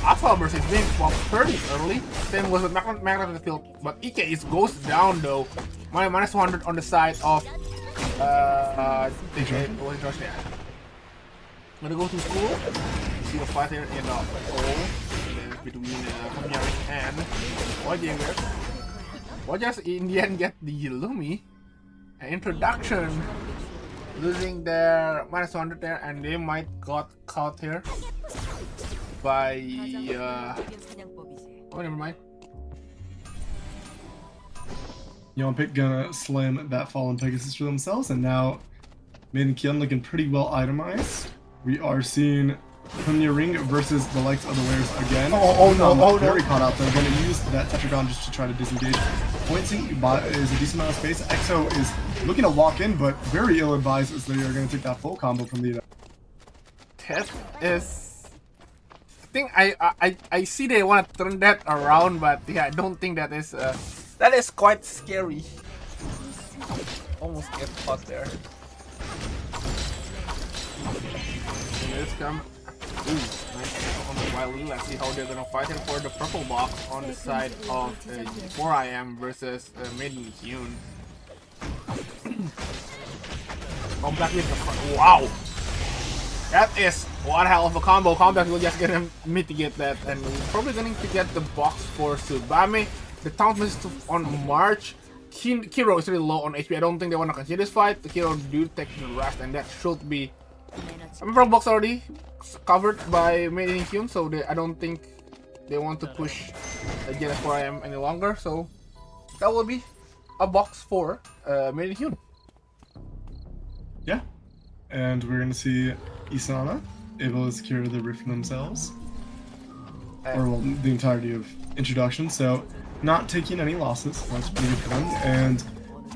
Alpha versus being swapped pretty early. Same was with Magnet in the field, but Ike is goes down though. Minus 200 on the side of Josh there. I'm gonna go to school. See the fight here in the hole between Hamyaring and Wajewers. Wajers in the end get the Lumi introduction, losing their minus 100 there, and they might got caught here by oh, never mind. Yonpik gonna slam that fallen Pegasus for themselves, and now Maiden Kion looking pretty well itemized. We are seeing Hunya Ring versus the likes of the Wares again. Very caught out. They're gonna use that Tetragon just to try to disengage. Point C is a decent amount of space. EXO is looking to walk in, but very ill-advised as they are gonna take that full combo from the. That is. I think I see they want to turn that around, but yeah, I don't think that is quite scary. Almost get caught there. Let's come. Ooh, nice on the Wily. Let's see how they're gonna fight here for the purple box on the side of 4IM versus Maiden Hyun. Complex with the wow! That is one hell of a combo. Complex will just gonna mitigate that, and we're probably going to get the box for Tsubame. The taunt missed on March. Kiro is really low on HP. I don't think they want to continue this fight. The Kiro do take the rest, and that should be. I remember box already covered by Maiden Hyun, so I don't think they want to push against 4IM any longer. So that will be a box for Maiden Hyun. Yeah, and we're gonna see Isana able to secure the rift themselves, or well, the entirety of introduction. So not taking any losses. That's pretty good for them. And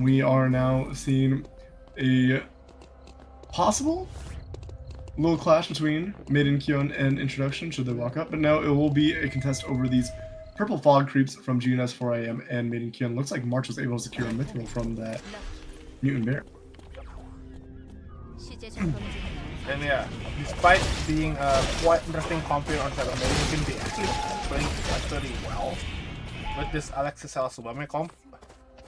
we are now seeing a possible little clash between Maiden Kion and Introduction should they walk up, but now it will be a contest over these purple fog creeps from GNS 4IM and Maiden Kion. Looks like March was able to secure a mithril from that mutant bear. And yeah, despite being a quite interesting compare on 7, Maiden Hyun be actually playing very well with this Alexis Tsubame comp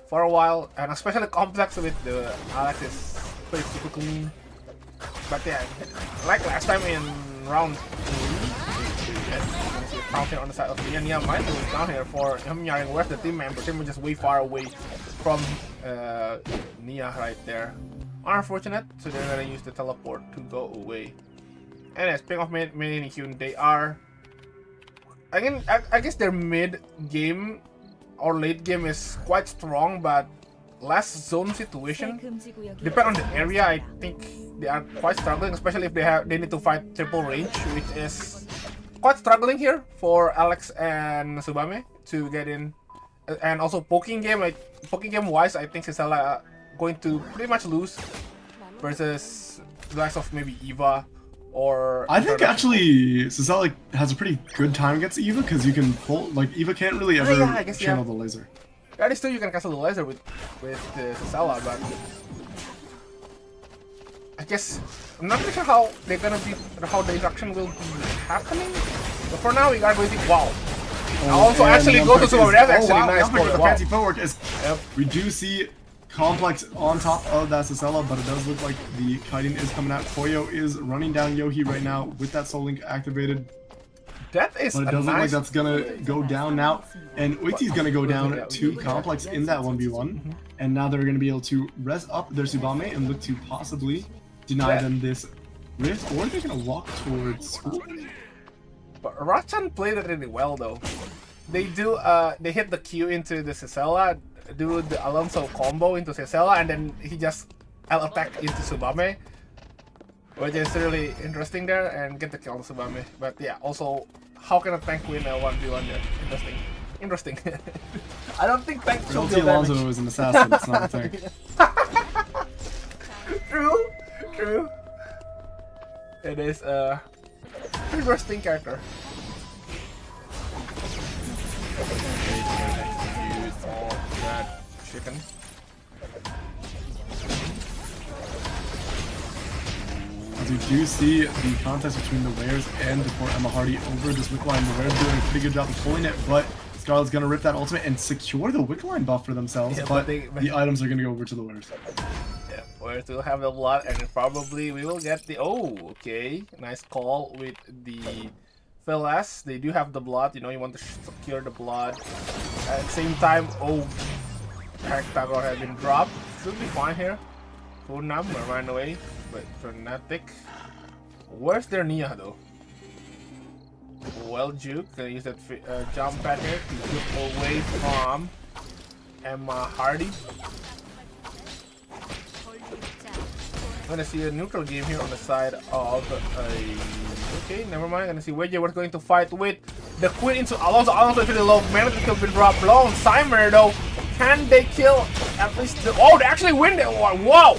for a while, and especially complex with the Alexis pretty super clean. But yeah, like last time in round 2, you can see a counter on the side of Nia might move down here for him Yaring where's the team member. Team just way far away from Nia right there. Unfortunate, so they're gonna use the teleport to go away. And speaking of Maiden Hyun, they are. I guess their mid game or late game is quite strong, but last zone situation, depend on the area, I think they are quite struggling, especially if they need to fight triple range, which is quite struggling here for Alex and Tsubame to get in. And also poking game wise, I think Sisala going to pretty much lose versus the likes of maybe Eva or. I think actually Sisala has a pretty good time against Eva because you can pull like Eva can't really ever channel the laser. That is true, you can castle the laser with Sisala, but I guess I'm not really sure how they're gonna be, how the interaction will be happening. But for now, we are going to wow. Also, actually go to Tsubame. That's actually nice. The fancy footwork is. Yep. We do see Complex on top of that Sisela, but it does look like the kiting is coming out. Koyo is running down Yohi right now with that Soul Link activated. That is but it does look like that's gonna go down now, and Uiti's gonna go down to Complex in that 1v1, and now they're gonna be able to res up their Tsubame and look to possibly deny them this rift, or they're gonna walk towards school. But Rachan played it really well though. They hit the Q into the Sisela, do the Alonso combo into Sisela, and then he just L-attack into Tsubame, which is really interesting there, and get the kill on Tsubame. But yeah, also, how can a tank win a 1v1 there? Interesting. I don't think tank should Realty deal damage. Alonso is an assassin. It's not a tank. True. It is a interesting character. Use all that chicken. As we do see the contest between the Wares and the poor Emma Hardy over this wick line. The Wares doing a pretty good job of pulling it, but Scarlet's gonna rip that ultimate and secure the wick line buff for themselves. Yeah, but but the items are gonna go over to the Wares. Yeah, Wares will have the blood, and then probably we will get the. Oh, okay, nice call with the Velas. They do have the blood. You know, you want to secure the blood. At the same time, oh, Hectagor has been dropped. Should be fine here. Purnam ran away. But Fnatic, where's their Nia though? Well, Juke gonna use that jump pad here to juke away from Emma Hardy. I'm gonna see a neutral game here on the side of okay, never mind. Gonna see WJ was going to fight with the Queen into Alonso. Alonso is really low. Managed to kill been dropped low. Simer though, can they kill at least the? Oh, they actually win that one. Whoa!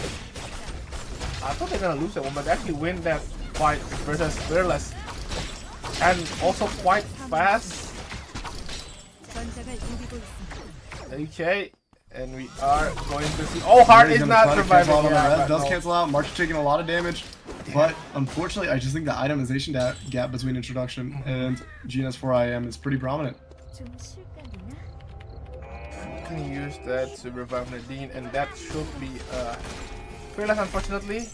I thought they're gonna lose that one, but they actually win that fight versus Fearless. And also quite fast. Okay, and we are going to see. Oh, Hart is not surviving. Yeah, does cancel out. March is taking a lot of damage, but unfortunately, I just think the itemization gap between introduction and GNS4IM is pretty prominent. Can use that to revive Nadine, and that should be Fearless, unfortunately,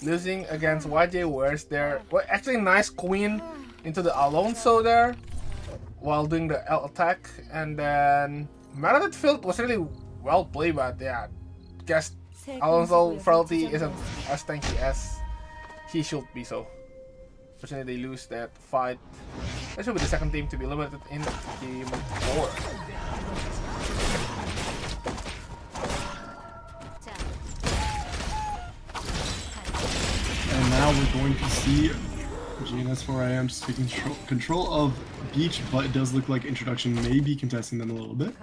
losing against YJ. Where's there? Well, actually, nice Queen into the Alonso there while doing the L attack, and then Marathon Field was really well played, but yeah, guess Alonso frailty isn't as tanky as he should be. So, fortunately, they lose that fight. That should be the second team to be eliminated in game 4. And now we're going to see GNS4IM just taking control of Beach, but it does look like introduction may be contesting them a little bit.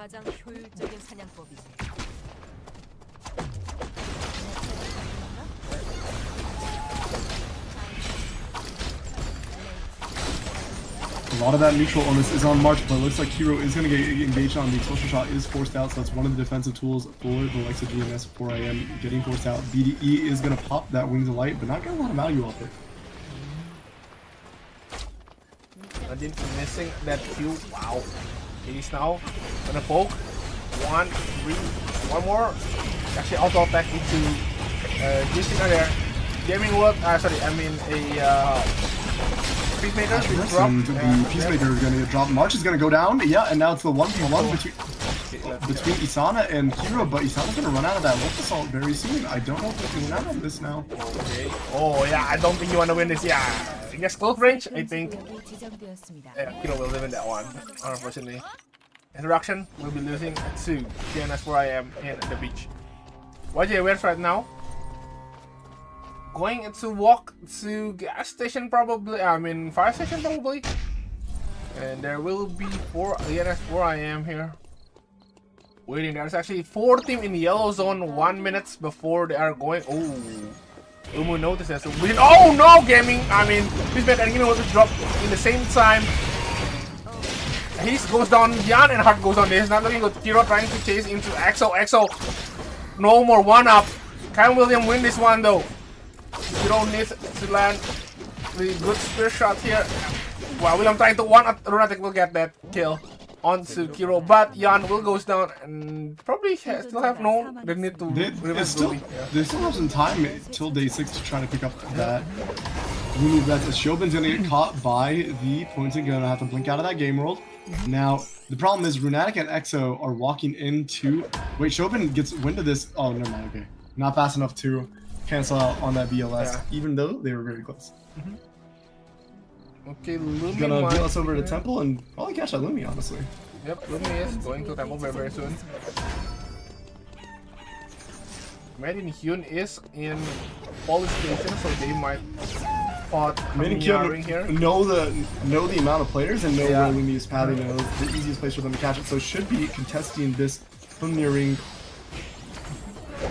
A lot of that neutral onus is on March, but it looks like Hero is going to get engaged on the expulsion shot, is forced out, so that's one of the defensive tools for the likes of GNS4IM getting forced out. BDE is going to pop that Wings of Light, but not get a lot of value off it. Nadine missing that Q. Wow. He's now gonna poke. 1, 3, one more. Actually, auto attack into Justina there. Gaming World. Sorry, I mean a Peacemaker. The Peacemaker is gonna get dropped. March is gonna go down. Yeah, and now it's the 1v1 between Isana and Hero, but Isana's gonna run out of that Wolf Assault very soon. I don't know if they can win out on this now. Okay. Oh yeah, I don't think you wanna win this. Yeah. I guess close range, I think Hero will win that one, unfortunately. Interaction will be losing to GNS4IM in the beach. YJ Wares right now. Going to walk to gas station probably, I mean fire station probably. And there will be 4 GNS4IM here. Waiting, there's actually 4 teams in the yellow zone 1 minute before they are going. Oh. Umu notices a win. Oh no, gaming! I mean, Peacemaker and Gaming was dropped in the same time. He goes down, Jan, and Hart goes on. There's not looking good. Kiro trying to chase into EXO. EXO, no more 1-up. Can William win this one though? Kiro needs to land the good spear shot here. Wow, William trying to 1-up. Runatic will get that kill onto Kiro, but Jan will goes down and probably still have the need to they still have some time till day 6 to try to pick up that. We need that. Shobin's gonna get caught by the points and gonna have to blink out of that game world. Now the problem is Runatic and EXO are walking into. Wait, Shobin gets wind of this. Oh, never mind. Okay, not fast enough to cancel out on that BLS, even though they were very close. Okay, Lumi gonna get us over to Temple and probably catch that Lumi, honestly. Yep, Lumi is going to Temple very soon. Medin Hyun is in police station, so they might spot Minion ring here. know the amount of players and know Yeah. where Lumi's pathing is the easiest place for them to catch it. So should be contesting this from near ring.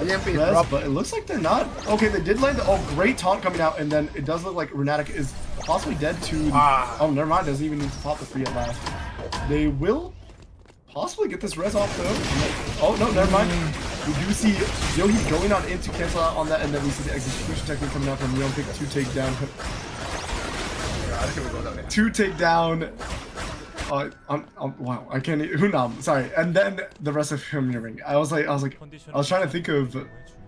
EMP is Res, dropped. but it looks like they're not. Okay, they did land. Oh, great taunt coming out, and then it does look like Renatic is possibly dead to. Oh, never mind. Doesn't even need to pop the free at last. They will possibly get this res off though. Oh no, never mind. We do see Yohi going on in to cancel out on that, and then we see the execution technique coming out from Leon Pick to take down. To take down. Wow, I can't. Hunnam, sorry, and then the rest of him ring. I was trying to think of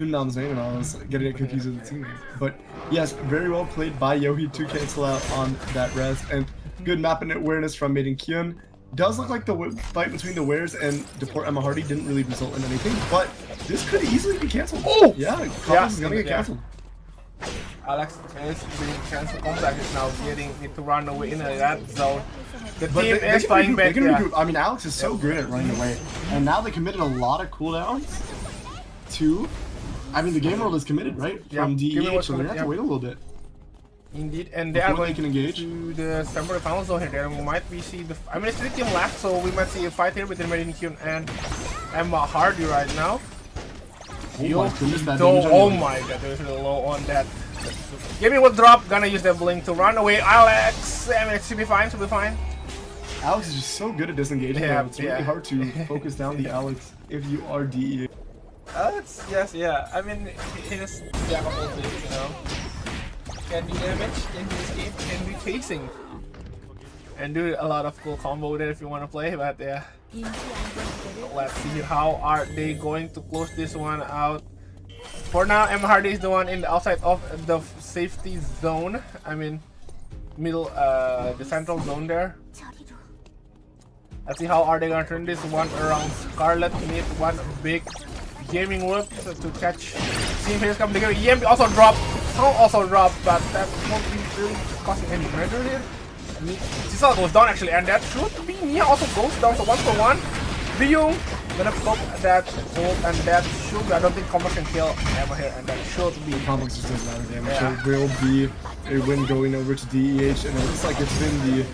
Hunnam's name, and I was getting it confused with the team name. But yes, very well played by Yohi to cancel out on that res, and good mapping awareness from Maiden Kyun. Does look like the fight between the Wares and Deport Emma Hardy didn't really result in anything, but this could easily be canceled. Oh! Yeah, is gonna get canceled. Alex is being cancelled. Combat is now getting it to run away in that zone. The But team they is can fighting regroup, back. they can Yeah. regroup. I mean, Alex is so good at running away, and now they committed a lot of cooldowns to. I mean, the game world is committed, right? Yeah, From game world DEH, was so they're gonna have to committed, wait a little bit. Indeed, and they are Before they going can engage. to the Samurai final zone here. There might be see the. I mean, it's 3 team left, so we might see a fight here between Maiden Kyun and Emma Hardy right now. Oh my goodness, that Though, damage on oh Yohi. my god, there's a low on that. Gaming will drop, gonna use the blink to run away. Alex, I mean, it should be fine, should be fine. Alex is just so good at disengaging. Yeah, It's really hard to focus down the Alex if you are DEH. Alex, yes, yeah. I mean, he's jack of all trades, you know. Can do damage in this game, can do chasing. And do a lot of cool combo with it if you want to play, but yeah. Let's see how are they going to close this one out. For now, M Hardy is the one in the outside of the safety zone. I mean, middle, the central zone there. Let's see how are they gonna turn this one around. Scarlet need one big gaming work to catch. Team here's come together. EMP also dropped. Sound also dropped, but that won't be really causing any murder here. Chisel goes down actually, and that should be Mia also goes down. So 1-for-1. Byung gonna pop that ult, and that should be, I don't think Combo can kill Emma here, and that should be. Complex just does matter damage. So it will be a win going over to DEH, and it looks like it's been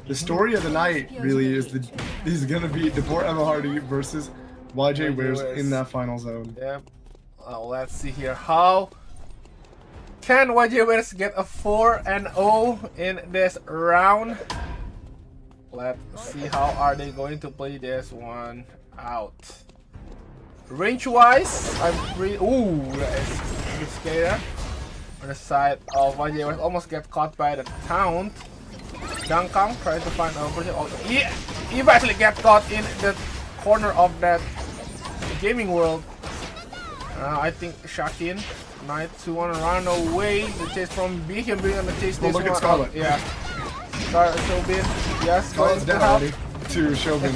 the story of the night. Really is gonna be Deport Emma Hardy versus YJ Wares in that final zone. Yeah. Let's see here. How can YJ Wares get a 4-0 in this round? Let's see how are they going to play this one out. Range-wise, I'm pretty. Ooh, that is a bit scary. On the side of YJ Wares, almost get caught by the taunt. Dunkang trying to find a person. Oh, he actually get caught in the corner of that gaming world. I think Shakin Knight to want to run away. The chase from B. Him being on the chase. Oh, This look one. at Scarlet. Yeah. Scarlet Shobin. Yes. Scarlet's going down to help. already to Chauvin.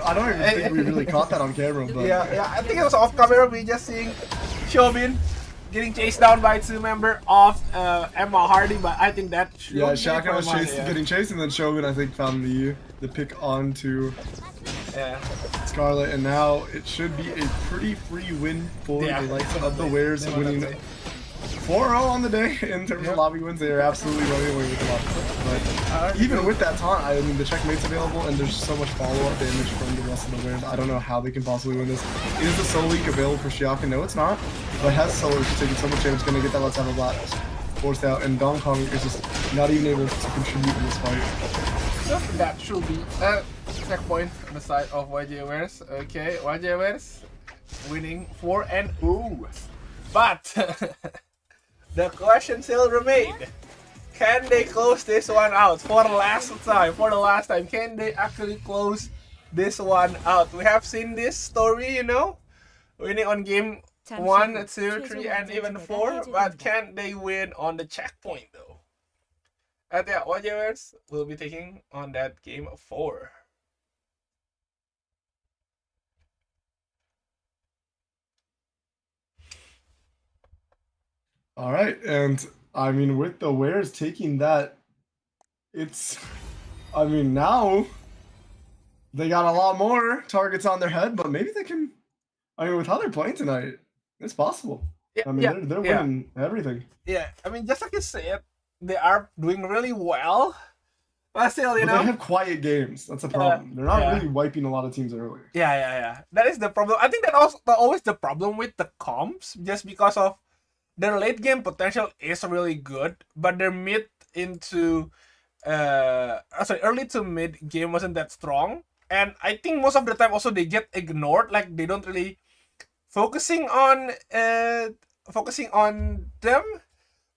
I don't even think we really caught that on camera, but Yeah. I think it was off camera. We just seeing Shobin getting chased down by 2 members of Emma Hardy, but I think that should yeah, be Shaka was for getting chased, and then Chauvin I think found the pick onto Yeah. Scarlet, and now it should be a pretty free win for Yeah. the likes of the Wares, winning 4-0 on the day in terms of lobby wins. They are absolutely running away with the lobby. But even with that taunt, I mean, the checkmate's available, and there's so much follow-up damage from the rest of the Wares. I don't know how they can possibly win this. Is the Soul Leak available for Shiaka? No, it's not. But has Solar just taking so much damage, going to get that Let's Have a Blast forced out, and Dong Kong is just not even able to contribute in this fight. So that should be a checkpoint on the side of YJ Wares. Okay, YJ Wares winning 4-0. But the question still remained. Can they close this one out for the last time? Can they actually close this one out? We have seen this story, you know, winning on game 1, 2, 3, and even 4. But can they win on the checkpoint though? And yeah, YJ Wares will be taking on that game 4. All right, and I mean, with the Wares taking that, it's, I mean, now they got a lot more targets on their head, but maybe they can, I mean, with how they're playing tonight, it's possible. I mean, they're winning everything. Yeah, I mean, just like you said, they are doing really well. But still, you know, they have quiet games. That's a problem. They're not really wiping a lot of teams early. Yeah. That is the problem. I think that also always the problem with the comps, just because of their late game potential is really good, but their mid into early to mid game wasn't that strong. And I think most of the time also they get ignored, like they don't really focusing on them.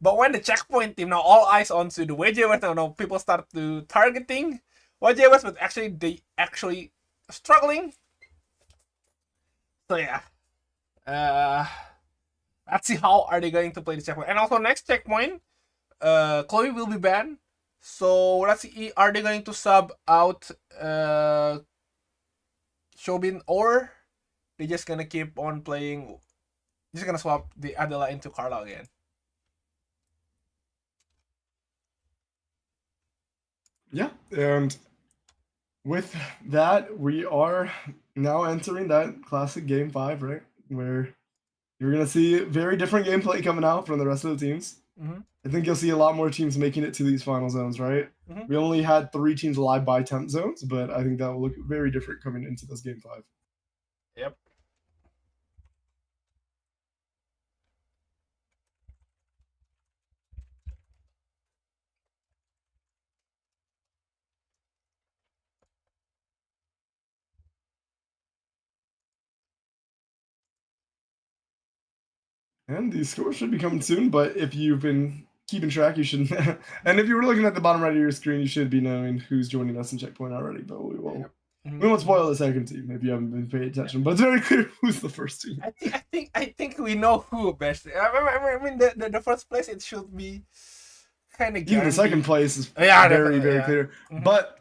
But when the checkpoint team, now all eyes onto the YJ now people start to targeting YJ, but actually they actually struggling. So yeah, let's see how are they going to play the checkpoint. And also next checkpoint, Chloe will be banned. So let's see, are they going to sub out Shobin, or they just gonna keep on playing? Just gonna swap the Adela into Carla again. Yeah, and with that, we are now entering that classic game 5, right? Where you're gonna see very different gameplay coming out from the rest of the teams. Mm-hmm. I think you'll see a lot more teams making it to these final zones, right? Mm-hmm. We only had 3 teams alive by 10 zones, but I think that will look very different coming into this game 5. Yep. And these scores should be coming soon, but if you've been keeping track, you should. And if you were looking at the bottom right of your screen, you should be knowing who's joining us in Checkpoint already, but we won't. Yep. Mm-hmm. We won't spoil the second team if you haven't been paying attention, but it's very clear who's the first team. I think we know who best. I mean the first place, it should be kind of even the second place is very clear. Mm-hmm. But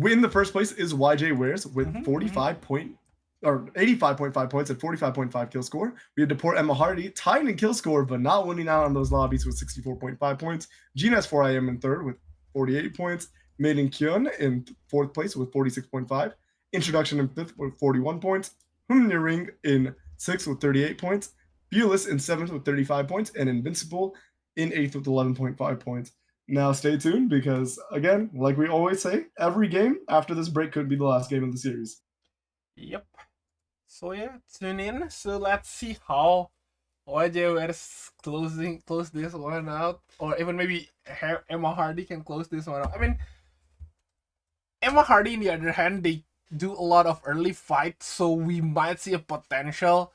in the first place is YJ Wares with 85.5 points and 45.5 kill score. We had Deport Emma Hardy tying in kill score, but not winning out on those lobbies with 64.5 points. Gina's 4IM in third with 48 points. Maiden Kyun in fourth place with 46.5. Introduction in fifth with 41 points. Humnia Ring in sixth with 38 points. Bulis in seventh with 35 points. And Invincible in eighth with 11.5 points. Now stay tuned because, again, like we always say, every game after this break could be the last game of the series. Yep. So yeah, tune in. So let's see how YJ Wares close this one out, or even maybe Emma Hardy can close this one out. I mean, Emma Hardy, on the other hand, they do a lot of early fights, so we might see a potential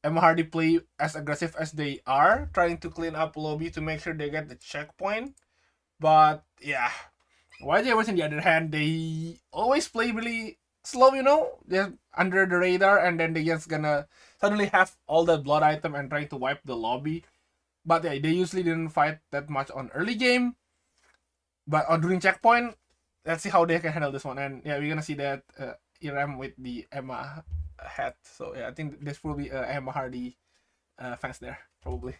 Emma Hardy play as aggressive as they are, trying to clean up lobby to make sure they get the checkpoint. But yeah, YJ Wares, on the other hand, they always play really slow, just under the radar, and then they just gonna suddenly have all the blood item and trying to wipe the lobby. But yeah, they usually didn't fight that much on early game, but during checkpoint, let's see how they can handle this one. And yeah, we're gonna see that Iram with the Emma hat. So yeah, I think this will be Emma Hardy fans there probably.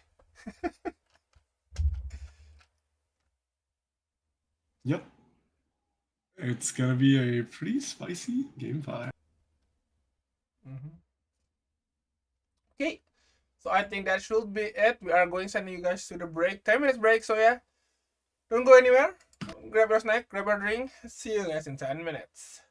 Yep. It's gonna be a pretty spicy game 5. Okay, so I think that should be it. We are going sending you guys to the break, 10 minutes break. So yeah, don't go anywhere. Grab your snack, grab your drink. See you guys in 10 minutes.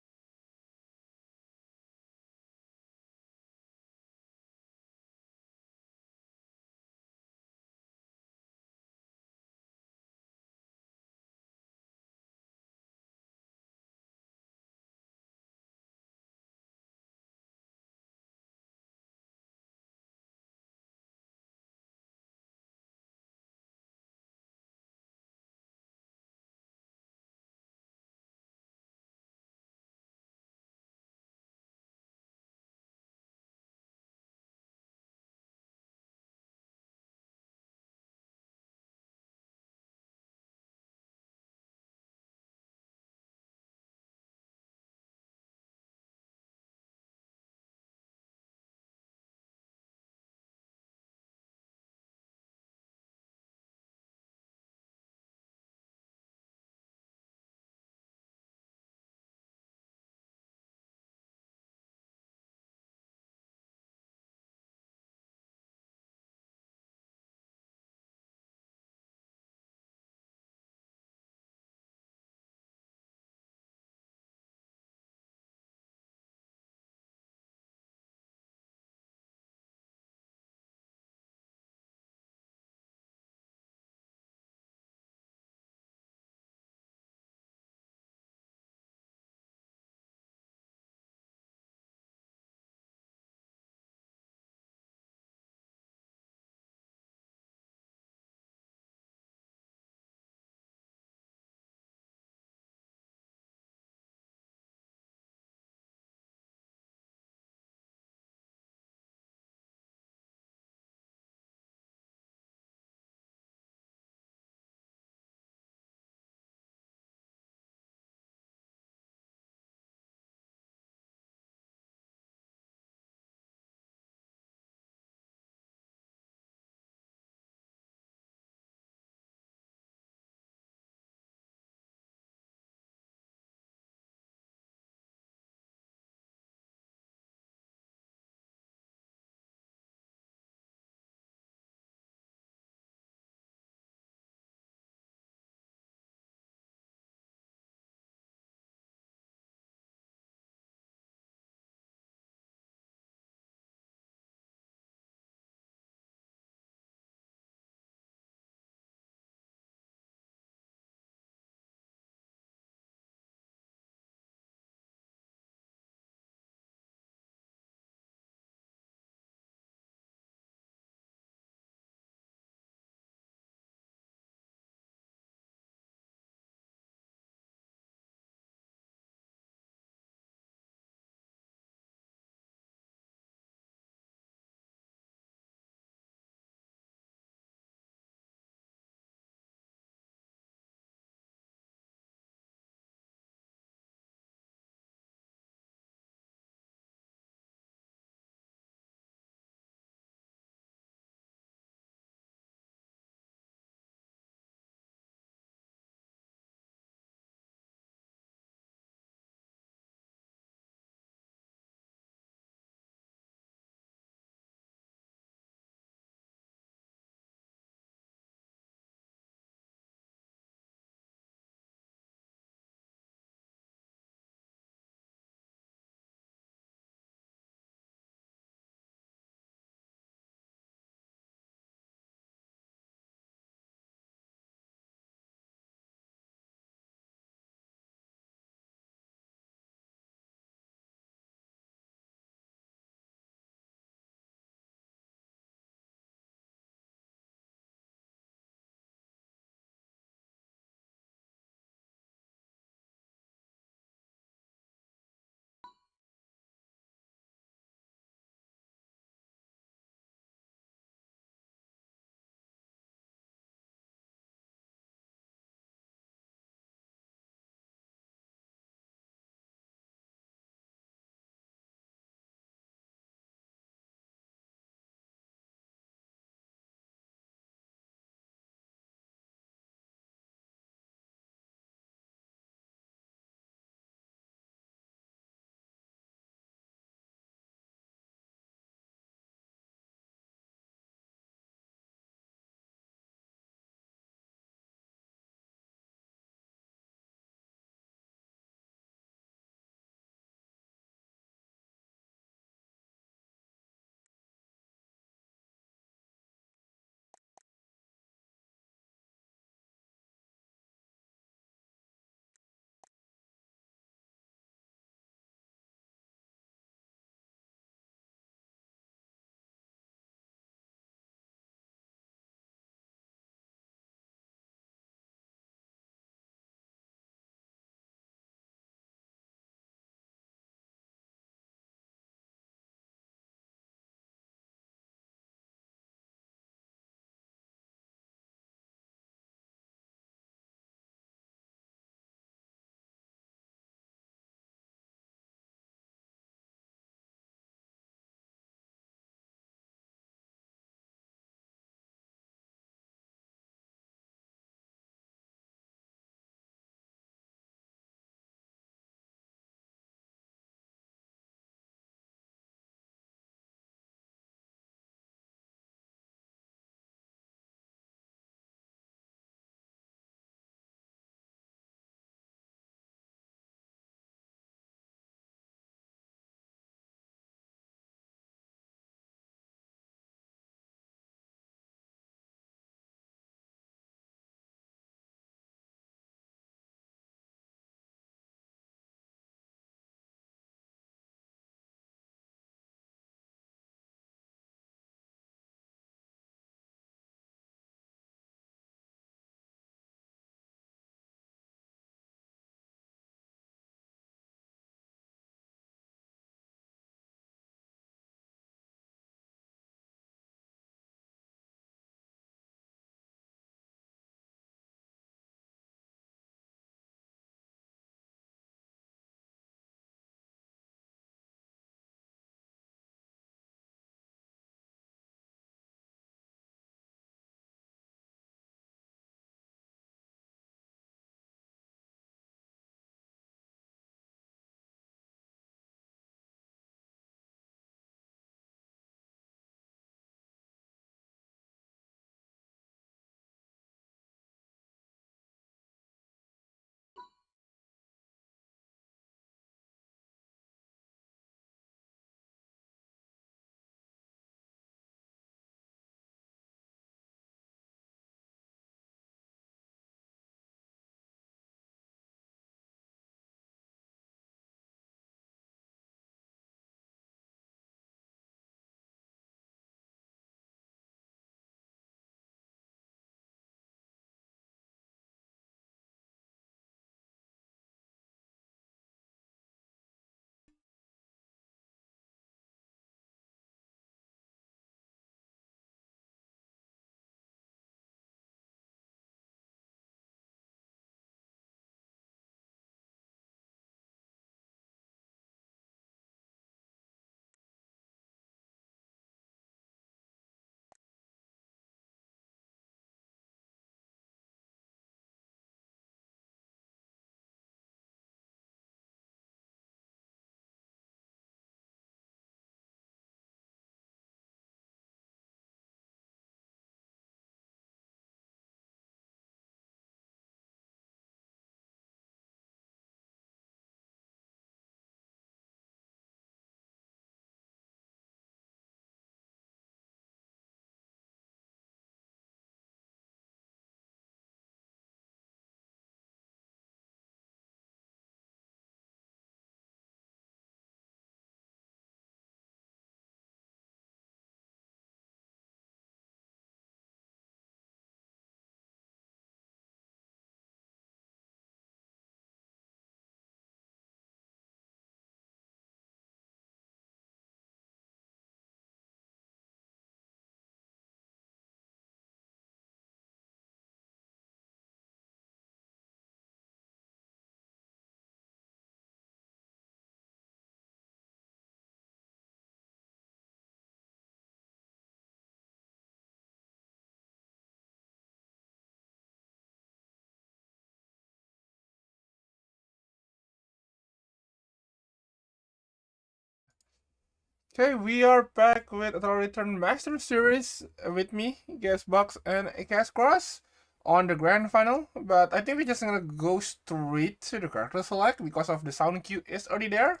Okay, we are back with our Return Master Series with me, Guest Box, and Cast Cross on the grand final. But I think we're just gonna go straight to the character select because of the sound cue is already there.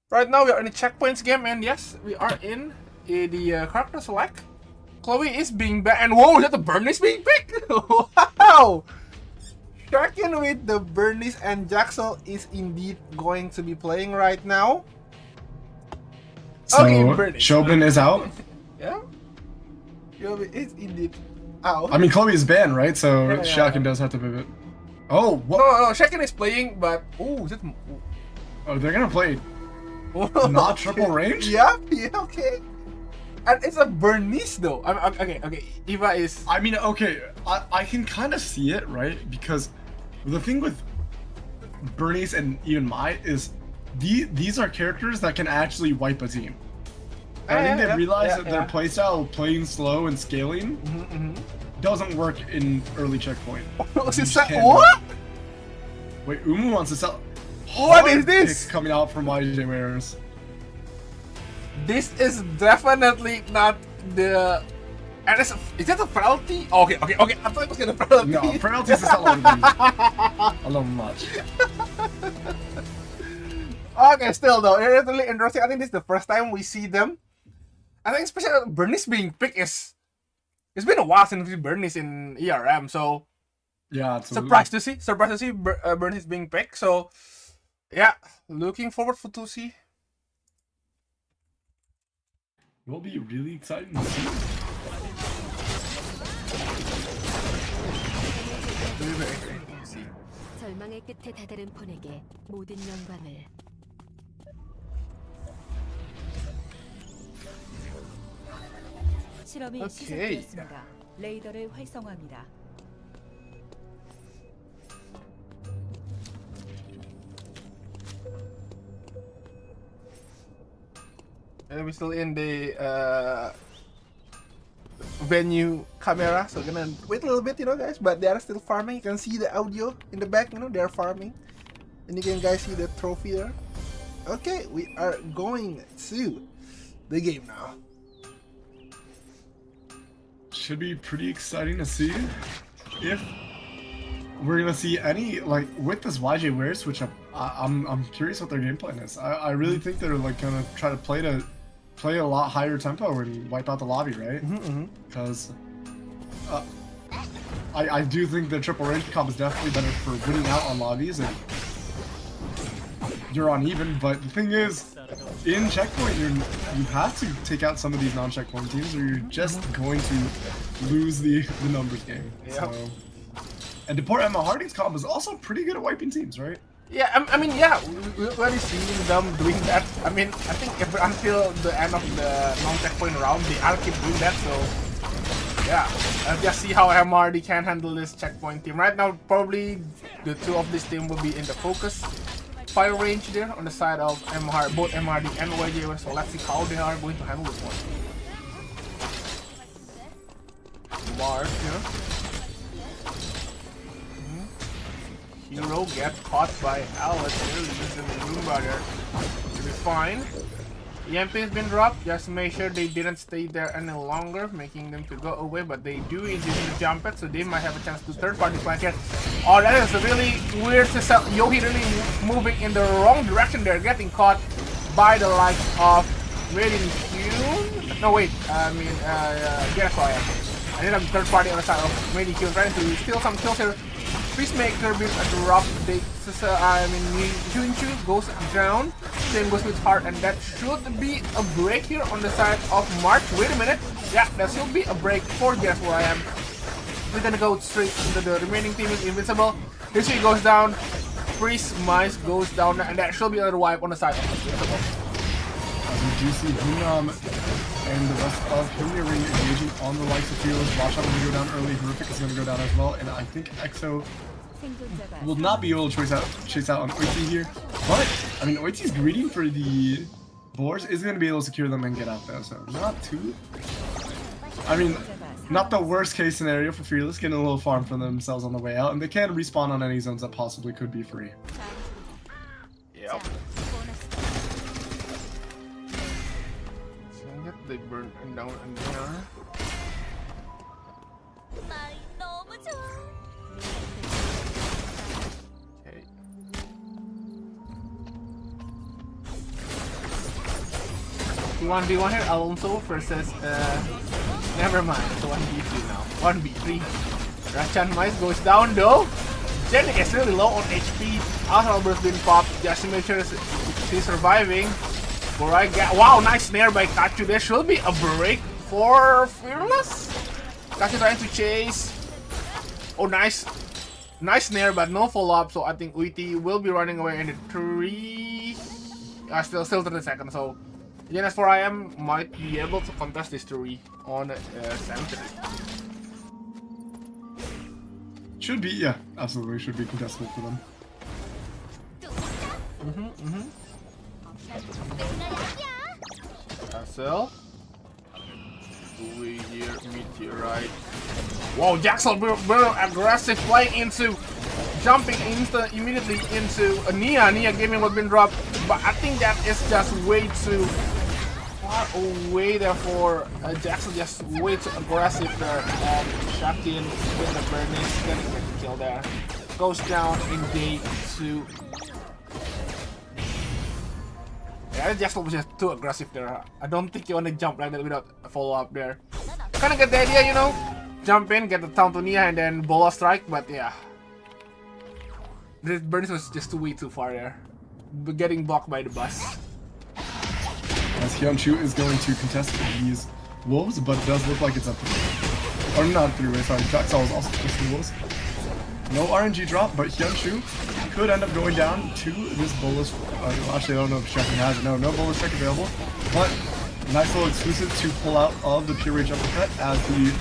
Right now we are in the checkpoints game, and yes, we are in the character select. Chloe is being back, and whoa, is that the Bernice being picked? Wow! Sharkin with the Bernice and Jaxel is indeed going to be playing right now. So Okay, Shobin is out. Yeah? Chloe is indeed out. I mean, Chloe is banned, right? So Yeah, Shakin does have to pivot. Oh, what? No, Shakin is playing, but is it? Oh, they're gonna play not triple range? Yeah, okay. And it's a Bernice though. Okay. Eva is. I mean, okay, I can kind of see it, right? Because the thing with Bernice and even Mai is these are characters that can actually wipe a team. And I think they realize that their playstyle, playing slow and scaling, doesn't work in early checkpoint. What? Wait, Umu wants to sell. What is this? Coming out from YJ Wares. This is definitely not the. And is that a penalty? Okay. I thought it was gonna penalty. No, penalties is a little much. Okay, still though, it's really interesting. I think this is the first time we see them. I think especially Bernice being picked is. It's been a while since we see Bernice in ERM, so. Yeah, absolutely. Surprised to see Bernice being picked. So, yeah, looking forward to see. It will be really exciting to see. 절망의 끝에 다다른 폰에게 모든 영광을. 실험이 시작되었습니다. 레이더를 활성화합니다. We're still in the venue camera, so gonna wait a little bit, guys. But they are still farming. You can see the audio in the back, they're farming, and you can guys see the trophy there. Okay, we are going to the game now. Should be pretty exciting to see if we're gonna see any with this YJ Wares, which I'm curious what their game plan is. I really think they're gonna try to play a lot higher tempo and wipe out the lobby, right? Because I do think the triple range comp is definitely better for winning out on lobbies if you're uneven. But the thing is, in checkpoint, you have to take out some of these non-checkpoint teams, or you're just going to lose the numbers game. Yep. So, and Deport Emma Harding's comp is also pretty good at wiping teams, right? Yeah, I mean, we've already seen them doing that. I mean, I think until the end of the non-checkpoint round, they all keep doing that. So, yeah, let's just see how MRD can handle this checkpoint team. Right now, probably the two of this team will be in the focus fire range there on the side of both MRD and YJ. So let's see how they are going to handle this one. Mars, Hero gets caught by Alex. Really using the Roomba there. Should be fine. EMP has been dropped. Just to make sure they didn't stay there any longer, making them to go away. But they do is using the jump pad, so they might have a chance to third-party flank here. Oh, that is really weird to sell. Yohi really moving in the wrong direction. They're getting caught by the likes of Radiant Q. No, wait. I mean, Genesoya. I need a third party on the side of Radiant Q, trying to steal some kills here. Peacemaker build a drop. Junchu goes down. Same goes with Heart, and that should be a break here on the side of March. Wait a minute. Yeah, that should be a break for Guess Where I Am. We're gonna go straight into the remaining team is Invincible. This he goes down. Priest Mice goes down, and that should be another wipe on the side of Invincible. We do see Hunam and the rest of Hyunri engaging on the likes of Fearless. Watch out when we go down early. Horrific is going to go down as well. And I think EXO will not be able to chase out on Oiti here. But, I mean, Oiti's greeting for the boars is going to be able to secure them and get out there. So, not too... I mean, not the worst case scenario for Fearless, getting a little farm for themselves on the way out. And they can respawn on any zones that possibly could be free. Yep. they burn down and there. Okay. You 1v1 here, Alonso versus never mind, it's a 1v3 now. 1v3. Rachan Mice goes down though. Jenny is really low on HP. Albert's been popped just to make sure she's surviving. Wow, nice snare by Kachu. There should be a break for Fearless. Kachu trying to chase. Oh, nice. Nice snare, but no follow-up. So I think Uiti will be running away in the 3. Still 30 seconds. So GNS4IM might be able to contest this 3 on Sentry. Should be, yeah, absolutely. Should be contestable for them. Castle. We here, Meteorite. Wow, Jaxel very aggressive playing into, jumping immediately into Nia. Nia Gaming would have been dropped, but I think that is just way too far away there for Jaxel, just way too aggressive there. And Shakin with the burning, gonna get the kill there. Goes down in day 2. Yeah, Jaxel was just too aggressive there. I don't think you want to jump like that without a follow-up there. Kind of get the idea, you know? Jump in, get the town to Nia, and then bola strike, but yeah. The burn was just way too far there. Getting blocked by the bus. As Hyunchu is going to contest these wolves, but it does look like it's a 3. Or not 3-way, sorry. Jaxel is also contesting wolves. No RNG drop, but Hyunchu could end up going down to this bolus. Actually, I don't know if Shakin has it. No bolus check available. But nice little exclusive to pull out of the pure rage uppercut, as the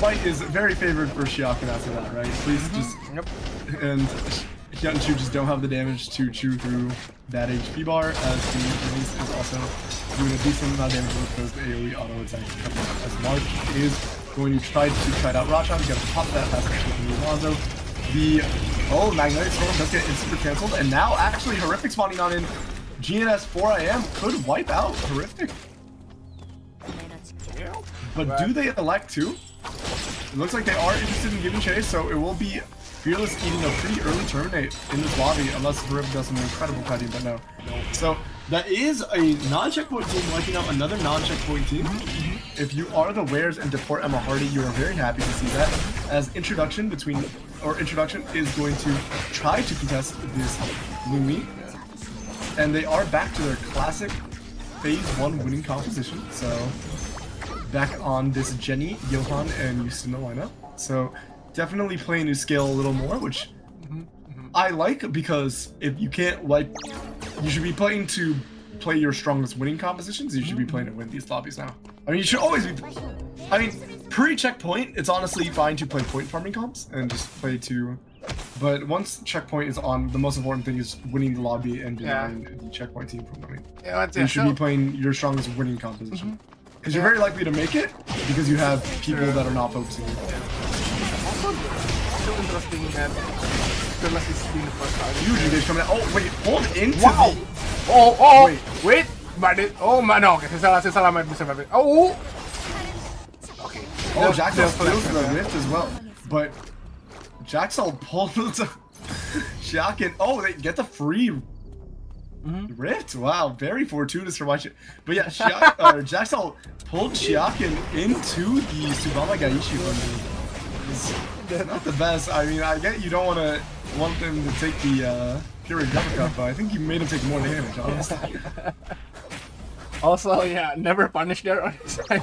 fight is very favored for Shakin after that, right? Please just... Yep. And Hyunchu just don't have the damage to chew through that HP bar, as the Denise is also doing a decent amount of damage because the AoE auto attack is coming out. As Mark is going to try out Rachan, he's going to pop that fast action from Alonzo. The Magnetic Storm does get super cancelled, and now actually Horrific spawning on in. GNS4IM could wipe out Horrific. But do they elect to? It looks like they are interested in giving chase, so it will be Fearless eating a pretty early terminate in this lobby, unless Horrific does some incredible kiting, but no. So that is a non-checkpoint team wiping out another non-checkpoint team. If you are the Wares and Deport Emma Hardy, you are very happy to see that, as Introduction is going to try to contest this Lumi, and they are back to their classic Phase 1 winning composition. So back on this Jenny, Johan, and Justina lineup. So definitely playing to scale a little more, which I like, because if you can't, like, you should be playing to play your strongest winning compositions. You should be playing to win these lobbies now. I mean, you should always be. I mean, pre-checkpoint, it's honestly fine to play point farming comps and just play to. But once checkpoint is on, the most important thing is winning the lobby and denying the checkpoint team from winning. Yeah, you should be playing your strongest winning composition. Because you're very likely to make it, because you have people that are not focusing on it. So interesting that Fearless is being the first target. Huge engage coming out. Oh, wait, hold into wow. the... Wait. But it, oh man, no, okay, salah might be surviving. Oh! Okay. Oh, Jaxel steals the rift as well. But Jaxel pulled Shakin. Oh, they get the free rift. Wow, very fortuitous for watching. But yeah, Jaxel pulled Shakin into the Subama Gaishi bundle. It's not the best. I mean, I get you don't want them to take the Fury Uppercut, but I think you made him take more damage, honestly. Also, yeah, never punish there on his side.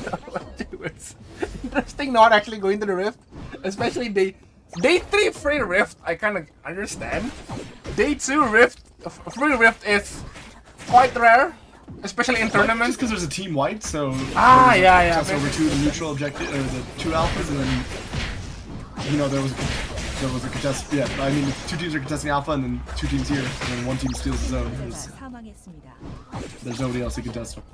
It's interesting not actually going to the rift, especially day 3 free rift. I kind of understand. Day 2 rift, free rift is quite rare, especially in tournaments. Just because there's a team wipe, so yeah. Just over to the neutral objective, or the 2 alphas, and then you know there was a contest. Yeah, I mean 2 teams are contesting alpha, and then 2 teams here, and then 1 team steals the zone. There's nobody else who can test with.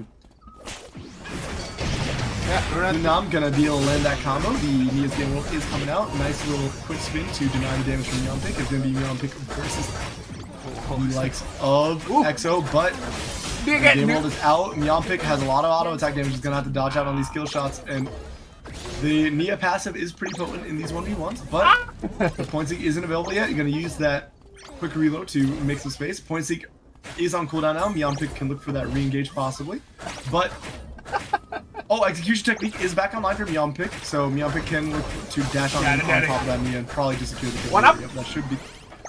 Yeah, I'm gonna be able to land that combo. The Nia's game roll is coming out. Nice little quick spin to deny the damage from Yonpik. It's gonna be Yonpik versus the likes of EXO, but Game World is out. Myeonpick has a lot of auto attack damage. He's gonna have to dodge out on these skill shots, and the Nia passive is pretty potent in these 1v1s, but the point seek isn't available yet. You're gonna use that quick reload to make some space. Point seek is on cooldown now. Myeonpick can look for that re-engage possibly, but oh, execution technique is back online for Myeonpick, so Myeonpick can look to dash on top of that Nia and probably just secure the kill. One up. Yep, that should be.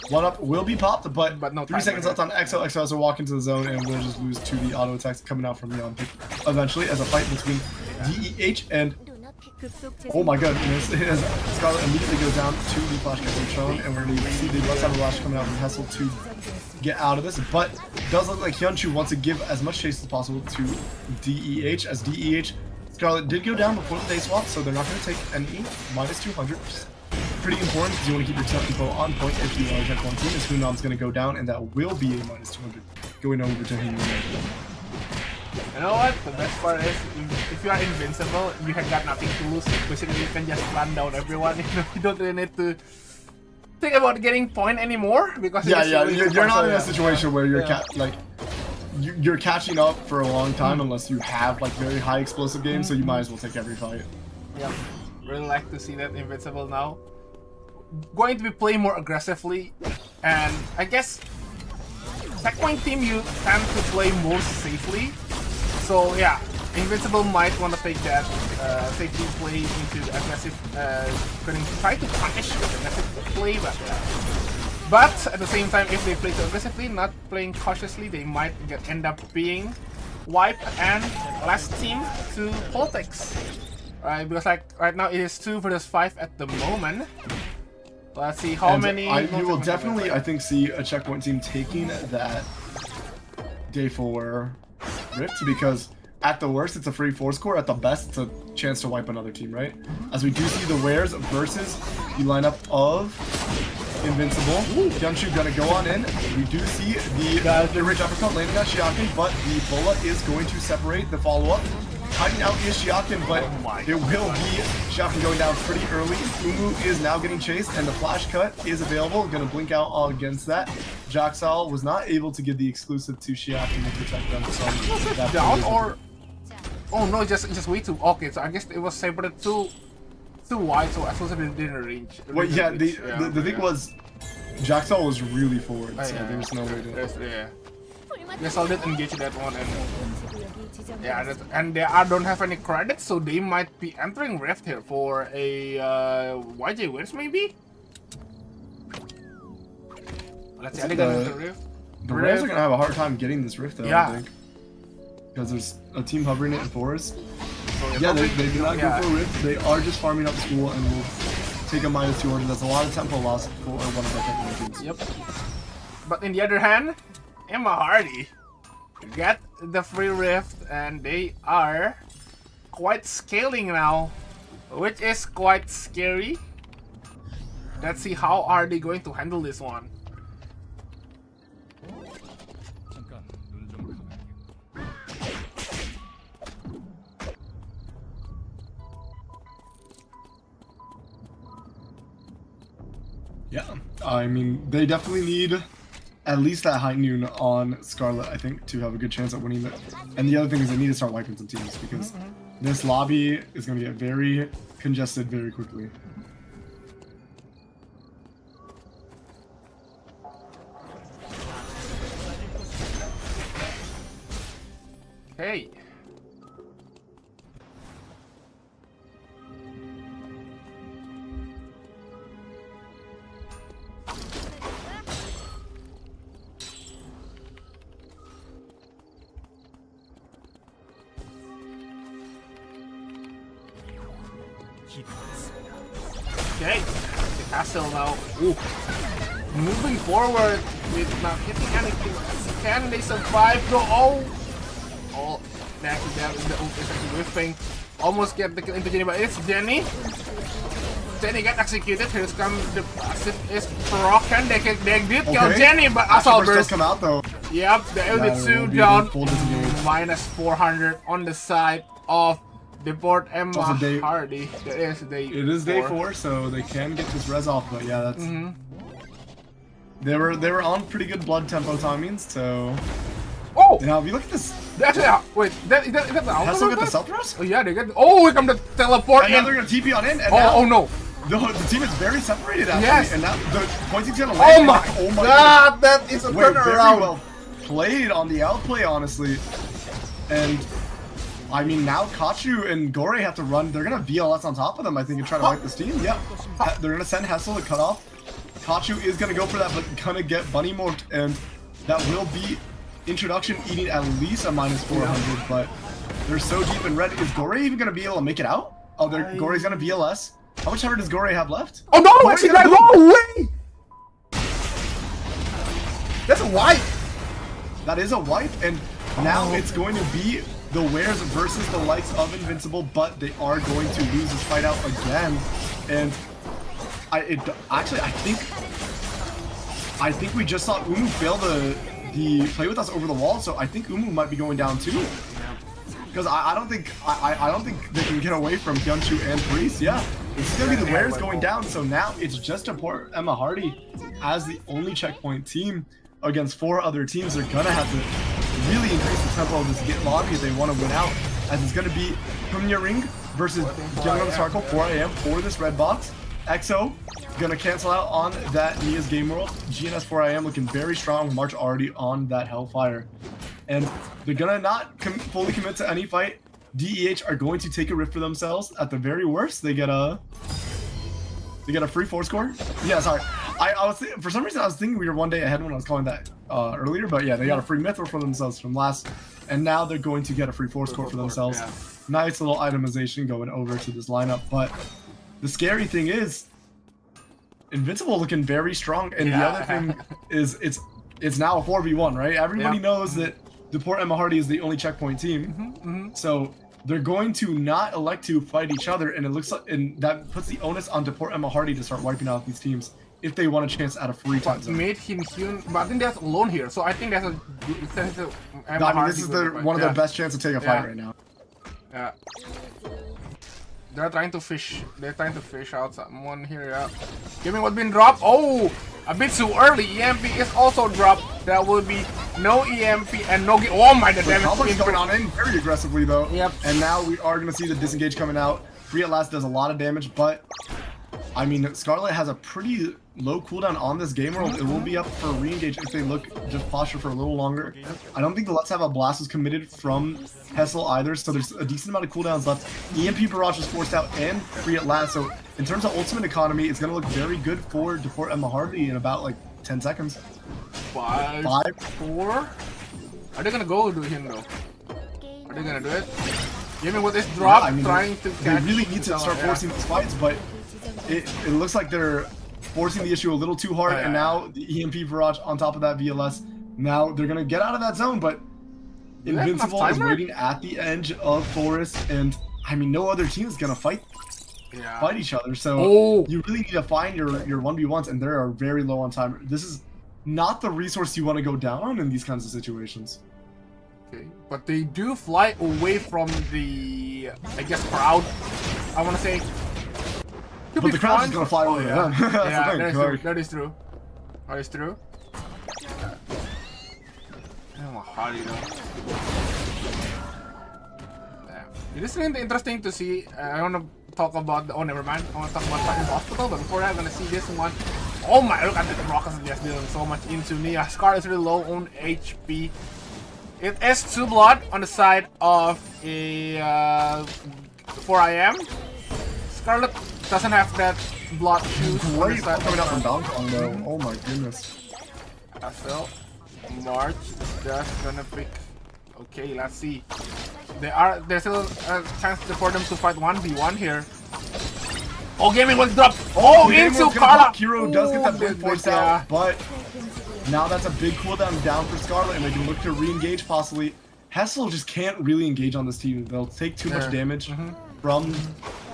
One up will be popped, but no 3 seconds left on EXO. EXO has to walk into the zone, and we'll just lose to the auto attacks coming out from Myeonpick eventually as a fight between DEH and oh my goodness, as Scarlet immediately goes down to the flash cut from Sean, and we're going to see the left side of the flash coming out from Hessel to get out of this, but it does look like Hyunchu wants to give as much chase as possible to DEH, as DEH Scarlet did go down before the day swap, so they're not going to take any minus 200. Pretty important because you want to keep your tempo on point if you are check one team. As Hunam's going to go down, and that will be a minus 200 going over to him. You know what? The best part is, if you are invincible, you have got nothing to lose. Basically, you can just run down everyone. You don't really need to think about getting point anymore because you're not in a situation where you're you're catching up for a long time unless you have like very high explosive games. So you might as well take every fight. Yep, really like to see that invincible now. Going to be playing more aggressively, and I guess checkpoint team you tend to play more safely. So yeah, Invincible might want to take that safety play into the aggressive, going to try to punish the aggressive play, but at the same time, if they play too aggressively, not playing cautiously, they might end up being wiped and last team to politics. Right, because like right now it is 2 versus 5 at the moment. Let's see how many. You will definitely, I think, see a checkpoint team taking that day 4 rift, because at the worst it's a free 4 score, at the best it's a chance to wipe another team, right? As we do see the wares versus the lineup of Invincible. Hyunchu gonna go on in. We do see the rich uppercut landing on Shiakin, but the Bola is going to separate the follow-up. Hiding out is Shiakin, but it will be Shiakin going down pretty early. Umu is now getting chased, and the flash cut is available. Gonna blink out all against that. Jaxal was not able to give the exclusive to Shiakin to protect them from that. Down or? Oh no, just way too. Okay, so I guess it was separated too wide, so I suppose it didn't reach. Well, yeah, the thing was, Jaxal was really forward, so there was no way to. Yes, I did engage that one, and they don't have any credits, so they might be entering Rift here for a YJ Wins maybe. Let's see, are they gonna enter Rift? The Rams are gonna have a hard time getting this Rift though, I think, because there's a team hovering it in forest. So yeah, they do not go for a Rift. They are just farming up school and will take a minus 200. That's a lot of tempo loss for one of their technical teams. Yep. But in the other hand, Emma Hardy get the free rift, and they are quite scaling now, which is quite scary. Let's see how are they going to handle this one. Yeah, I mean, they definitely need at least that high noon on Scarlet, I think, to have a good chance at winning it. And the other thing is they need to start wiping some teams, because this lobby is going to get very congested very quickly. Hey. Okay, the castle now. Ooh. Moving forward with not hitting anything. Can they survive? Go! Oh, back to them in the whiffing. Almost get the kill into Jenny, but it's Jenny. Jenny got executed. Here's come the passive is broken. They did kill Jenny, but Assault Burst come out though. Yep, the LD2 down. Minus 400 on the side of the board Emma Hardy. It is day 4, so they can get this res off, but yeah, that's they were on pretty good blood tempo timings, so Oh! Now, if you look at this, That's it. Wait, is that the outcome? Hessel of get the that? self-throws? Oh yeah, they get. Oh, here come the teleport. And now in. they're going to TP on in, and Oh, now oh no. the team is very separated, actually. Yes. And now the pointing's going to Oh land. my, Oh my God, that is a Wait, very turnaround. well played on the outplay, honestly. And I mean, now Kachu and Gore have to run. They're gonna VLS on top of them, I think, and try to wipe this team. Yep. They're gonna send Hessel to cut off. Kachu is gonna go for that, but gonna get bunny morphed, and that will be introduction eating at least a -400. But they're so deep in red. Is Gore even gonna be able to make it out? Oh, Gore's gonna VLS. How much cover does Gore have left? Oh no! Gore's Actually, gonna no way. That's a wipe. That is a wipe, and now it's going to be the Wares versus the likes of Invincible, but they are going to lose this fight out again. And I think we just saw Umu fail the play with us over the wall, so I think Umu might be going down too. Because I don't think they can get away from Hyunchu and Priest. Yeah, it's gonna be the Wares going down. So now it's just to port Emma Hardy as the only checkpoint team against 4 other teams. They're gonna have to really increase the tempo of this Git lobby if they want to win out. As it's gonna be Humnya Ring versus Young Sparkle 4 AM for this red box. EXO gonna cancel out on that Nia's Game World. GNS 4 AM looking very strong. March already on that Hellfire. And they're gonna not fully commit to any fight. DEH are going to take a rift for themselves. At the very worst, they get a free 4 score. Yeah, sorry. I was for some reason I was thinking we were one day ahead when I was calling that earlier, but yeah, they got a free Mithril for themselves from last, and now they're going to get a free 4 score for themselves. Yeah. Nice little itemization going over to this lineup, but the scary thing is Invincible looking very strong, and the other thing is it's now a 4v1, right? Everybody knows that Deport Emma Hardy is the only checkpoint team, so they're going to not elect to fight each other, and it looks like, and that puts the onus on Deport Emma Hardy to start wiping out these teams if they want a chance at a free time zone. Made him human, but I think that's alone here, so I think that's a sense of No, I mean, this is one of their best chances to take a fight right now. Yeah. They're trying to fish. They're trying to fish out someone here. Yeah. Give me what's been dropped. Oh, a bit too early. EMP is also dropped. There will be no EMP and no. Oh my, the damage is going on in very aggressively though. Yep. And now we are gonna see the disengage coming out. Free at last does a lot of damage, but I mean, Scarlet has a pretty low cooldown on this game world. It will be up for re-engage if they look just posture for a little longer. I don't think the Let's Have a Blast is committed from Hessel either, so there's a decent amount of cooldowns left. EMP Barrage is forced out and free at last, so in terms of ultimate economy, it's going to look very good for Deport Emma Hardy in about like 10 seconds. 5, 4. Are they going to go to him though? Are they going to do it? Give me what this drop, I mean, trying to catch. They really need to start forcing these fights, but it looks like they're forcing the issue a little too hard, and now the EMP Barrage on top of that VLS. Now they're gonna get out of that zone, but Invincible is waiting at the edge of Forest, and I mean, no other team is gonna fight each other. So you really need to find your 1v1s, and they are very low on time. This is not the resource you want to go down on in these kinds of situations. Okay, but they do fly away from the, I guess, crowd. I want to say. But the crowd is gonna fly over them. Yeah, that is true. That is true. Oh, Hardy though. It is really interesting to see. I want to talk about the. Oh, never mind. I want to talk about Titan Hospital, but before that, I'm gonna see this one. Oh my! Look at the Rockets just dealing so much into Nia. Scar is really low on HP. It is 2 blood on the side of a 4IM. Scarlet doesn't have that blood shoes. Great coming out from Down Kong though. Oh my goodness. So March just gonna pick. Okay, let's see. There's still a chance for them to fight 1v1 here. Oh, Gaming was dropped. Oh, into Carla. Kiro does get that big force out, but now that's a big cooldown down for Scarlet, and they can look to re-engage possibly. Hessel just can't really engage on this team. They'll take too much damage from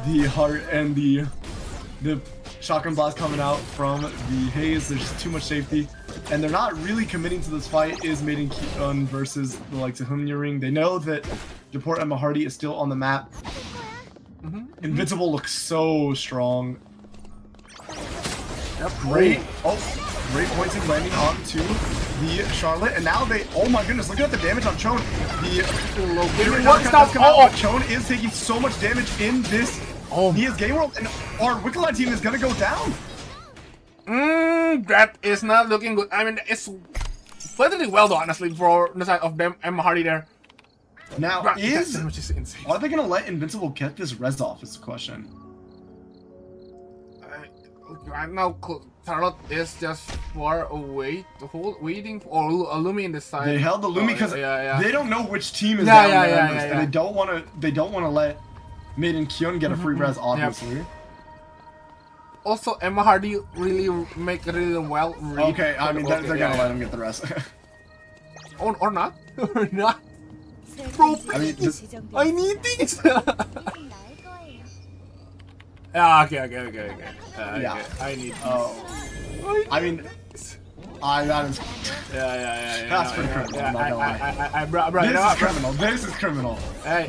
the heart and the shotgun blast coming out from the haze. There's just too much safety, and they're not really committing to this fight. Is mating Keaton versus the likes of Humnya Ring. They know that Deport Emma Hardy is still on the map. Invincible looks so strong. Yep. Great. Oh, Great pointing landing onto the Charlotte, and now they, oh my goodness, look at the damage on Chone. Chone is taking so much damage in this Nia's Game World, and our Wickelite team is gonna go down. That is not looking good. I mean, it's relatively well done, honestly, for the side of them and Hardy there. Now, that damage is insane. are they gonna let Invincible get this res off is the question. Right now, Charlotte is just far away, waiting for Lumi in the side. They held the Lumi because they don't know which team is Yeah, down yeah, there, yeah, and yeah. they don't want to let Maiden Kion get a free res, obviously. Also, Emma Hardy really make really well. Okay, I mean they're gonna let him get the rest. or not, or not. Bro, I mean, just I need this. Yeah, okay. Yeah. I need this. oh, I mean, that is that's pretty criminal. I'm not gonna lie. This is criminal. This is criminal. Hey.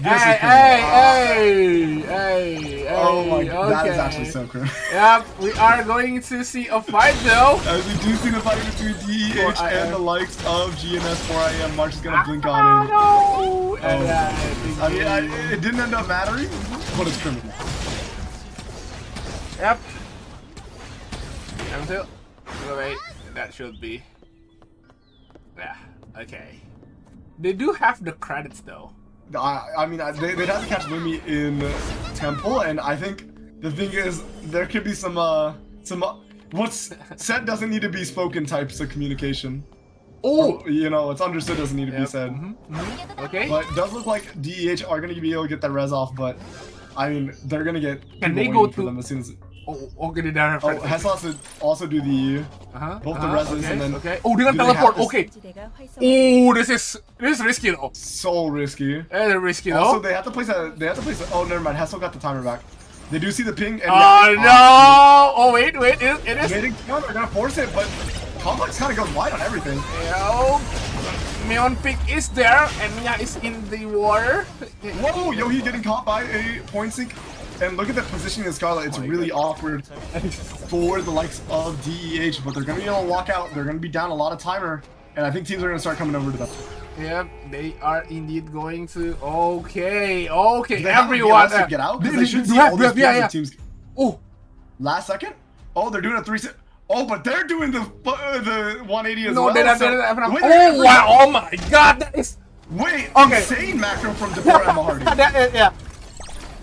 Oh my god, that is okay. actually so criminal. Yeah, we are going to see a fight though. As we do see the fight between DEH and the likes of GNS 4IM. March is gonna blink on it. No. I mean, it didn't end up mattering, but it's criminal. Yep. M2. Wait, that should be. Yeah. Okay. They do have the credits though. I mean, they'd have to catch Lumi in Temple, and I think the thing is there could be some what's said doesn't need to be spoken types of communication. Oh, Or, you know, what's understood doesn't need to be said. Okay. But it does look like DEH are gonna be able to get that res off, but I mean, they're gonna get. Can they people go waiting for to- them as soon as. Okay, they don't have. Oh, has to also do the both the reses okay, and then. okay. Oh, they're do gonna they have teleport. this- Okay. Oh, this is risky though. So risky. They're risky though. Also, they have to place a. Oh, never mind. Hassel got the timer back. They do see the ping. And Oh no! Oh wait, it is. They're gonna force it, but Complex kind of goes wide on everything. Yo, Meon pick is there, and Mia is in the water. Whoa, Yohi getting caught by a point sync. And look at the positioning of Scarlet. It's really awkward for the likes of DEH, but they're gonna be able to walk out. They're gonna be down a lot of timer, and I think teams are gonna start coming over to them. Yep, they are indeed going to. Okay, They everyone. have to get out. They should see all these teams. Oh, last second. Oh, they're doing a 3. Oh, but they're doing the 180 as no, well. they're not. so- Wait, Oh wow! Oh my God, that is. Wait, Okay. insane macro from Deborah Emma Hardy. That is, yeah.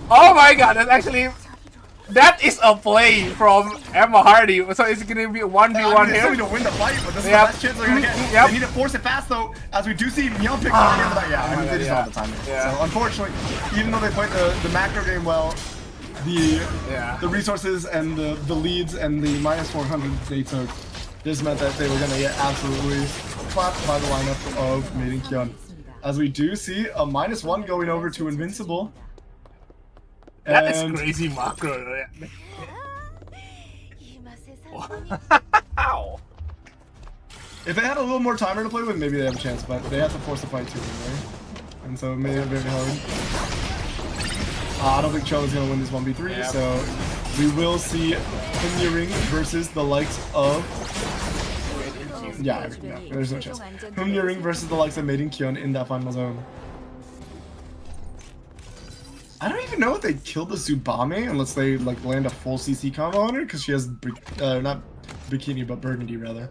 Oh my God, that's actually. That is a play from Emma Hardy. So it's gonna be a 1v1 I mean, here. to win the fight, but this is Yep. the best chance they're gonna get. Yep. They need to force it fast though, as we do see Myeon pick on the end of that. Yeah, I mean, they just yeah. don't have the time. Yeah. So unfortunately, even though they played the macro game well, the resources and the leads and the -400 they took, this meant that they were gonna get absolutely clapped by the lineup of Maiden Kion. As we do see a -1 going over to Invincible. That is And crazy macro. Wow. if they had a little more timer to play with, maybe they have a chance, but they have to force the fight too anyway. And so it made it very hard. I don't think Cho is going to win this 1v3, Yep. so we will see Kim Ring versus the likes of... Yeah, there's no chance. Kim Ring versus the likes of Maiden Kion in that final zone. I don't even know if they killed the Tsubame unless they like land a full CC combo on her because she has not bikini but burgundy rather.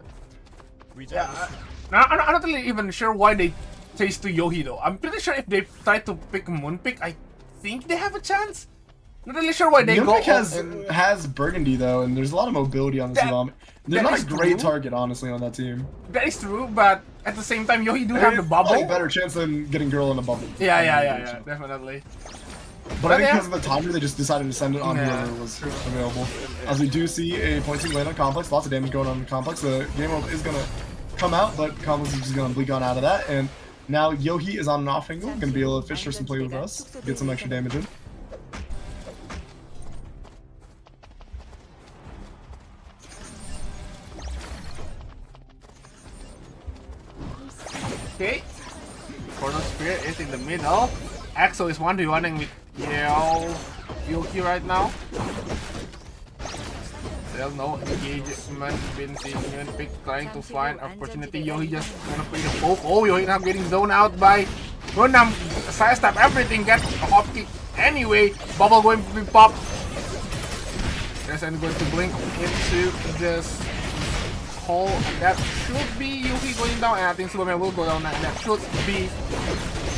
Yeah, I'm not really even sure why they chased to Yohi though. I'm pretty sure if they try to pick Moonpick, I think they have a chance. Not really sure why they go. Moonpick has burgundy though, and there's a lot of mobility on the Tsubame. They're not a great target honestly on that team. That is true, but at the same time, Yohi do have the bubble. Like, better chance than getting girl in a bubble. Yeah, definitely. But I think because of the timer, they just decided to send it on whoever was available. As we do see a pointing land on Complex, lots of damage going on in Complex. The game world is going to come out, but Complex is just going to bleak on out of that. And now Yohi is on an off angle, going to be able to fish for some play with us, get some extra damage in. Okay. Portal Spirit is in the middle. Axel is 1v1ing with Yoki right now. Still no engagement. Vinci even pick trying to find opportunity. Yohi just gonna play the poke. Oh, Yohi now getting zoned out by Gundam. Sidestep everything. Get a hop kick anyway. Bubble going to be popped. Yes, and going to blink into this hole. That should be Yohi going down. And I think Superman will go down. And that should be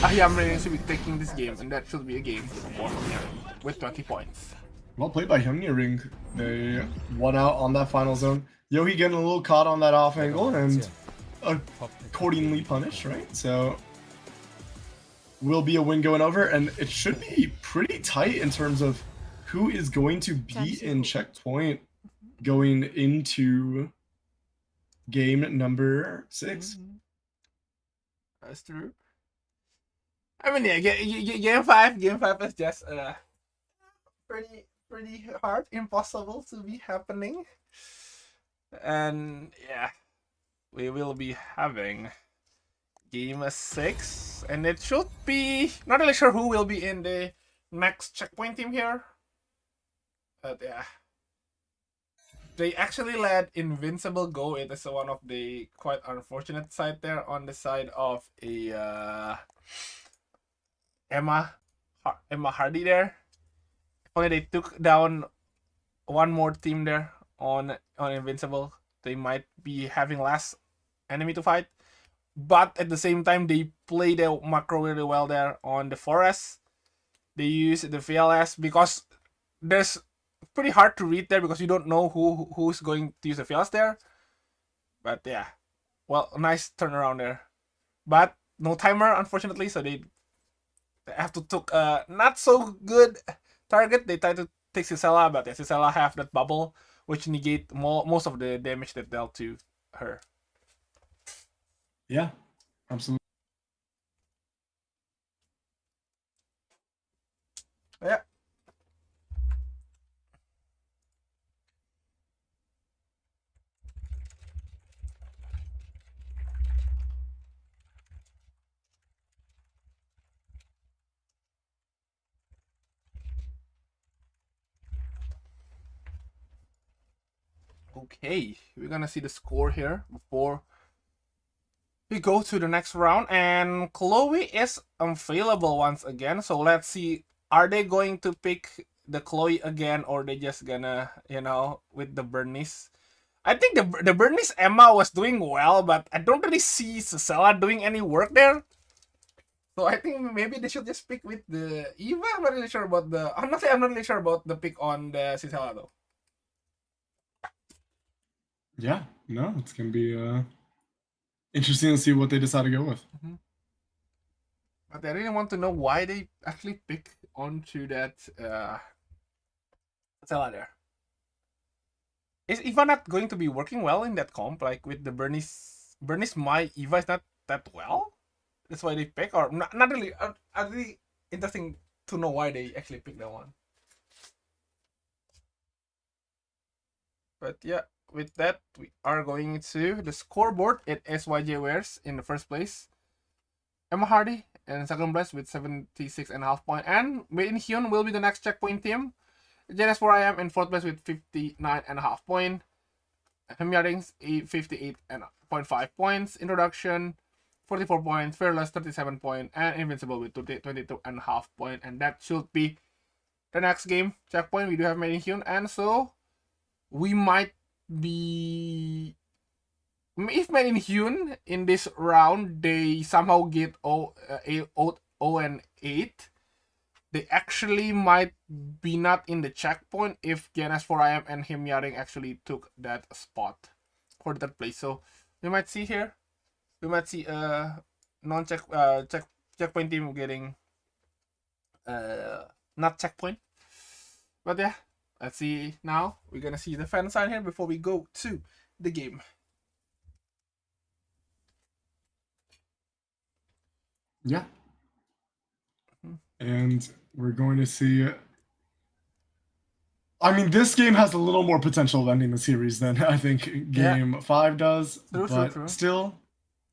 Hyunmin should be taking this game. And that should be a game for him with 20 points. Well played by Hyunmin. They won out on that final zone. Yohi getting a little caught on that off angle and accordingly punished, right? So will be a win going over, and it should be pretty tight in terms of who is going to be in checkpoint going into game number 6. That's true. I mean, yeah, game five is just pretty hard, impossible to be happening, and yeah, we will be having game 6, and it should be not really sure who will be in the next checkpoint team here, but yeah, they actually let Invincible go. It is one of the quite unfortunate side there on the side of a Emma Hardy there. Only they took down one more team there on Invincible. They might be having less enemy to fight, but at the same time they play the macro really well there on the forest. They use the VLS because there's pretty hard to read there because you don't know who's going to use the VLS there. But yeah, well, nice turnaround there, but no timer unfortunately, so they have to took a not so good target. They try to take Cicella, but Cicella have that bubble which negate most of the damage that dealt to her. Yeah, absolutely. Yeah. Okay, we're gonna see the score here before we go to the next round, and Chloe is available once again. So let's see, are they going to pick the Chloe again, or they just gonna, with the Bernice? I think the Bernice Emma was doing well, but I don't really see Cicella doing any work there. So I think maybe they should just pick with the Eva. I'm not really sure about the. Honestly, I'm not really sure about the pick on the Cicella though. Yeah, no, it's gonna be interesting to see what they decide to go with. But I really want to know why they actually pick onto that Cicella there. Is Eva not going to be working well in that comp? Like with the Bernice, my Eva is not that well. That's why they pick, or not really. Really interesting to know why they actually pick that one. But yeah, with that, we are going to the scoreboard. It is YJ Wares in the first place, Emma Hardy in second place with 76.5 points, and Made in Hyun will be the next checkpoint team. JNS4IM in fourth place with 59.5 points. Hemyardings 58.5 points. Introduction 44 points. Fearless 37 points. And Invincible with 22.5 points. And that should be the next game checkpoint. We do have Made in Hyun, and so we might be, if Made in Hyun in this round they somehow get 0-8, they actually might be not in the checkpoint if GNS4IM and Himyaring actually took that spot for the third place. So we might see here, we might see a checkpoint team getting not checkpoint. But yeah, let's see now. We're gonna see the fan sign here before we go to the game. Yeah. And we're going to see. I mean, this game has a little more potential of ending the series than I think Game 5 does. True. Still,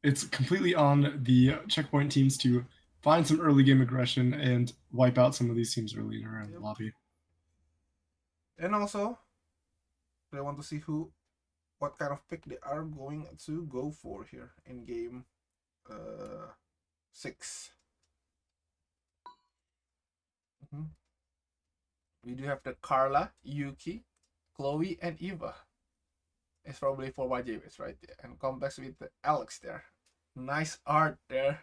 it's completely on the checkpoint teams to find some early game aggression and wipe out some of these teams earlier in the lobby. And also, I want to see what kind of pick they are going to go for here in game 6. We do have the Carla, Yuki, Chloe, and Eva. It's probably for YJWs, right? And complex with the Alex there. Nice art there.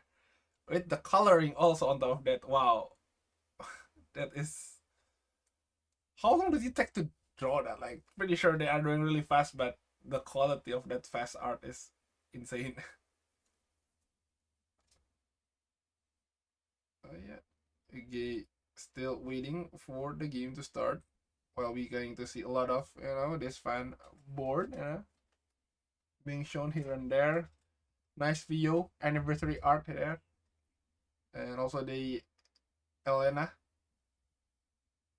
With the coloring also on top of that. Wow. That is... How long did it take to draw that? Like, pretty sure they are doing really fast, but the quality of that fast art is insane. Yeah. Okay. Still waiting for the game to start. Well, we're going to see a lot of, this fan board, being shown here and there. Nice video, anniversary art there. And also the Elena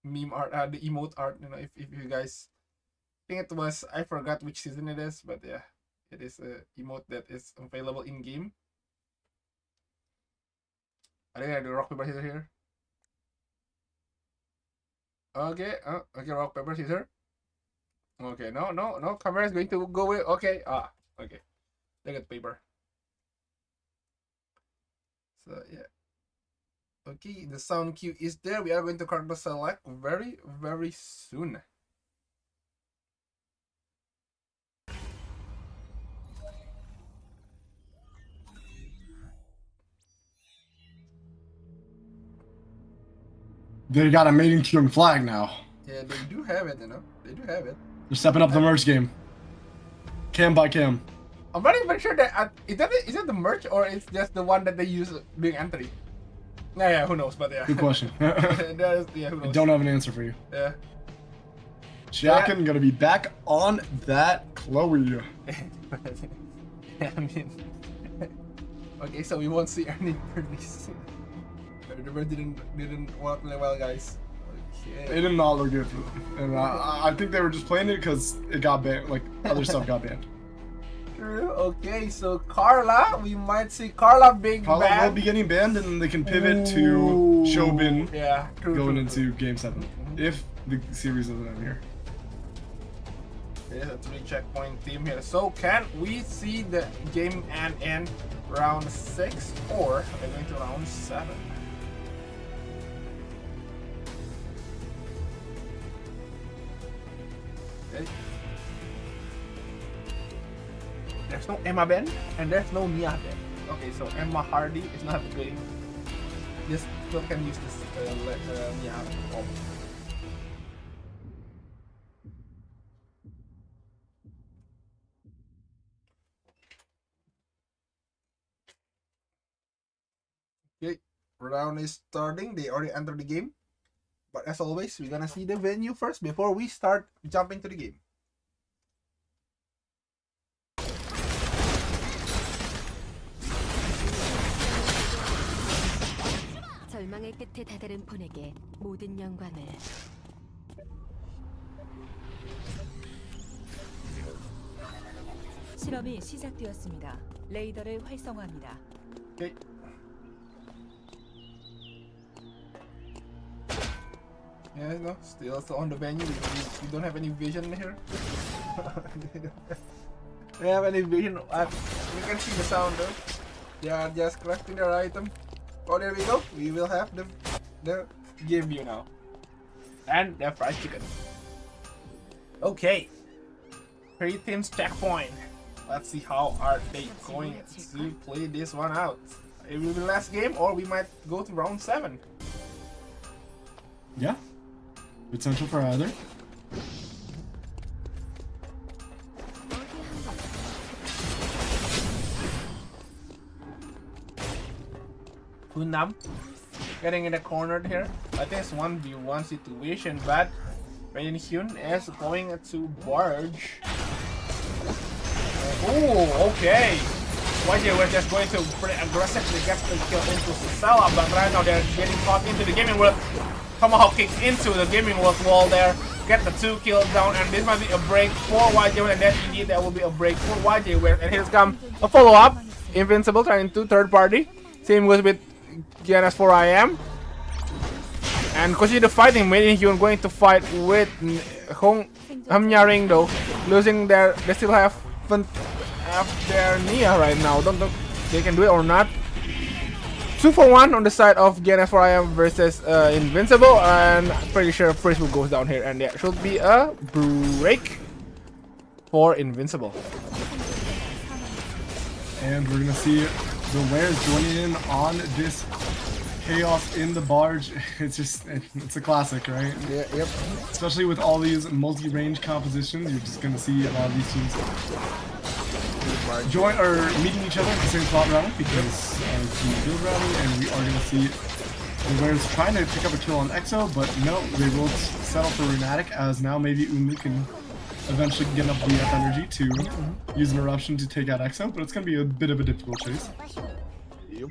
meme art, the emote art, if you guys think it was, I forgot which season it is, but yeah, it is a emote that is available in game. I think I do rock, paper, scissors here. Okay, okay, rock, paper, scissors. Okay, no, camera is going to go away. Okay, okay. Look at paper. So, yeah. Okay, the sound cue is there. We are going to character select very, very soon. They got a mating tune flag now. Yeah, they do have it, They do have it. They're stepping up the merge game. Cam by cam. I'm not even sure that is that the merch or it's just the one that they use being entry. Yeah, who knows? But yeah. Good question. Who knows? I don't have an answer for you. Yeah. Shaken gonna be back on that Chloe. I mean, okay, so we won't see any birdies. The bird didn't want to play well, guys. Okay. They did not look good for them, and I think they were just playing it because it got banned. Like other stuff got banned. True. Okay, so Carla, we might see Carla being Carla banned. will be getting banned, and they can pivot to Shobin. Yeah, going into Game 7 if the series doesn't end here. There's a 3-checkpoint team here. So can we see the game end in round 6 or are they going to round 7? Okay. There's no Emma Ben and there's no Mia Ben. Okay, so Emma Hardy is not playing. Just still can use this Mia. Oh. Okay, round is starting. They already entered the game. But as always, we're gonna see the venue first before we start jumping to the game. 절망의 끝에 다다른 폰에게 모든 영광을. 실험이 시작되었습니다. 레이더를 활성화합니다. Okay. Yeah, no, still on the venue. We don't have any vision here. We have any vision. We can see the sound though. They are just collecting their item. Oh, there we go. We will have the game view now. And the fried chicken. Okay. 3 teams checkpoint. Let's see how are they going to play this one out. It will be the last game or we might go to round 7. Yeah. Potential for either. Hunam getting in the corner here. I think it's 1v1 situation, but Rain Hyun is going to barge. Oh, okay. YJ was just going to pretty aggressively get the kill into Susela, but right now they're getting caught into the gaming world. Tomahawk kicks into the gaming world wall there. Get the 2 kills down, and this might be a break for YJ, and then indeed there will be a break for YJ. And here's come a follow-up. Invincible turning to third party. Same goes with GNS4IM. And continue the fighting. Maybe you're going to fight with Hong Hamyaring though. Losing their, they still have their Nia right now. Don't know they can do it or not. 2-for-1 on the side of GNS4IM versus Invincible, and pretty sure Priest will go down here, and there should be a break for Invincible. And we're gonna see the Wares joining in on this chaos in the barge. It's just, it's a classic, right? Yeah, yep. Especially with all these multi-range compositions, you're just gonna see a lot of these teams join or meeting each other at the same spot rally because of the build rally, and we are gonna see the Wares trying to pick up a kill on EXO, but no, they will settle for Runatic, as now maybe Unu can eventually get up the F energy to use an eruption to take out EXO, but it's gonna be a bit of a difficult chase. Yep.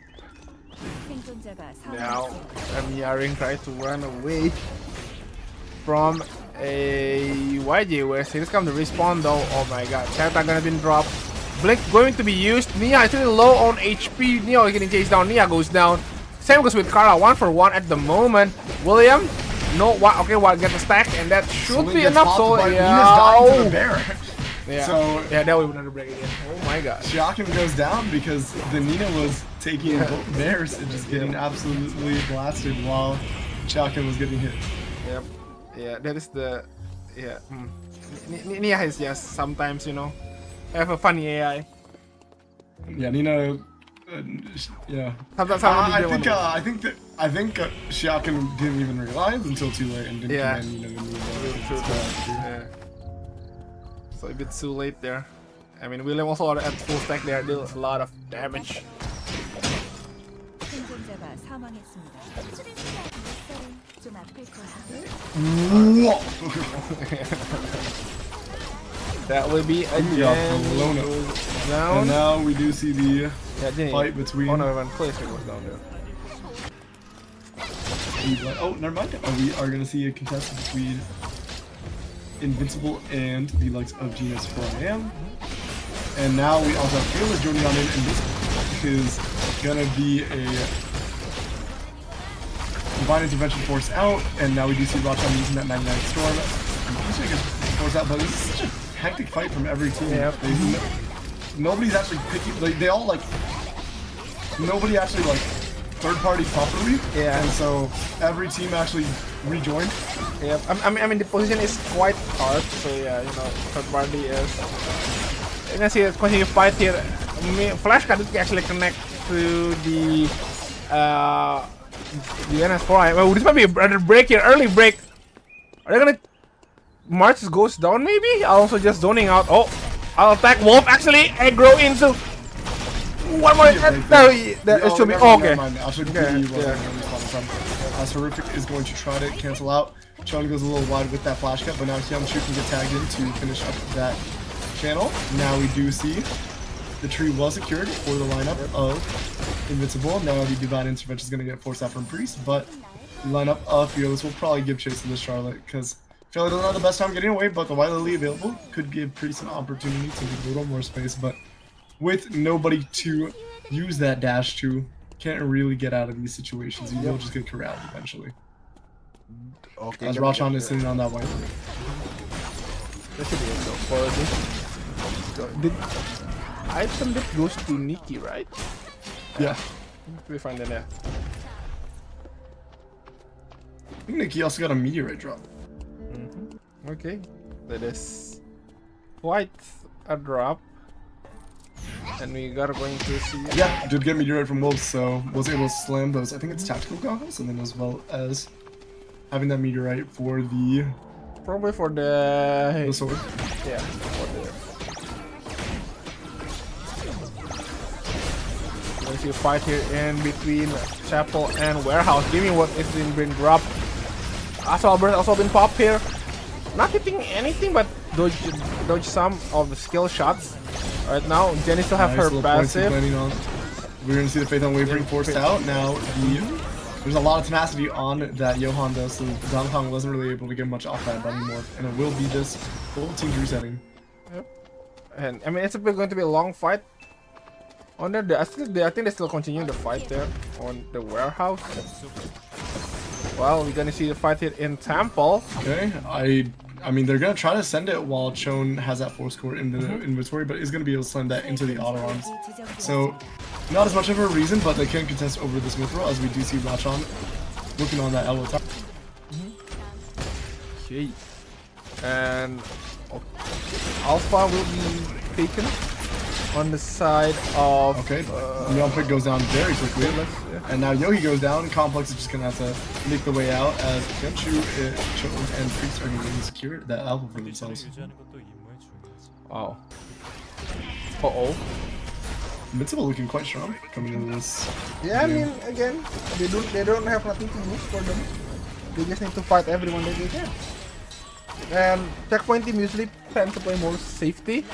생존자가 Now, Hamyaring tries to run away from a YJ West. Here comes the respawn though. Oh my god, Chata gonna be dropped. Blink going to be used. Nia is still low on HP. Nia is getting chased down. Nia goes down. Same goes with Kara. 1-for-1 at the moment. William, no, what? Okay, what? Get the stack, and that should be enough. So yeah. Yeah. So yeah, that will be another break again. Oh my god. Xiaokin goes down because the Nina was taking both bears and just getting absolutely blasted while Xiaokin was getting hit. Yep. Yeah, that is the yeah. Nia is just sometimes, you know, have a funny AI. Yeah, Nina. Yeah. I think Xiaokin didn't even realize until too late and didn't command Nina to move. Yeah. So a bit too late there. I mean, William also at full stack there, did a lot of damage. 생존자가 사망했습니다. 좀 아플 거야. That will be a blown up. down. And now we do see the fight between. Oh no, everyone plays it goes down there. Oh, never mind. We are gonna see a contest between Invincible and the likes of Genus 4am. And now we also have Taylor joining on in, and this is gonna be a Divine Intervention force out, and now we do see Rochan using that Magnetic Storm. He's gonna get force out, but this is such a hectic fight from every team. Yep. Nobody's actually picking, like, they all, like, nobody actually, like, third party properly. Yeah. And so every team actually rejoined. Yeah. I mean the position is quite hard. So yeah, you know, third party is. You can see continue fight here. Flash card actually connect to the NS4. Well, this might be a break here. Early break. Are they gonna? March goes down maybe. Also just zoning out. Oh, I'll attack Wolf. Actually, aggro into. One more. No, that should be okay. As Horrific is going to try to cancel out. Sean goes a little wide with that flash cut, but now Hyunchu can get tagged in to finish up that channel. Now we do see the tree was secured for the lineup of Invincible. Now the Divine Intervention is going to get forced out from Priest, but the lineup of Fearless will probably give chase to this Charlotte because Charlotte doesn't have the best time getting away, but the White Lily available could give Priest an opportunity to get a little more space, but with nobody to use that dash to, can't really get out of these situations. You will just get corralled eventually. Okay. As Rochan is sitting on that white. That should be a go for this. Did item that goes to Nikki, right? Yeah. We find it there. I think Nikki also got a meteorite drop. Okay. That is quite a drop. And we are going to see. Yeah, did get meteorite from Wolves, so was able to slam those. I think it's tactical goggles, and then as well as having that meteorite for the. Probably for the sword. Yeah. For the. Let's see a fight here in between Chapel and Warehouse. Give me what is been dropped. Astral Burst also been popped here. Not hitting anything, but dodge some of the skill shots. Right now, Jenny still have her passive. We're going to see the Faith Unwavering forced out. Now, there's a lot of tenacity on that Johan though, so Dongtong wasn't really able to get much off that anymore. And it will be just full team resetting. Yep. And I mean, it's going to be a long fight. On there, I think they still continue the fight there on the Warehouse. Well, we're gonna see the fight here in Temple. Okay, I mean, they're gonna try to send it while Chon has that force core in the inventory, but he's gonna be able to send that into the auto arms. So, not as much of a reason, but they can contest over this mithril, as we do see Rachon looking on that elbow top. Okay. And Alpha will be taken on the side of. Okay, Neon Pick goes down very quickly, and now Yogi goes down. Complex is just gonna have to make the way out as Kenchu, Chon, and Freaks are gonna secure that alpha for themselves. Wow. Uh-oh. Invincible looking quite strong coming into this. Yeah, I game. mean, again, they don't have nothing to lose for them. They just need to fight everyone that they can. And checkpoint team usually tend to play more safety.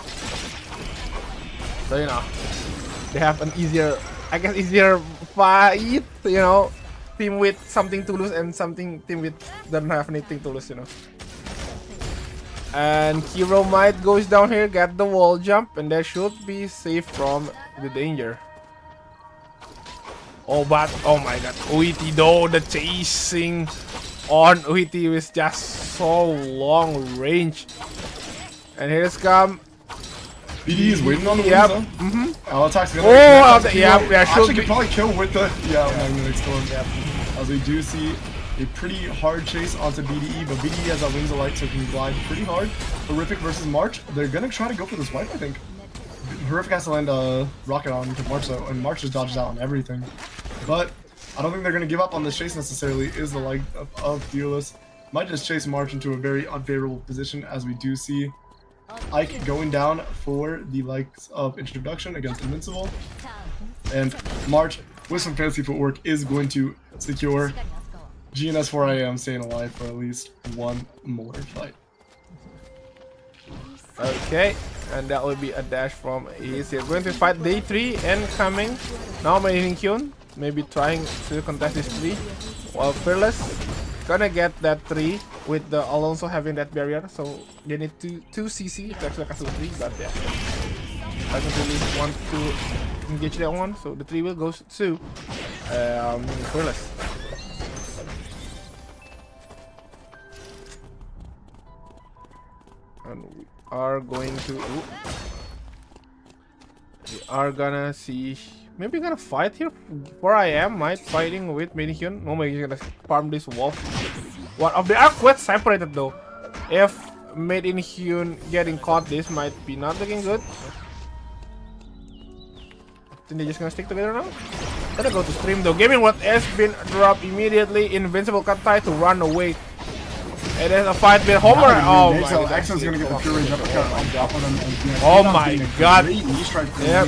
So, you know, they have an easier, I guess, easier fight, you know, team with something to lose and team with doesn't have anything to lose, you know. And Hero Might goes down here, get the wall jump, and they should be safe from the danger. Oh, but, oh my god, Uiti though, the chasing on Uiti is just so long range. And here's come. BD is waiting on the Yep. wings, though. Attack's gonna Yeah, actually could probably kill with the magnetic storm. As we do see a pretty hard chase onto BDE, but BDE has that wings of light, so can glide pretty hard. Horrific versus March, they're gonna try to go for this wipe, I think. Horrific has to land a rocket on to March though, and March just dodges out on everything. But I don't think they're gonna give up on this chase necessarily. Is the leg of Fearless. Might just chase March into a very unfavorable position, as we do see Ike going down for the likes of Introduction against Invincible. And March, with some fancy footwork, is going to secure GNS4IM staying alive for at least one more fight. Okay, and that will be a dash from Ace. They're going to fight day 3 and coming. Now Kyun maybe trying to contest this 3. While Fearless gonna get that 3 with the Alonso having that barrier. So they need 2 CC to actually cast the 3, but yeah. Doesn't really want to engage that one. So the 3 will go to Fearless. And we are going to. We are gonna see. Maybe gonna fight here. Where I am, might fighting with Minihyun. No, maybe gonna farm this wolf. One of they are quite separated though. If Made in Hyun getting caught, this might be not looking good. Then they're just gonna stick together now. Gonna go to stream though. Gaming what has been dropped immediately. Invincible cut tie to run away. It is a fight with Homer. Oh my god. Exo's gonna get the pure range uppercut on top of them. Oh my god. Yep.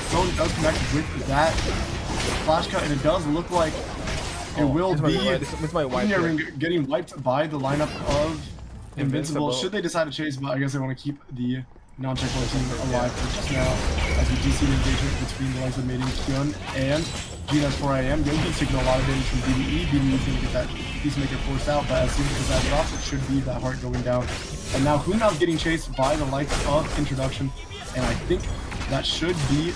Phone does connect with that flash cut, and it does look like it will be getting wiped by the lineup of Invincible. Should they decide to chase, but I guess they want to keep the non-checkpoint team alive for just now, as we do see the engagement between the likes of Maiden Kyun and GNS4IM. Yogi's taking a lot of damage from BDE. BDE's going to get that Peacemaker forced out, but as soon as that drops, it should be that heart going down. And now Hunnao's getting chased by the likes of Introduction, and I think that should be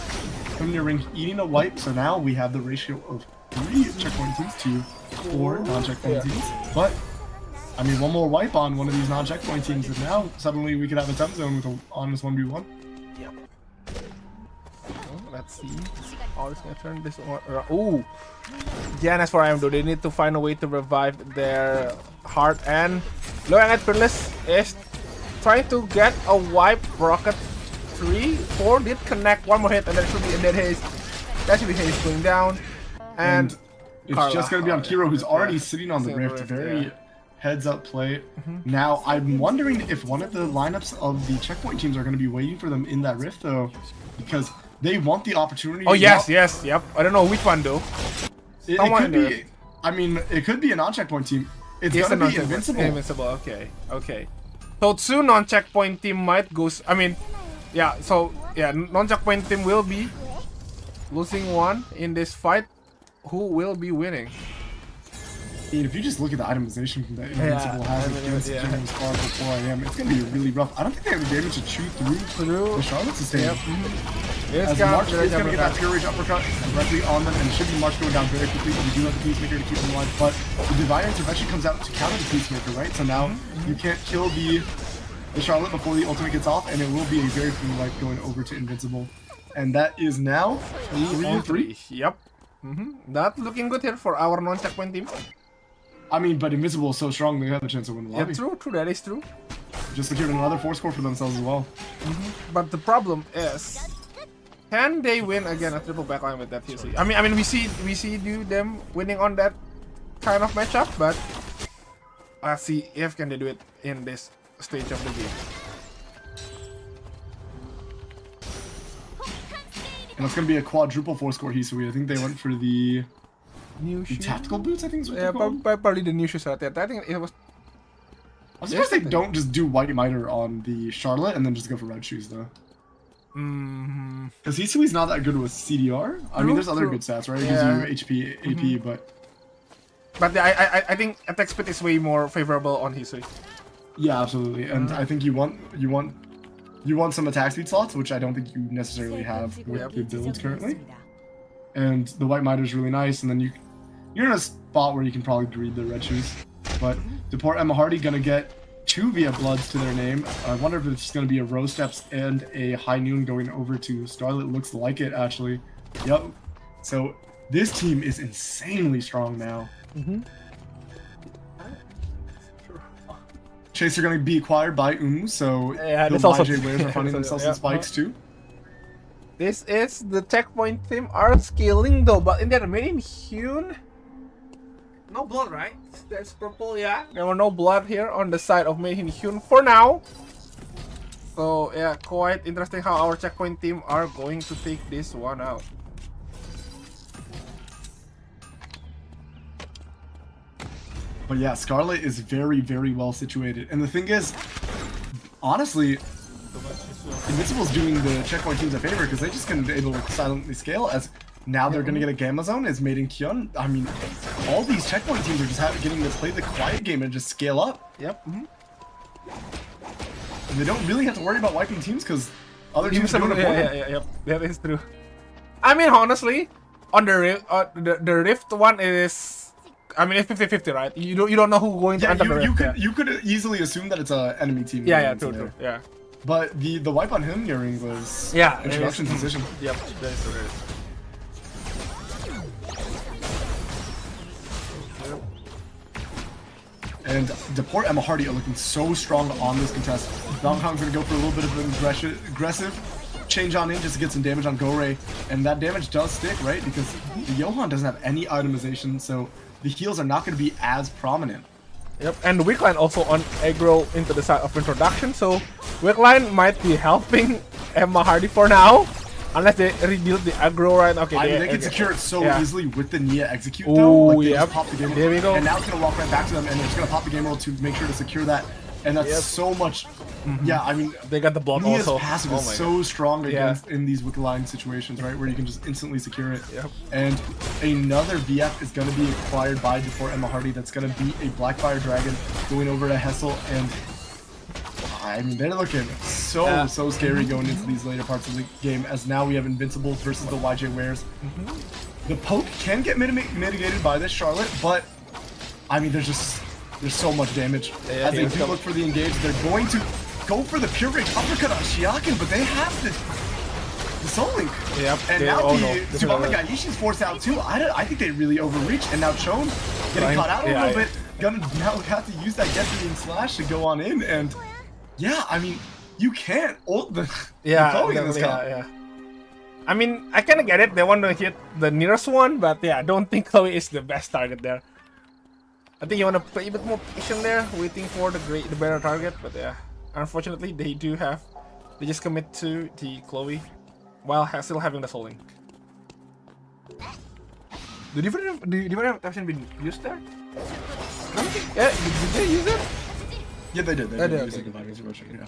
Premier Ring eating a wipe. So now we have the ratio of 3 checkpoint teams to 4 non-checkpoint teams. But I mean, one more wipe on one of these non-checkpoint teams, and now suddenly we could have a temp zone with an honest 1v1. Yep. Let's see. Oh, it's gonna turn this one around. Ooh! GNS4IM though, they need to find a way to revive their heart, and Low Angle Fearless is trying to get a wipe. Rocket 3, 4 did connect, one more hit, and that should be a dead haze. That should be haze going down. And it's Carla. just gonna be on Kiro, who's already sitting on the rift. Very heads up play. Now I'm wondering if one of the lineups of the checkpoint teams are going to be waiting for them in that rift though, because they want the opportunity. Oh yes, yes, yep. I don't know which one though. It could be. I mean, it could be a non-checkpoint team. It's going to be Invincible. Invincible. Okay, okay. So 2 non-checkpoint team might go. I mean, yeah. So yeah, non-checkpoint team will be losing one in this fight. Who will be winning? mean, if you just look at the itemization that Invincible has against Jimmy's Spark with 4 AM, it's going to be really rough. I don't think they have the damage to chew through the Charlotte sustain. As March is going to get that Pure Rage uppercut directly on them, and it should be March going down very quickly, but we do have the Peacemaker to keep them alive. But the Divine Intervention comes out to counter the Peacemaker, right? So now you can't kill the Charlotte before the ultimate gets off, and it will be a very free life going over to Invincible. And that is now 3-3. Yep. Not looking good here for our non-checkpoint team. I mean, but Invincible is so strong, they have a chance to win the lobby. Yeah, true, that is true. Just secured another 4 score for themselves as well. But the problem is, can they win again a triple backline with that TC? I mean, we see them winning on that kind of matchup, but let's see if can they do it in this stage of the game. And it's going to be a quadruple 4 score Hisui. I think they went for the New shoes? tactical boots, I think is what they're Yeah, called. probably the new shoes out there. I think it was. I'm surprised they don't just do White Miter on the Charlotte and then just go for red shoes though. Because Hisui's not that good with CDR. I mean, there's other good stats, right? It gives you HP, AP, but... But yeah, I think attack speed is way more favorable on Hisui. Yeah, absolutely. And I think you want some attack speed slots, which I don't think you necessarily have with the builds currently. And the White Miter is really nice, and then you're in a spot where you can probably greed the red shoes. But Deport Emma Hardy gonna get 2 Via Bloods to their name. I wonder if it's gonna be a Rose Steps and a High Noon going over to Starlet. Looks like it, actually. Yep. So this team is insanely strong now. Chase are gonna be acquired by so this also YJ are finding themselves in spikes too. This is the checkpoint team are scaling though, but in their main Hyun, no blood, right? That's purple, yeah. There were no blood here on the side of main Hyun for now. So yeah, quite interesting how our checkpoint team are going to take this one out. But yeah, Scarlet is very, very well situated. And the thing is, honestly, Invincible's doing the checkpoint teams a favor because they just can be able to silently scale as now they're going to get a Gamma Zone as made in Kyun. I mean, all these checkpoint teams are just getting to play the quiet game and just scale up. Yep. And they don't really have to worry about wiping teams because other teams are doing it for them. Yep. That is true. I mean, honestly, on the Rift one is... I mean, it's 50-50, right? You don't know who's going to enter the Rift. You could easily assume that it's an enemy team. True. Yeah. But the wipe on him nearing was introduction decision. Yep, that is true. And Deport Emma Hardy are looking so strong on this contest. Kong's gonna go for a little bit of an aggressive change on in just to get some damage on Go-Ray. And that damage does stick, right? Because the Johan doesn't have any itemization, so the heals are not gonna be as prominent. Yep, and the weak line also on aggro into the side of introduction, so weak line might be helping Emma Hardy for now. Unless they rebuild the aggro right now. Okay, I mean, they can secure it so easily with the Nia execute though. Like they just pop the game there we go. And now it's gonna walk right back to them and they're just gonna pop the game roll to make sure to secure that. And that's so much. Yeah, I mean, they got the block Nia's also. passive is so strong against in these wicked line situations, right, where you can just instantly secure it. Yep. And another VF is going to be acquired by Deport Emma Hardy. That's going to be a Blackfire Dragon going over to Hessel, and I mean, they're looking so scary going into these later parts of the game. As now we have Invincible versus the YJ Wares. The poke can get mitigated by this Charlotte, but I mean, there's so much damage. As they do look for the engage, they're going to go for the Pure Rage uppercut on Shiaken, but they have the Soul Link. Yep. And now the Tsubame Gaishi's forced out too. I think they really overreach, and now Chon getting caught out a little bit. Gonna now have to use that Getting Slash to go on in, and yeah, I mean, you can't ult the Chloe in this comp. I mean, I kinda get it. They want to hit the nearest one, but yeah, I don't think Chloe is the best target there. I think you want to play a bit more patient there, waiting for the better target, but yeah, unfortunately they just commit to the Chloe while still having the Soul Link. Did different option been used there? Yeah, did they use it? Yeah, they did. They did use the Divine Resurrection, yeah.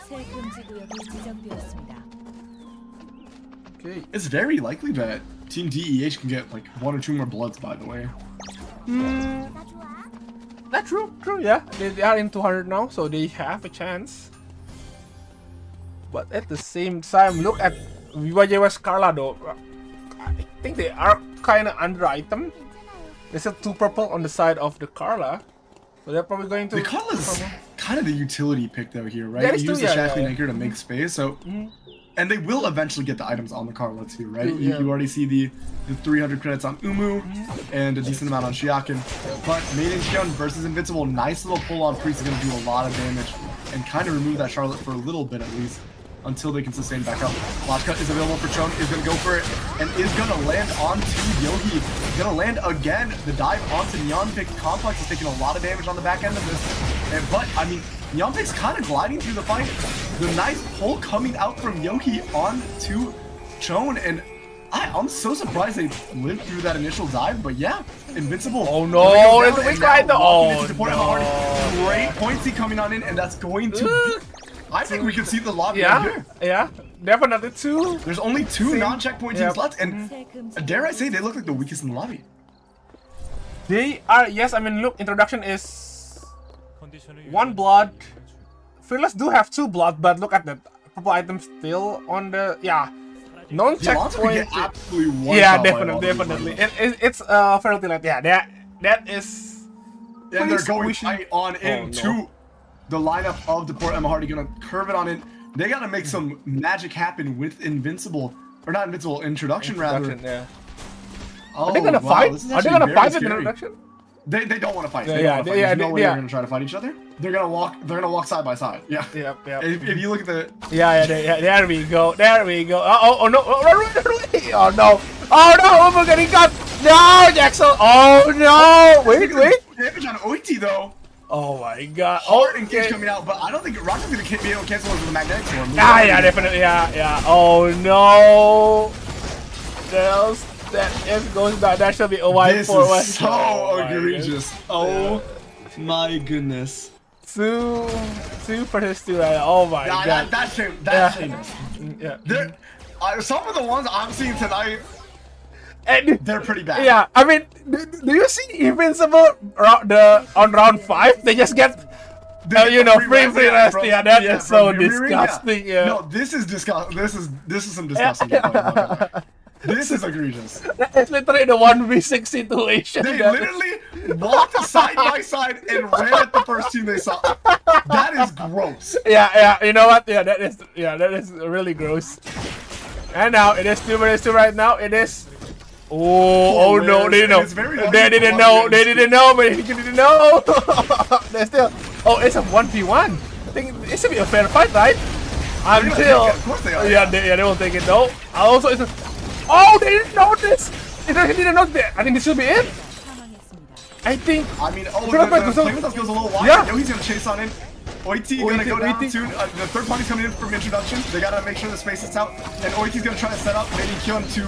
새 금지 구역이 지정되었습니다. Okay. It's very likely that Team DEH can get like 1 or 2 more bloods, by the way. That's true, yeah. They are in 200 now, so they have a chance. But at the same time, look at VYJ's Carla though. I think they are kind of under item. There's a 2 purple on the side of the Carla. So they're probably going to... The Carla's kind of the utility pick though here, right? That is You use true, the yeah, Shackling yeah. Anchor to make space, so... And they will eventually get the items on the Carla too, right? True, yeah. You already see the 300 credits on Umu and a decent amount on Shiakin. But Made in Shion versus Invincible, nice little pull on Priest is going to do a lot of damage and kind of remove that Charlotte for a little bit at least until they can sustain back up. Flash cut is available for Chon, is going to go for it and is going to land onto Yogi. Going to land again. The dive onto Neonpick. Complex is taking a lot of damage on the back end of this. But, I mean, Neonpick's kind of gliding through the fight. The nice pull coming out from Yogi onto Chon, and I'm so surprised they lived through that initial dive, but yeah, Invincible. Oh no, it's a weak guy though. Oh no. Great pointsy coming on in, and that's going to... I think we can see the lobby right here. Yeah, definitely 2. There's only 2 non-checkpoint teams left, and 세금 dare I say, they look like the weakest in the lobby. They are, yes, I mean, look, introduction is 1 blood. Fearless do have 2 blood, but look at that. Purple item still on the, non-checkpoint. Yeah, definitely. It's fairly late. Yeah, that is. And they're going right on into the lineup of the Port Emma Hardy, gonna curve it on in. They gotta make some magic happen with Invincible, or not Invincible, introduction rather. Yeah. Oh, Are they gonna fight? Are they gonna fight in introduction? They don't want to fight. Yeah, There's no way they're gonna try to fight each other. They're gonna walk side by side. Yeah. Yeah. If you look at the There we go. Oh no! Oh no! Oh no! We're getting cut. No, Jackson. Oh no! Wait. Damage on Oiti though. Oh my god. Hard engage coming out, but I don't think Rocket's gonna be able to cancel it with the magnetic storm. Yeah, definitely. Yeah. Oh no! That is going back. That should be a white This forward. is so egregious. Oh my goodness. 2 versus 2. Oh my god. That's shame. That's shameless. Yeah. Some of the ones I'm seeing tonight, And they're pretty bad. yeah, I mean, do you see Invincible on round 5? They just get free rest. Yeah, that is so disgusting. Yeah. No, this is disgusting. This is some disgusting. This is egregious. It's literally the 1v6 situation. They literally walked side by side and ran at the first team they saw. That is gross. Yeah. You know what? Yeah, that is really gross. And now it is 2 versus 2 right now. It is. Oh no! They didn't know. They didn't know. They didn't know. But he didn't know. They're still. Oh, it's a 1v1. I think it should be a fair fight, right? Until. Of course they are. Yeah, they will take it. No. Also, it's a. Oh, they didn't notice. They didn't notice that. I think this should be it. 사망했습니다. I think. I mean, the Flameless goes a little wide. Yeah. I know he's gonna chase on in. Oiti gonna go down to the third party's coming in from introduction. They gotta make sure the space is out, and Oiti's gonna try to set up maybe Kyun to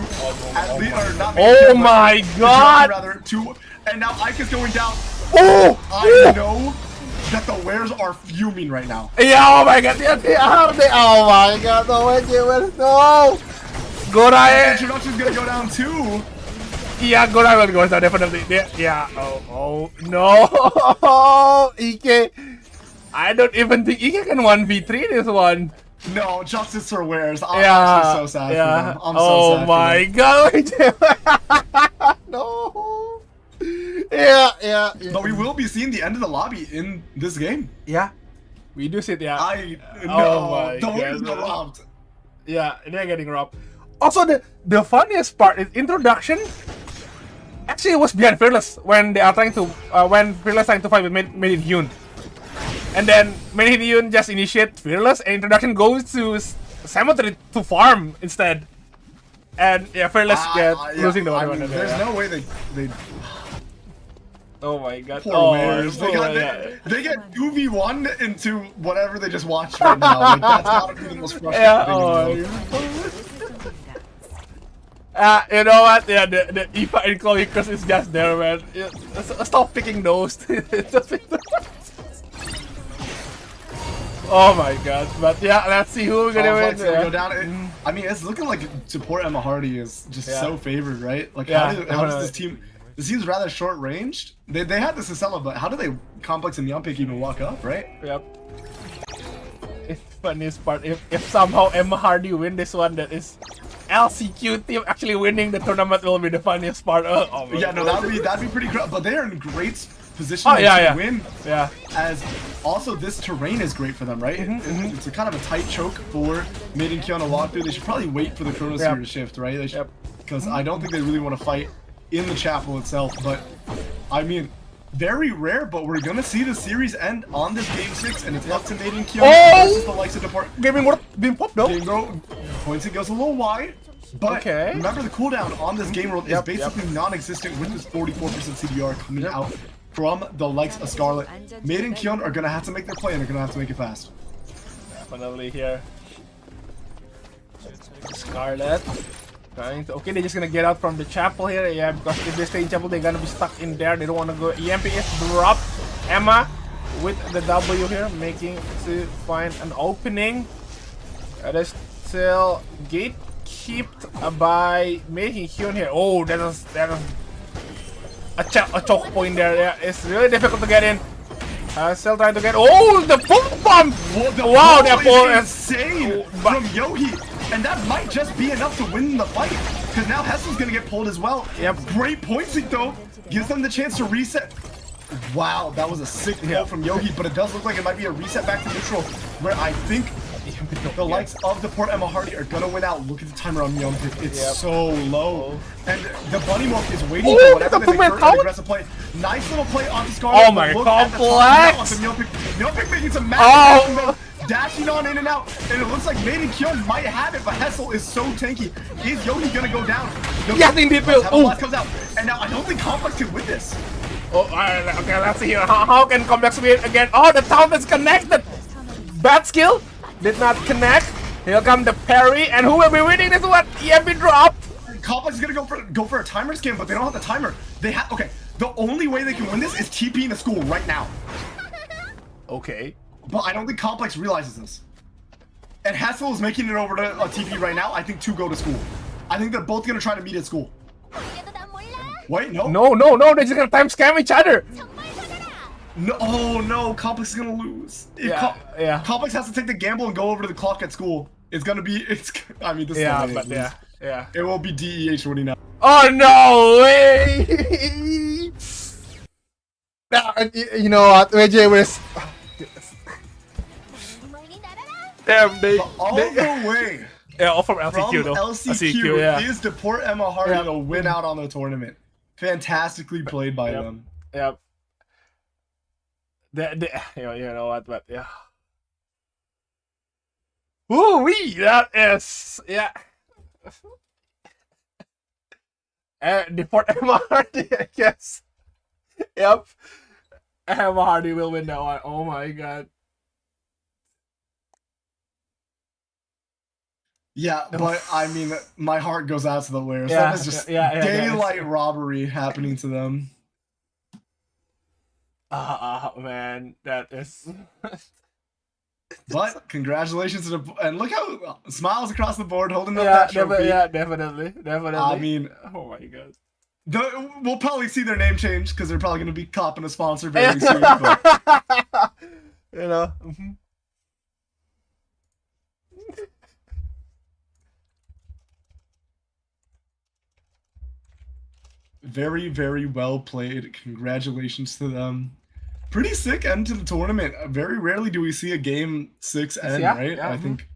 at least or not. Oh my god! Rather two, and now Ike is going down. Oh! I know that the wares are fuming right now. Yeah! Oh my god! Yeah, they are. Oh my god! No way! No! Gorai! Introduction's gonna go down too. Yeah, Gorai will go down definitely. Yeah. Oh no! Ike. I don't even think Ike can 1v3 this one. No, justice for wares. I'm actually so sad for them. I'm so sad my god. No. Yeah. But we will be seeing the end of the lobby in this game. Yeah. We do see it, yeah. No, the wares got robbed. Yeah, they're getting robbed. Also, the funniest part is introduction. Actually, it was behind Fearless when they are trying to when Fearless trying to fight with Made in Hyun. And then Made in Hyun just initiate Fearless, and introduction goes to Cemetery to farm instead. And yeah, Fearless losing the one. There's no way they. Oh my god. Poor wares. They get 2v1 into whatever they just watched right now. Like, that's gotta be the most frustrating thing. You know what? Yeah, the Ifa and Chloe curse is just there, man. Yeah, stop picking those. Oh my god. But yeah, let's see who we're gonna win. Complex gonna go down. I mean, it's looking like support Emma Hardy is just so favored, right? Like, how does this team? This team's rather short ranged. They had the Sicela, but how do they Complex and Yumpic even walk up, right? Yep. It's funniest part. If somehow Emma Hardy win this one, that is LCQ team actually winning the tournament will be the funniest part. Oh my yeah, no, God. that'd be pretty cool. But they are in great position to win. Yeah. As also this terrain is great for them, right? It's a kind of a tight choke for Mid and Kion to walk through. They should probably wait for the Chronosphere to shift, right? They should, because I don't think they really want to fight in the chapel itself. But I mean, very rare, but we're gonna see the series end on this game 6, and it's up to Mid and Kion versus the likes of Depart. Gaming world being popped though. Points goes a little wide. But remember, the cooldown on this game world is basically non-existent with this 44% CDR coming out from the likes of Scarlet. Mid and Kion are going to have to make their play, and they're going to have to make it fast. Definitely here. Scarlet. Trying to, okay, they're just going to get out from the chapel here. Yeah, because if they stay in chapel, they're going to be stuck in there. They don't want to go. EMP is dropped. Emma with the W here, making to find an opening. That is still gate kept by making Hyun here. Oh, that is a choke point there. Yeah, it's really difficult to get in. Still trying to get. Oh, the pull bomb! Wow, that pull is insane from Yohi, and that might just be enough to win the fight. Because now Hessel's gonna get pulled as well. Yep. Great pointing though, gives them the chance to reset. Wow, that was a sick pull from Yogi, but it does look like it might be a reset back to neutral, where I think the likes of the Port Emma Hardy are gonna win out. Look at the timer on Yumpic. It's so low. And the Bunny Milk is waiting for whatever they make for an aggressive play. Nice little play onto Scarlet. Oh my Complex! Yumpic making some magic. Dashing on in and out. And it looks like Mid and Kion might have it, but Hessel is so tanky. Is Yogi gonna go down? Yes, indeed, Bill. Comes out. And now I don't think Complex can win this. Oh, okay, let's see here. How can Complex win again? Oh, the town is connected. Bad skill. Did not connect. Here come the parry, and who will be winning this one? EMP dropped. Complex is gonna go for a timer scan, but they don't have the timer. They have the only way they can win this is TP in the school right now. Okay. But I don't think Complex realizes this. And Hassel is making it over to TP right now. I think 2 go to school. I think they're both gonna try to meet at school. Wait, no. No, they're just gonna time scam each other. No, oh no, Complex is gonna lose. Complex has to take the gamble and go over to the clock at school. It's gonna be, I mean, this is yeah. It will be DEH winning now. Oh no way! You know what, AJ was... Damn, they... all the way. Yeah, all from LCQ from though. LCQ is to Port Emma Hardy to win out on the tournament. Fantastically played by them. Yep. You know what, but yeah. Ooh-wee, that is, the Port Emma Hardy, I guess. Yep. Emma Hardy will win that one. Oh my god. Yeah, but I mean, my heart goes out to the players. That is just daylight robbery happening to them. Man, that is. But congratulations to the and look how smiles across the board holding up that trophy. Definitely. I mean, oh my god. We'll probably see their name change because they're probably going to be copping a sponsor very soon. But. You know. Very, very well played. Congratulations to them. Pretty sick end to the tournament. Very rarely do we see a game 6 end, right? I think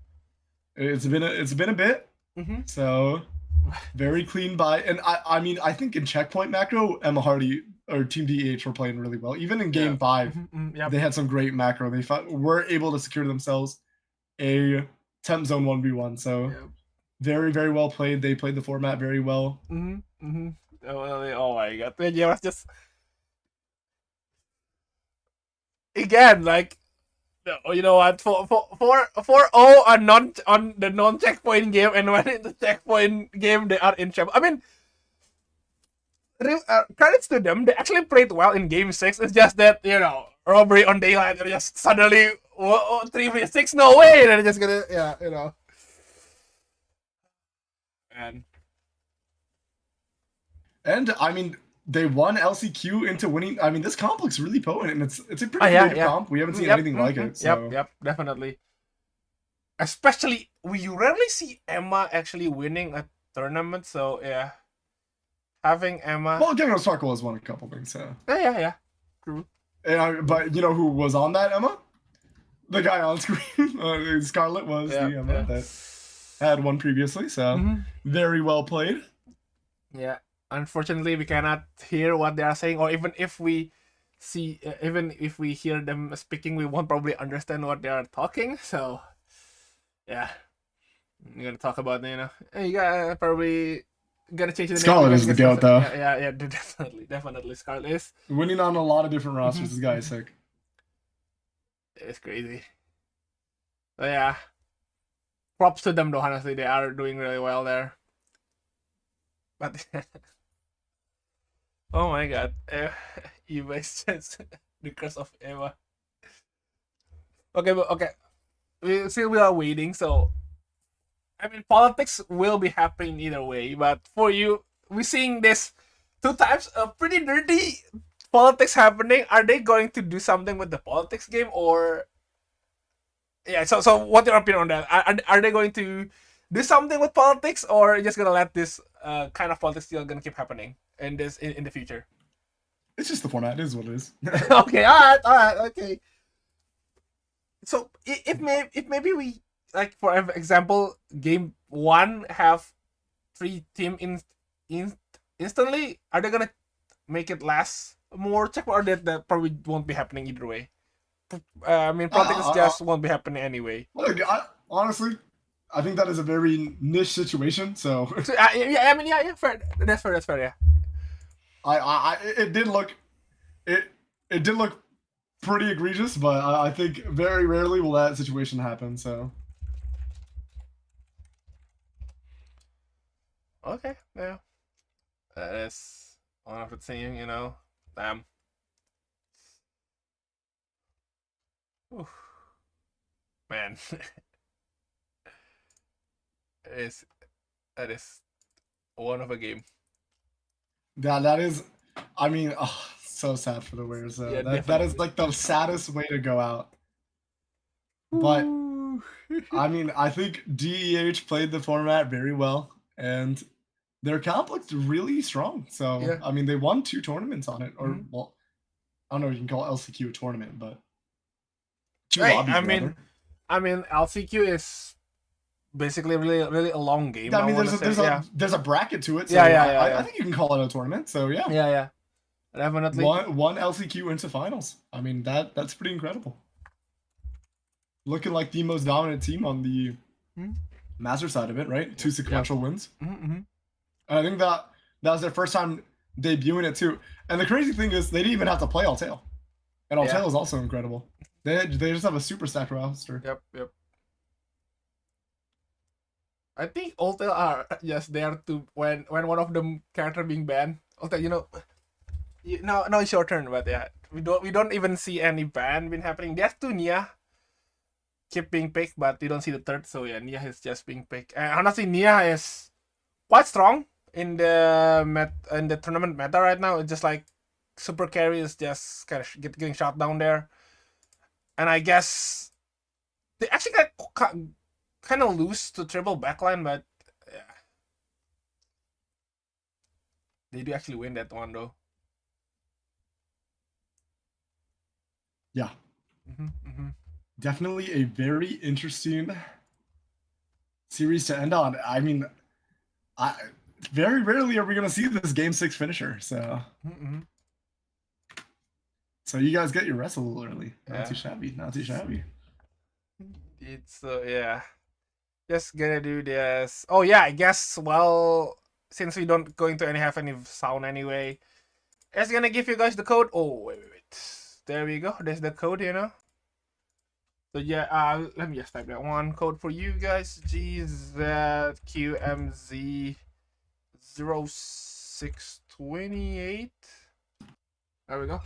it's been a bit. So very clean by, and I mean, I think in checkpoint macro, Emma Hardy or Team DH were playing really well. Even in game 5, they had some great macro. They were able to secure themselves a temp zone 1v1. So very, very well played. They played the format very well. Oh my god. Yeah, was just again, like, you know what, 4-0 on the non-checkpoint game, and when in the checkpoint game they are in trouble. I mean, credits to them, they actually played well in game 6. It's just that, you know, robbery on daylight, they just suddenly oh, 3v6, no way! And they're just gonna, yeah, you know. And I mean, they won LCQ into winning. I mean, this comp looks really potent, and it's a pretty yeah, creative comp. We haven't seen anything like it. So. Yep, definitely. Especially, we rarely see Emma actually winning a tournament, so yeah. Having Emma. Well, Game of Sparkle has won a couple things, so. Yeah. True. But you know who was on that Emma? The guy on screen. Scarlet was the Emma that had won previously, so very well played. Yeah. Unfortunately, we cannot hear what they are saying, or even if we see, even if we hear them speaking, we won't probably understand what they are talking. So, yeah, I'm gonna talk about, you know, you gotta probably gotta change the name. Scarlet is the goat, though. Yeah, definitely. Scarlet is winning on a lot of different rosters. This guy is sick. It's crazy. So yeah, props to them though. Honestly, they are doing really well there. But oh my god, Eva is just the curse of Eva. Okay, but okay, we are waiting. So, I mean, politics will be happening either way. But for you, we're seeing this 2 times a pretty dirty politics happening. Are they going to do something with the politics game, or yeah? So what's your opinion on that? Are they going to do something with politics, or just gonna let this kind of politics still gonna keep happening in the future? It's just the format. It is what it is. Okay, all right, okay. So if maybe we, like, for example, game 1 have 3 team instantly, are they gonna make it last more check, or that probably won't be happening either way? I mean, politics just won't be happening anyway. Look, honestly, I think that is a very niche situation. So yeah, fair. That's fair. Yeah. It did look pretty egregious, but I think very rarely will that situation happen. So okay, yeah, that is one of the things, you know. Damn. Oof. Man. That is one of a game. That is, I mean, so sad for the Warriors. Yeah, that is like the saddest way to go out. But I mean, I think DEH played the format very well, and their comp looked really strong. So yeah. I mean, they won 2 tournaments on it, or well, I don't know if you can call LCQ a tournament, but 2 lobbies. I mean, LCQ is basically really a long game. Yeah, I mean, there's a bracket to it. So yeah. I think you can call it a tournament. So yeah. Yeah. Definitely. One LCQ into finals. I mean, that's pretty incredible. Looking like the most dominant team on the master side of it, right? 2 sequential wins. And I think that was their first time debuting it too. And the crazy thing is, they didn't even have to play Altail. And Altail is also incredible. They just have a super stacked roster. Yep. I think Altail are just there to when one of them character being banned. Altail, you know, no, it's your turn. But yeah, we don't even see any ban been happening. There's 2 Nia keep being picked, but you don't see the 3rd. So yeah, Nia is just being picked. And honestly, Nia is quite strong in the tournament meta right now. It's just like super carry is just kind of getting shot down there. And I guess they actually got kind of loose to triple backline, but yeah. They do actually win that one though. Yeah. Definitely a very interesting series to end on. I mean, very rarely are we going to see this game 6 finisher. So, so you guys get your rest a little early. Not too shabby. It's yeah. Just gonna do this. Oh yeah, I guess. Well, since we don't going to have any sound anyway, it's gonna give you guys the code. Oh wait. There we go. There's the code, you know. So yeah, let me just type that one code for you guys. GZQMZ0628. There we go.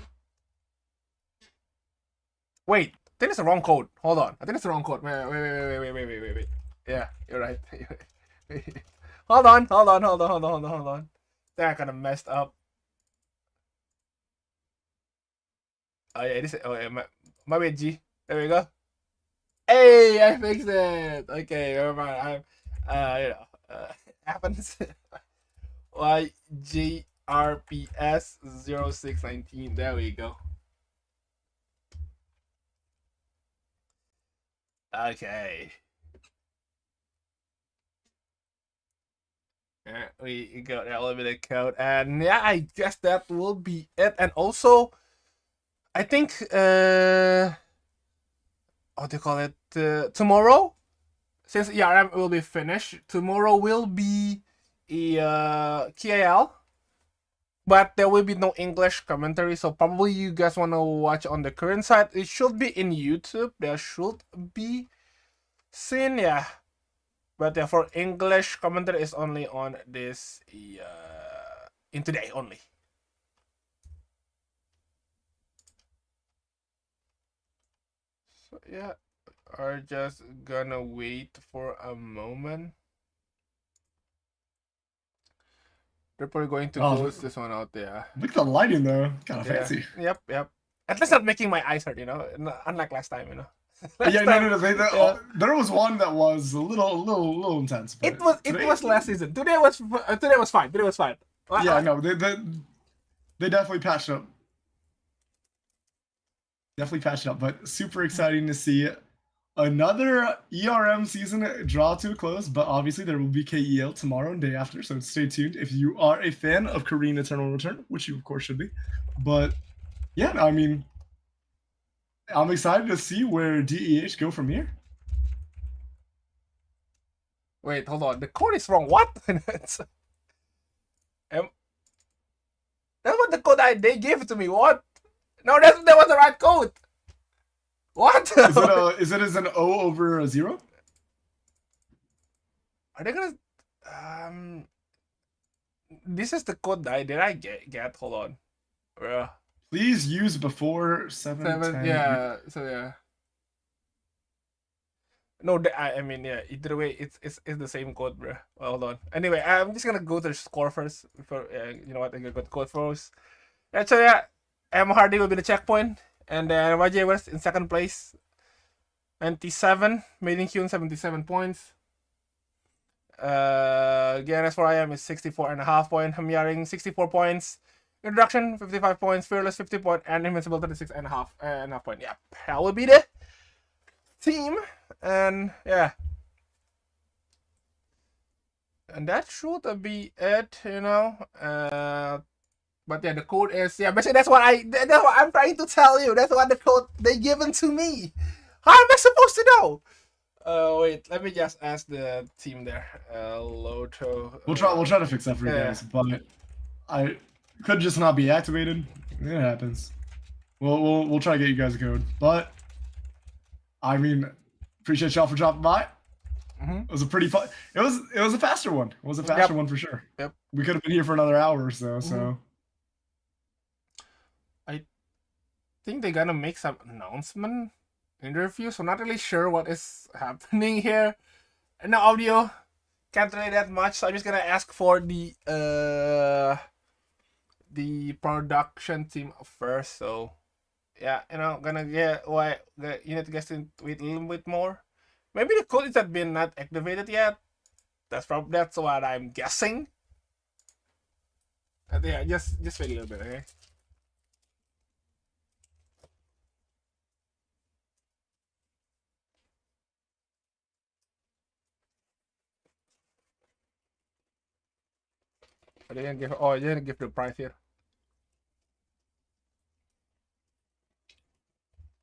Wait, think it's the wrong code. Hold on. I think it's the wrong code. Wait. Yeah, you're right. Hold on. That kind of messed up. Oh yeah, this. Oh yeah, my bad, G. There we go. Hey, I fixed it. Okay, never mind. Happens. YGRPS 0619. There we go. Okay. We got the elevated code, and yeah, I guess that will be it. And also, I think what do you call it? Tomorrow, since ERM will be finished, tomorrow will be a KL, but there will be no English commentary. So probably you guys want to watch on the current site. It should be in YouTube. There should be scene, yeah. But yeah, for English commentary is only on this in today only. So yeah, are just gonna wait for a moment. They're probably going to close this one out there. Look at the lighting though, kind of Yeah. fancy. Yep. At least not making my eyes hurt, you know. Unlike last time, you know. Yeah, no. There was one that was a little intense. But It was last season. Today was fine. Yeah, no, they definitely patched up. But super exciting to see another ERM season draw to a close. But obviously there will be KEL tomorrow and day after, so stay tuned if you are a fan of Korean Eternal Return, which you of course should be. But yeah, I mean, I'm excited to see where DEH go from here. Wait, hold on. The code is wrong. What? That's what the code they gave to me. What? No, that was the right code. What? Is it as an O over a 0? Are they gonna? This is the code that I get. Hold on. Please use before 7:10. Yeah. So yeah. No, I mean yeah. Either way, it's the same code, bro. Well, hold on. Anyway, I'm just gonna go to the score first. Before you know what, I'm gonna go to code first. And so yeah, M Hardy will be the checkpoint, and then YJ was in second place, 97. Maiden Hyun 77 points. Again, as for I am is 64.5 points. Hamyaring 64 points. Introduction 55 points. Fearless 50 points, and Invincible 36.5 points. Yeah, that will be the team, and yeah, and that should be it, you know. But yeah, the code is basically that's what I'm trying to tell you. That's what the code they given to me. How am I supposed to know? Wait, let me just ask the team there. Loto. We'll try to fix that for you guys, but I could just not be activated. It happens. We'll try to get you guys a code, but I mean, appreciate y'all for dropping by. It was a pretty fun. It was a faster one. It was a faster one for sure. Yep. We could have been here for another hour or so. So I think they're gonna make some announcement interview. So not really sure what is happening here. No audio. Can't relate that much. So I'm just gonna ask for the production team first. So yeah, you know, gonna get why you need to guys to wait a little bit more. Maybe the code is not been not activated yet. That's what I'm guessing. Yeah, just wait a little bit, okay? Are they gonna give? Oh, you're gonna give the price here.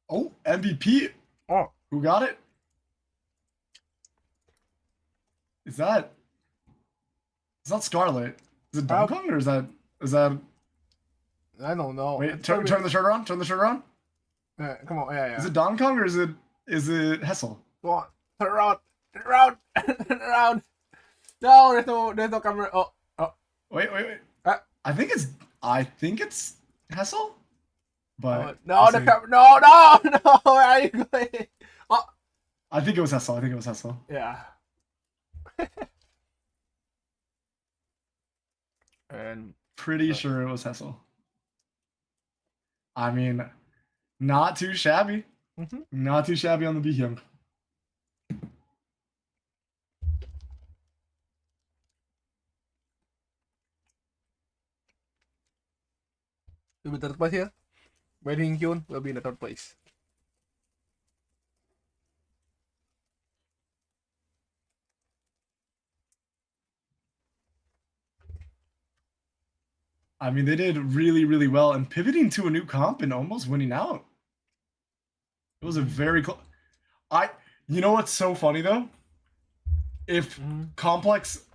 Oh, MVP. Oh, who got it? Is that Scarlet? Is it Donkey Kong or is that? I don't know. Wait, turn the shirt on. Turn the shirt on. Yeah, come on, yeah. Is it Donkey Kong or is it Hessel? Come on, turn around. No, there's no camera. Oh. Wait. I think it's Hessel. but no, we'll the see. no, no, no. Where are you going? Oh, I think it was Hessel. I think it was Hessel. yeah. And Pretty sure it was Hessel. I mean, not too shabby. Not too shabby on the B-Him. will be third place here. Wedding June will be in the third place. I mean, they did really, really well and pivoting to a new comp and almost winning out. It was a very close. You know what's so funny though? If Complex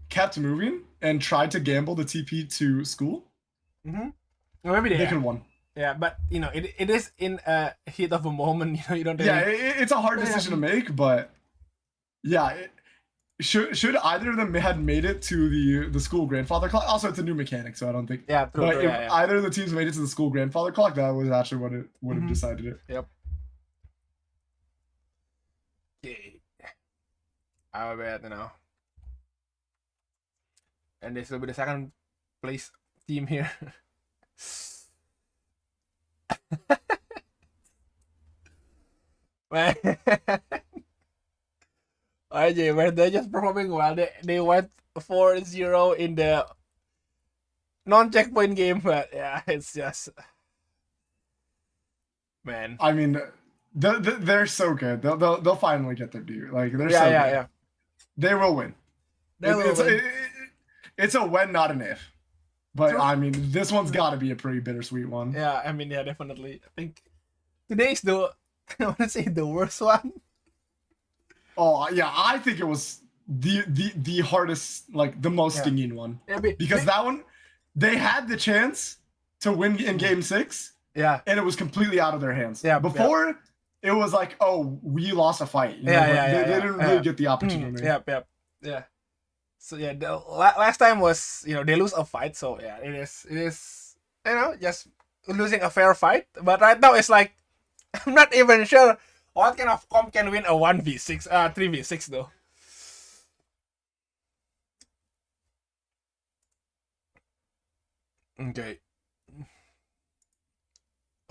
kept moving and tried to gamble the TP to school, Well, maybe they could have won. Yeah, but you know, it is in a heat of a moment. You know, you don't. Yeah, it's a hard decision to make, but yeah, should either of them had made it to the school grandfather clock. Also, it's a new mechanic, so I don't think. Yeah, true. But if yeah. either of the teams made it to the school grandfather clock, that was actually what it would have decided it. Yep. Okay. I'll bet now. And this will be the second place team here. Man. IJ, where they're just performing well. They went 4-0 in the non-checkpoint game, but yeah, it's just, man. I mean, they're so good. They'll finally get their due. Like they're so good. Yeah. They will win. It's a when, not an if. But True. I mean, this one's got to be a pretty bittersweet one. Yeah, I mean, yeah, definitely. I think today's I want to say the worst one. Oh yeah, I think it was the hardest, like the most stinging one. Yeah, because that one, they had the chance to win in game 6. Yeah. And it was completely out of their hands. Yeah. Before, it was like, oh, we lost a fight. You know? They didn't really get the opportunity. Yeah. So yeah, the last time was, you know, they lose a fight. So yeah, it is, you know, just losing a fair fight. But right now it's like, I'm not even sure what kind of comp can win a 1v6, 3v6 though.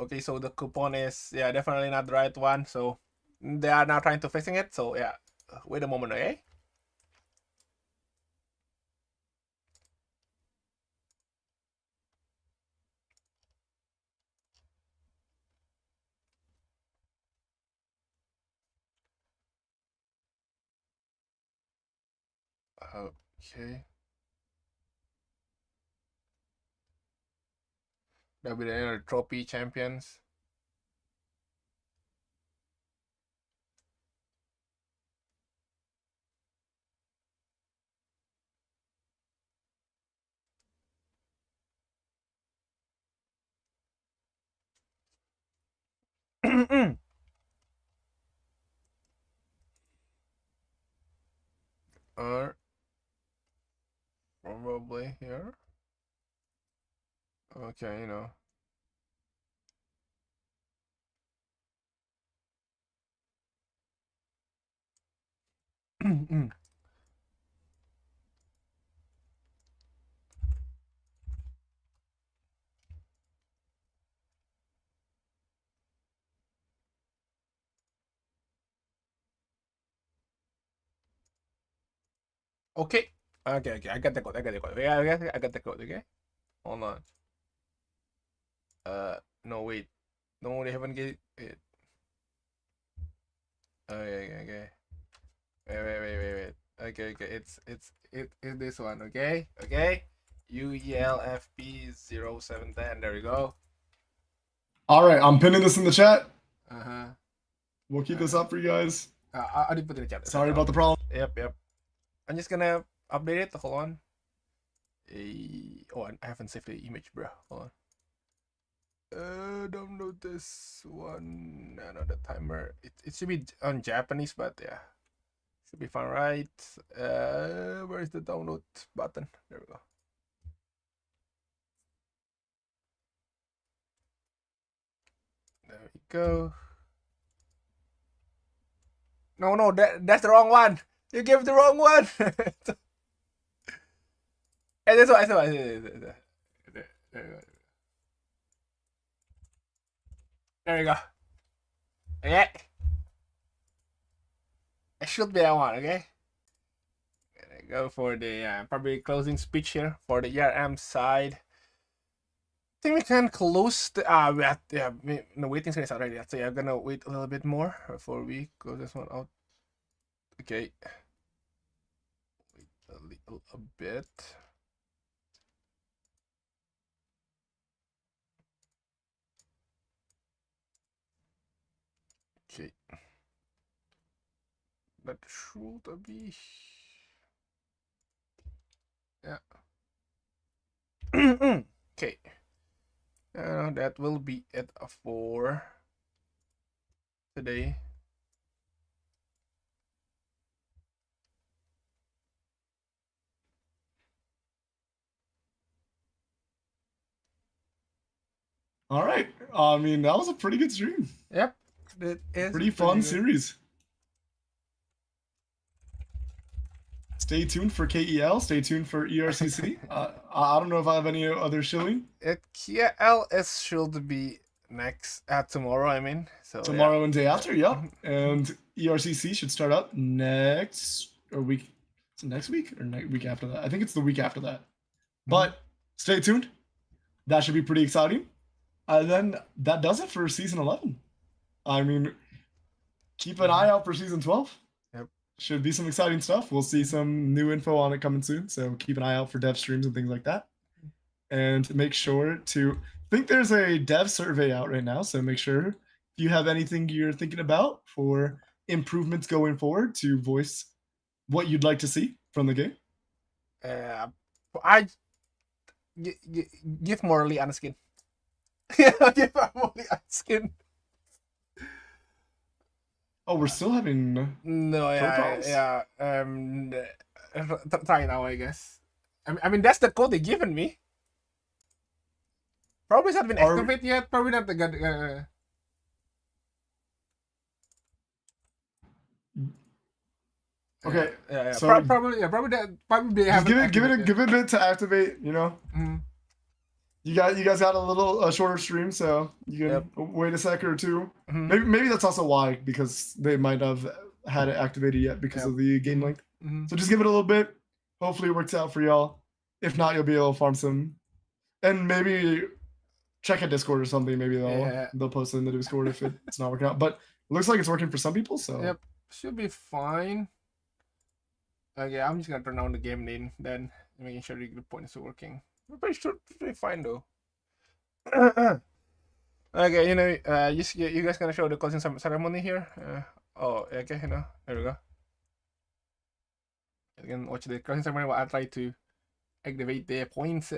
Okay, so the coupon is, yeah, definitely not the right one. So they are now trying to fixing it. So yeah, wait a moment, okay? Okay. WNL Trophy Champions. Or probably here. Okay, you know. Okay. Okay. I got the code. Yeah, I got the code. Okay. Hold on. No, wait. No, they haven't get it. Okay. Wait. Okay. It's this one. Okay. UELFP0710. There we go. All right, I'm pinning this in the chat. We'll keep this up for you guys. I did put it in the chat. Sorry about the problem. Yep. I'm just gonna update it. Hold on. Oh, I haven't saved the image, bro. Hold on. Download this one. No, the timer. It should be on Japanese, but yeah, should be fine, right? Where is the download button? There we go. go. No, that's the wrong one. You gave the wrong one. And that's what I There you go. Okay. It should be that one, okay? Gonna go for the probably closing speech here for the ERM side. I think we can close the no, waiting screen is already out, so yeah, I'm gonna wait a little bit more before we close this one out. Okay. Wait a bit. Okay. That should be. Yeah. Okay. That will be it for today. All right. I mean, that was a pretty good stream. Yep. It is Pretty fun good. series. Stay tuned for KEL. Stay tuned for ERCC. I don't know if I have any other shilling. KL should be next tomorrow. I mean, so Tomorrow and day after, yep. And ERCC should start up next week. Is it next week or week after that? I think it's the week after that. But stay tuned. That should be pretty exciting. And then that does it for season 11. I mean, keep an eye out for season 12. Yep. Should be some exciting stuff. We'll see some new info on it coming soon. So keep an eye out for dev streams and things like that. And make sure to, I think there's a dev survey out right now. So make sure if you have anything you're thinking about for improvements going forward to voice what you'd like to see from the game. I give Morley on skin. Yeah, give Morley on skin. Oh, we're still having No, protocols? yeah. Try now, I guess. I mean, that's the code they given me. Probably it's not been activated yet. Probably not the good. Okay. Yeah. So probably they just haven't. give it a bit to activate. You know. Mm-hmm. You guys got a little shorter stream, so you can wait a second or two. Mm-hmm. Maybe that's also why, because they might have had it activated yet because of the game length. Mm-hmm. So just give it a little bit. Hopefully it works out for y'all. If not, you'll be able to farm some, and maybe check a Discord or something. Maybe they'll post it in the Discord if it's not working out. But it looks like it's working for some people. So yep, should be fine. Okay, I'm just gonna turn on the game name then, making sure the points are working. I'm pretty sure it's pretty fine though. Okay, you know, you guys gonna show the closing ceremony here? Okay, you know, there we go. You can watch the closing ceremony while I try to activate the points.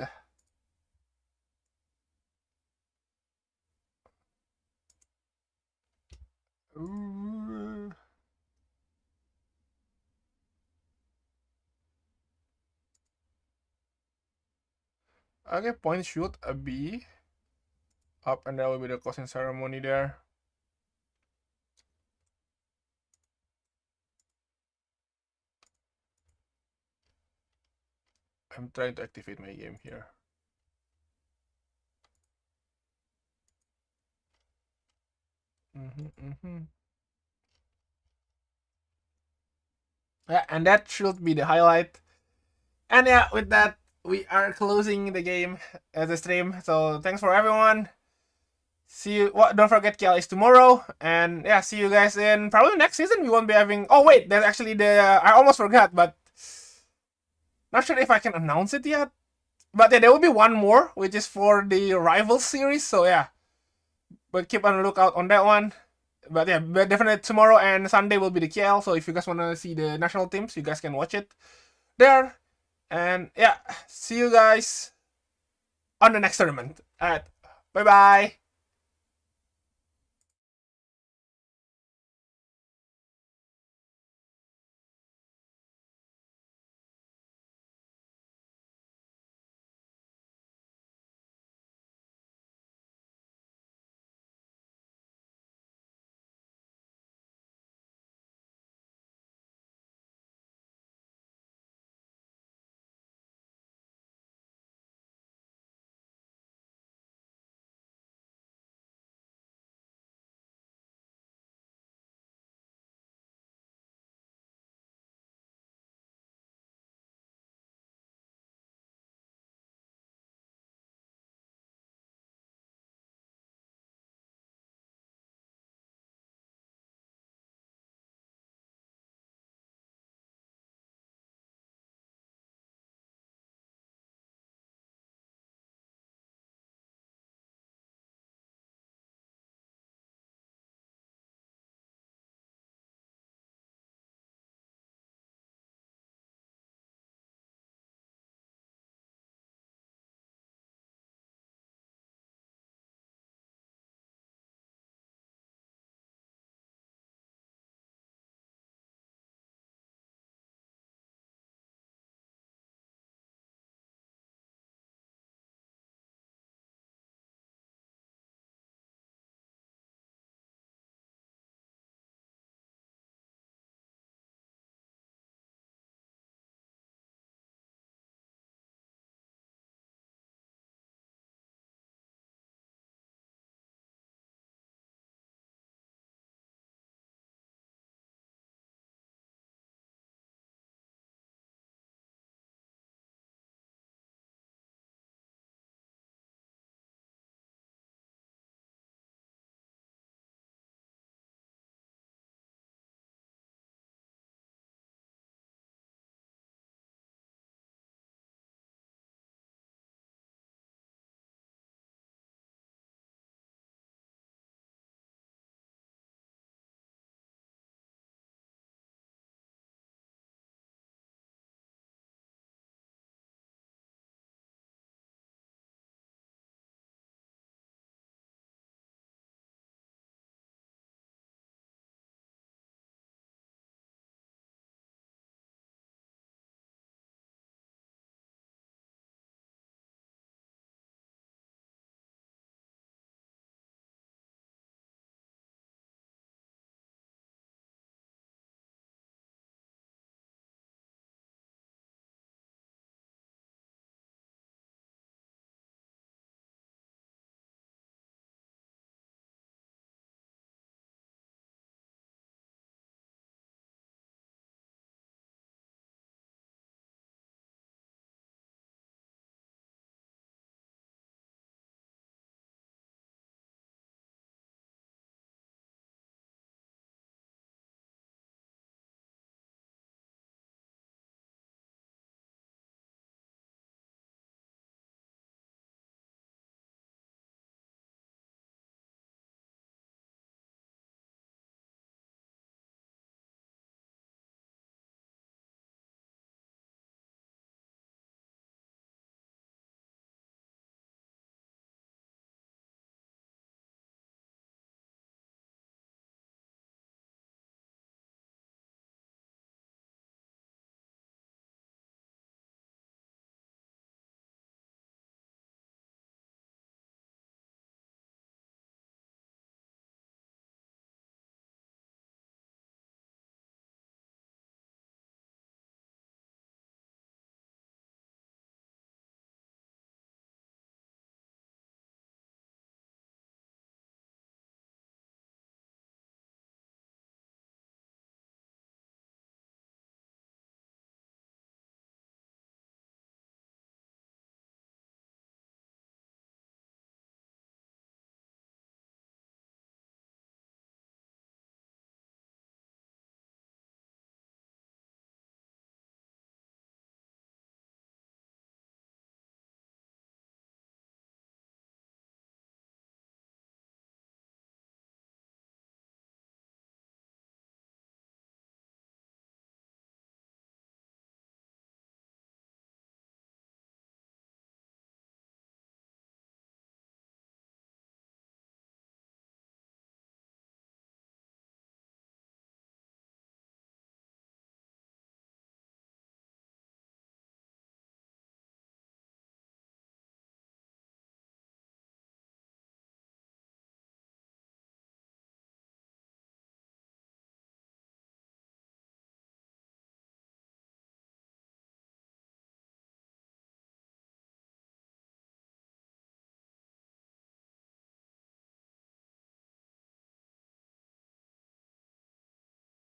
Ooh. Okay, points should be up, and there will be the closing ceremony there. I'm trying to activate my game here. Yeah, and that should be the highlight. And yeah, with that, we are closing the game as a stream. So thanks for everyone. See you. Don't forget KL is tomorrow, and yeah, see you guys in probably next season. We won't be having. Oh wait, there's actually the. I almost forgot, but not sure if I can announce it yet. But yeah, there will be one more, which is for the Rivals series. So yeah, but keep on the lookout on that one. But yeah, but definitely tomorrow and Sunday will be the KL. So if you guys want to see the national teams, you guys can watch it there. And yeah, see you guys on the next tournament. Alright, bye bye.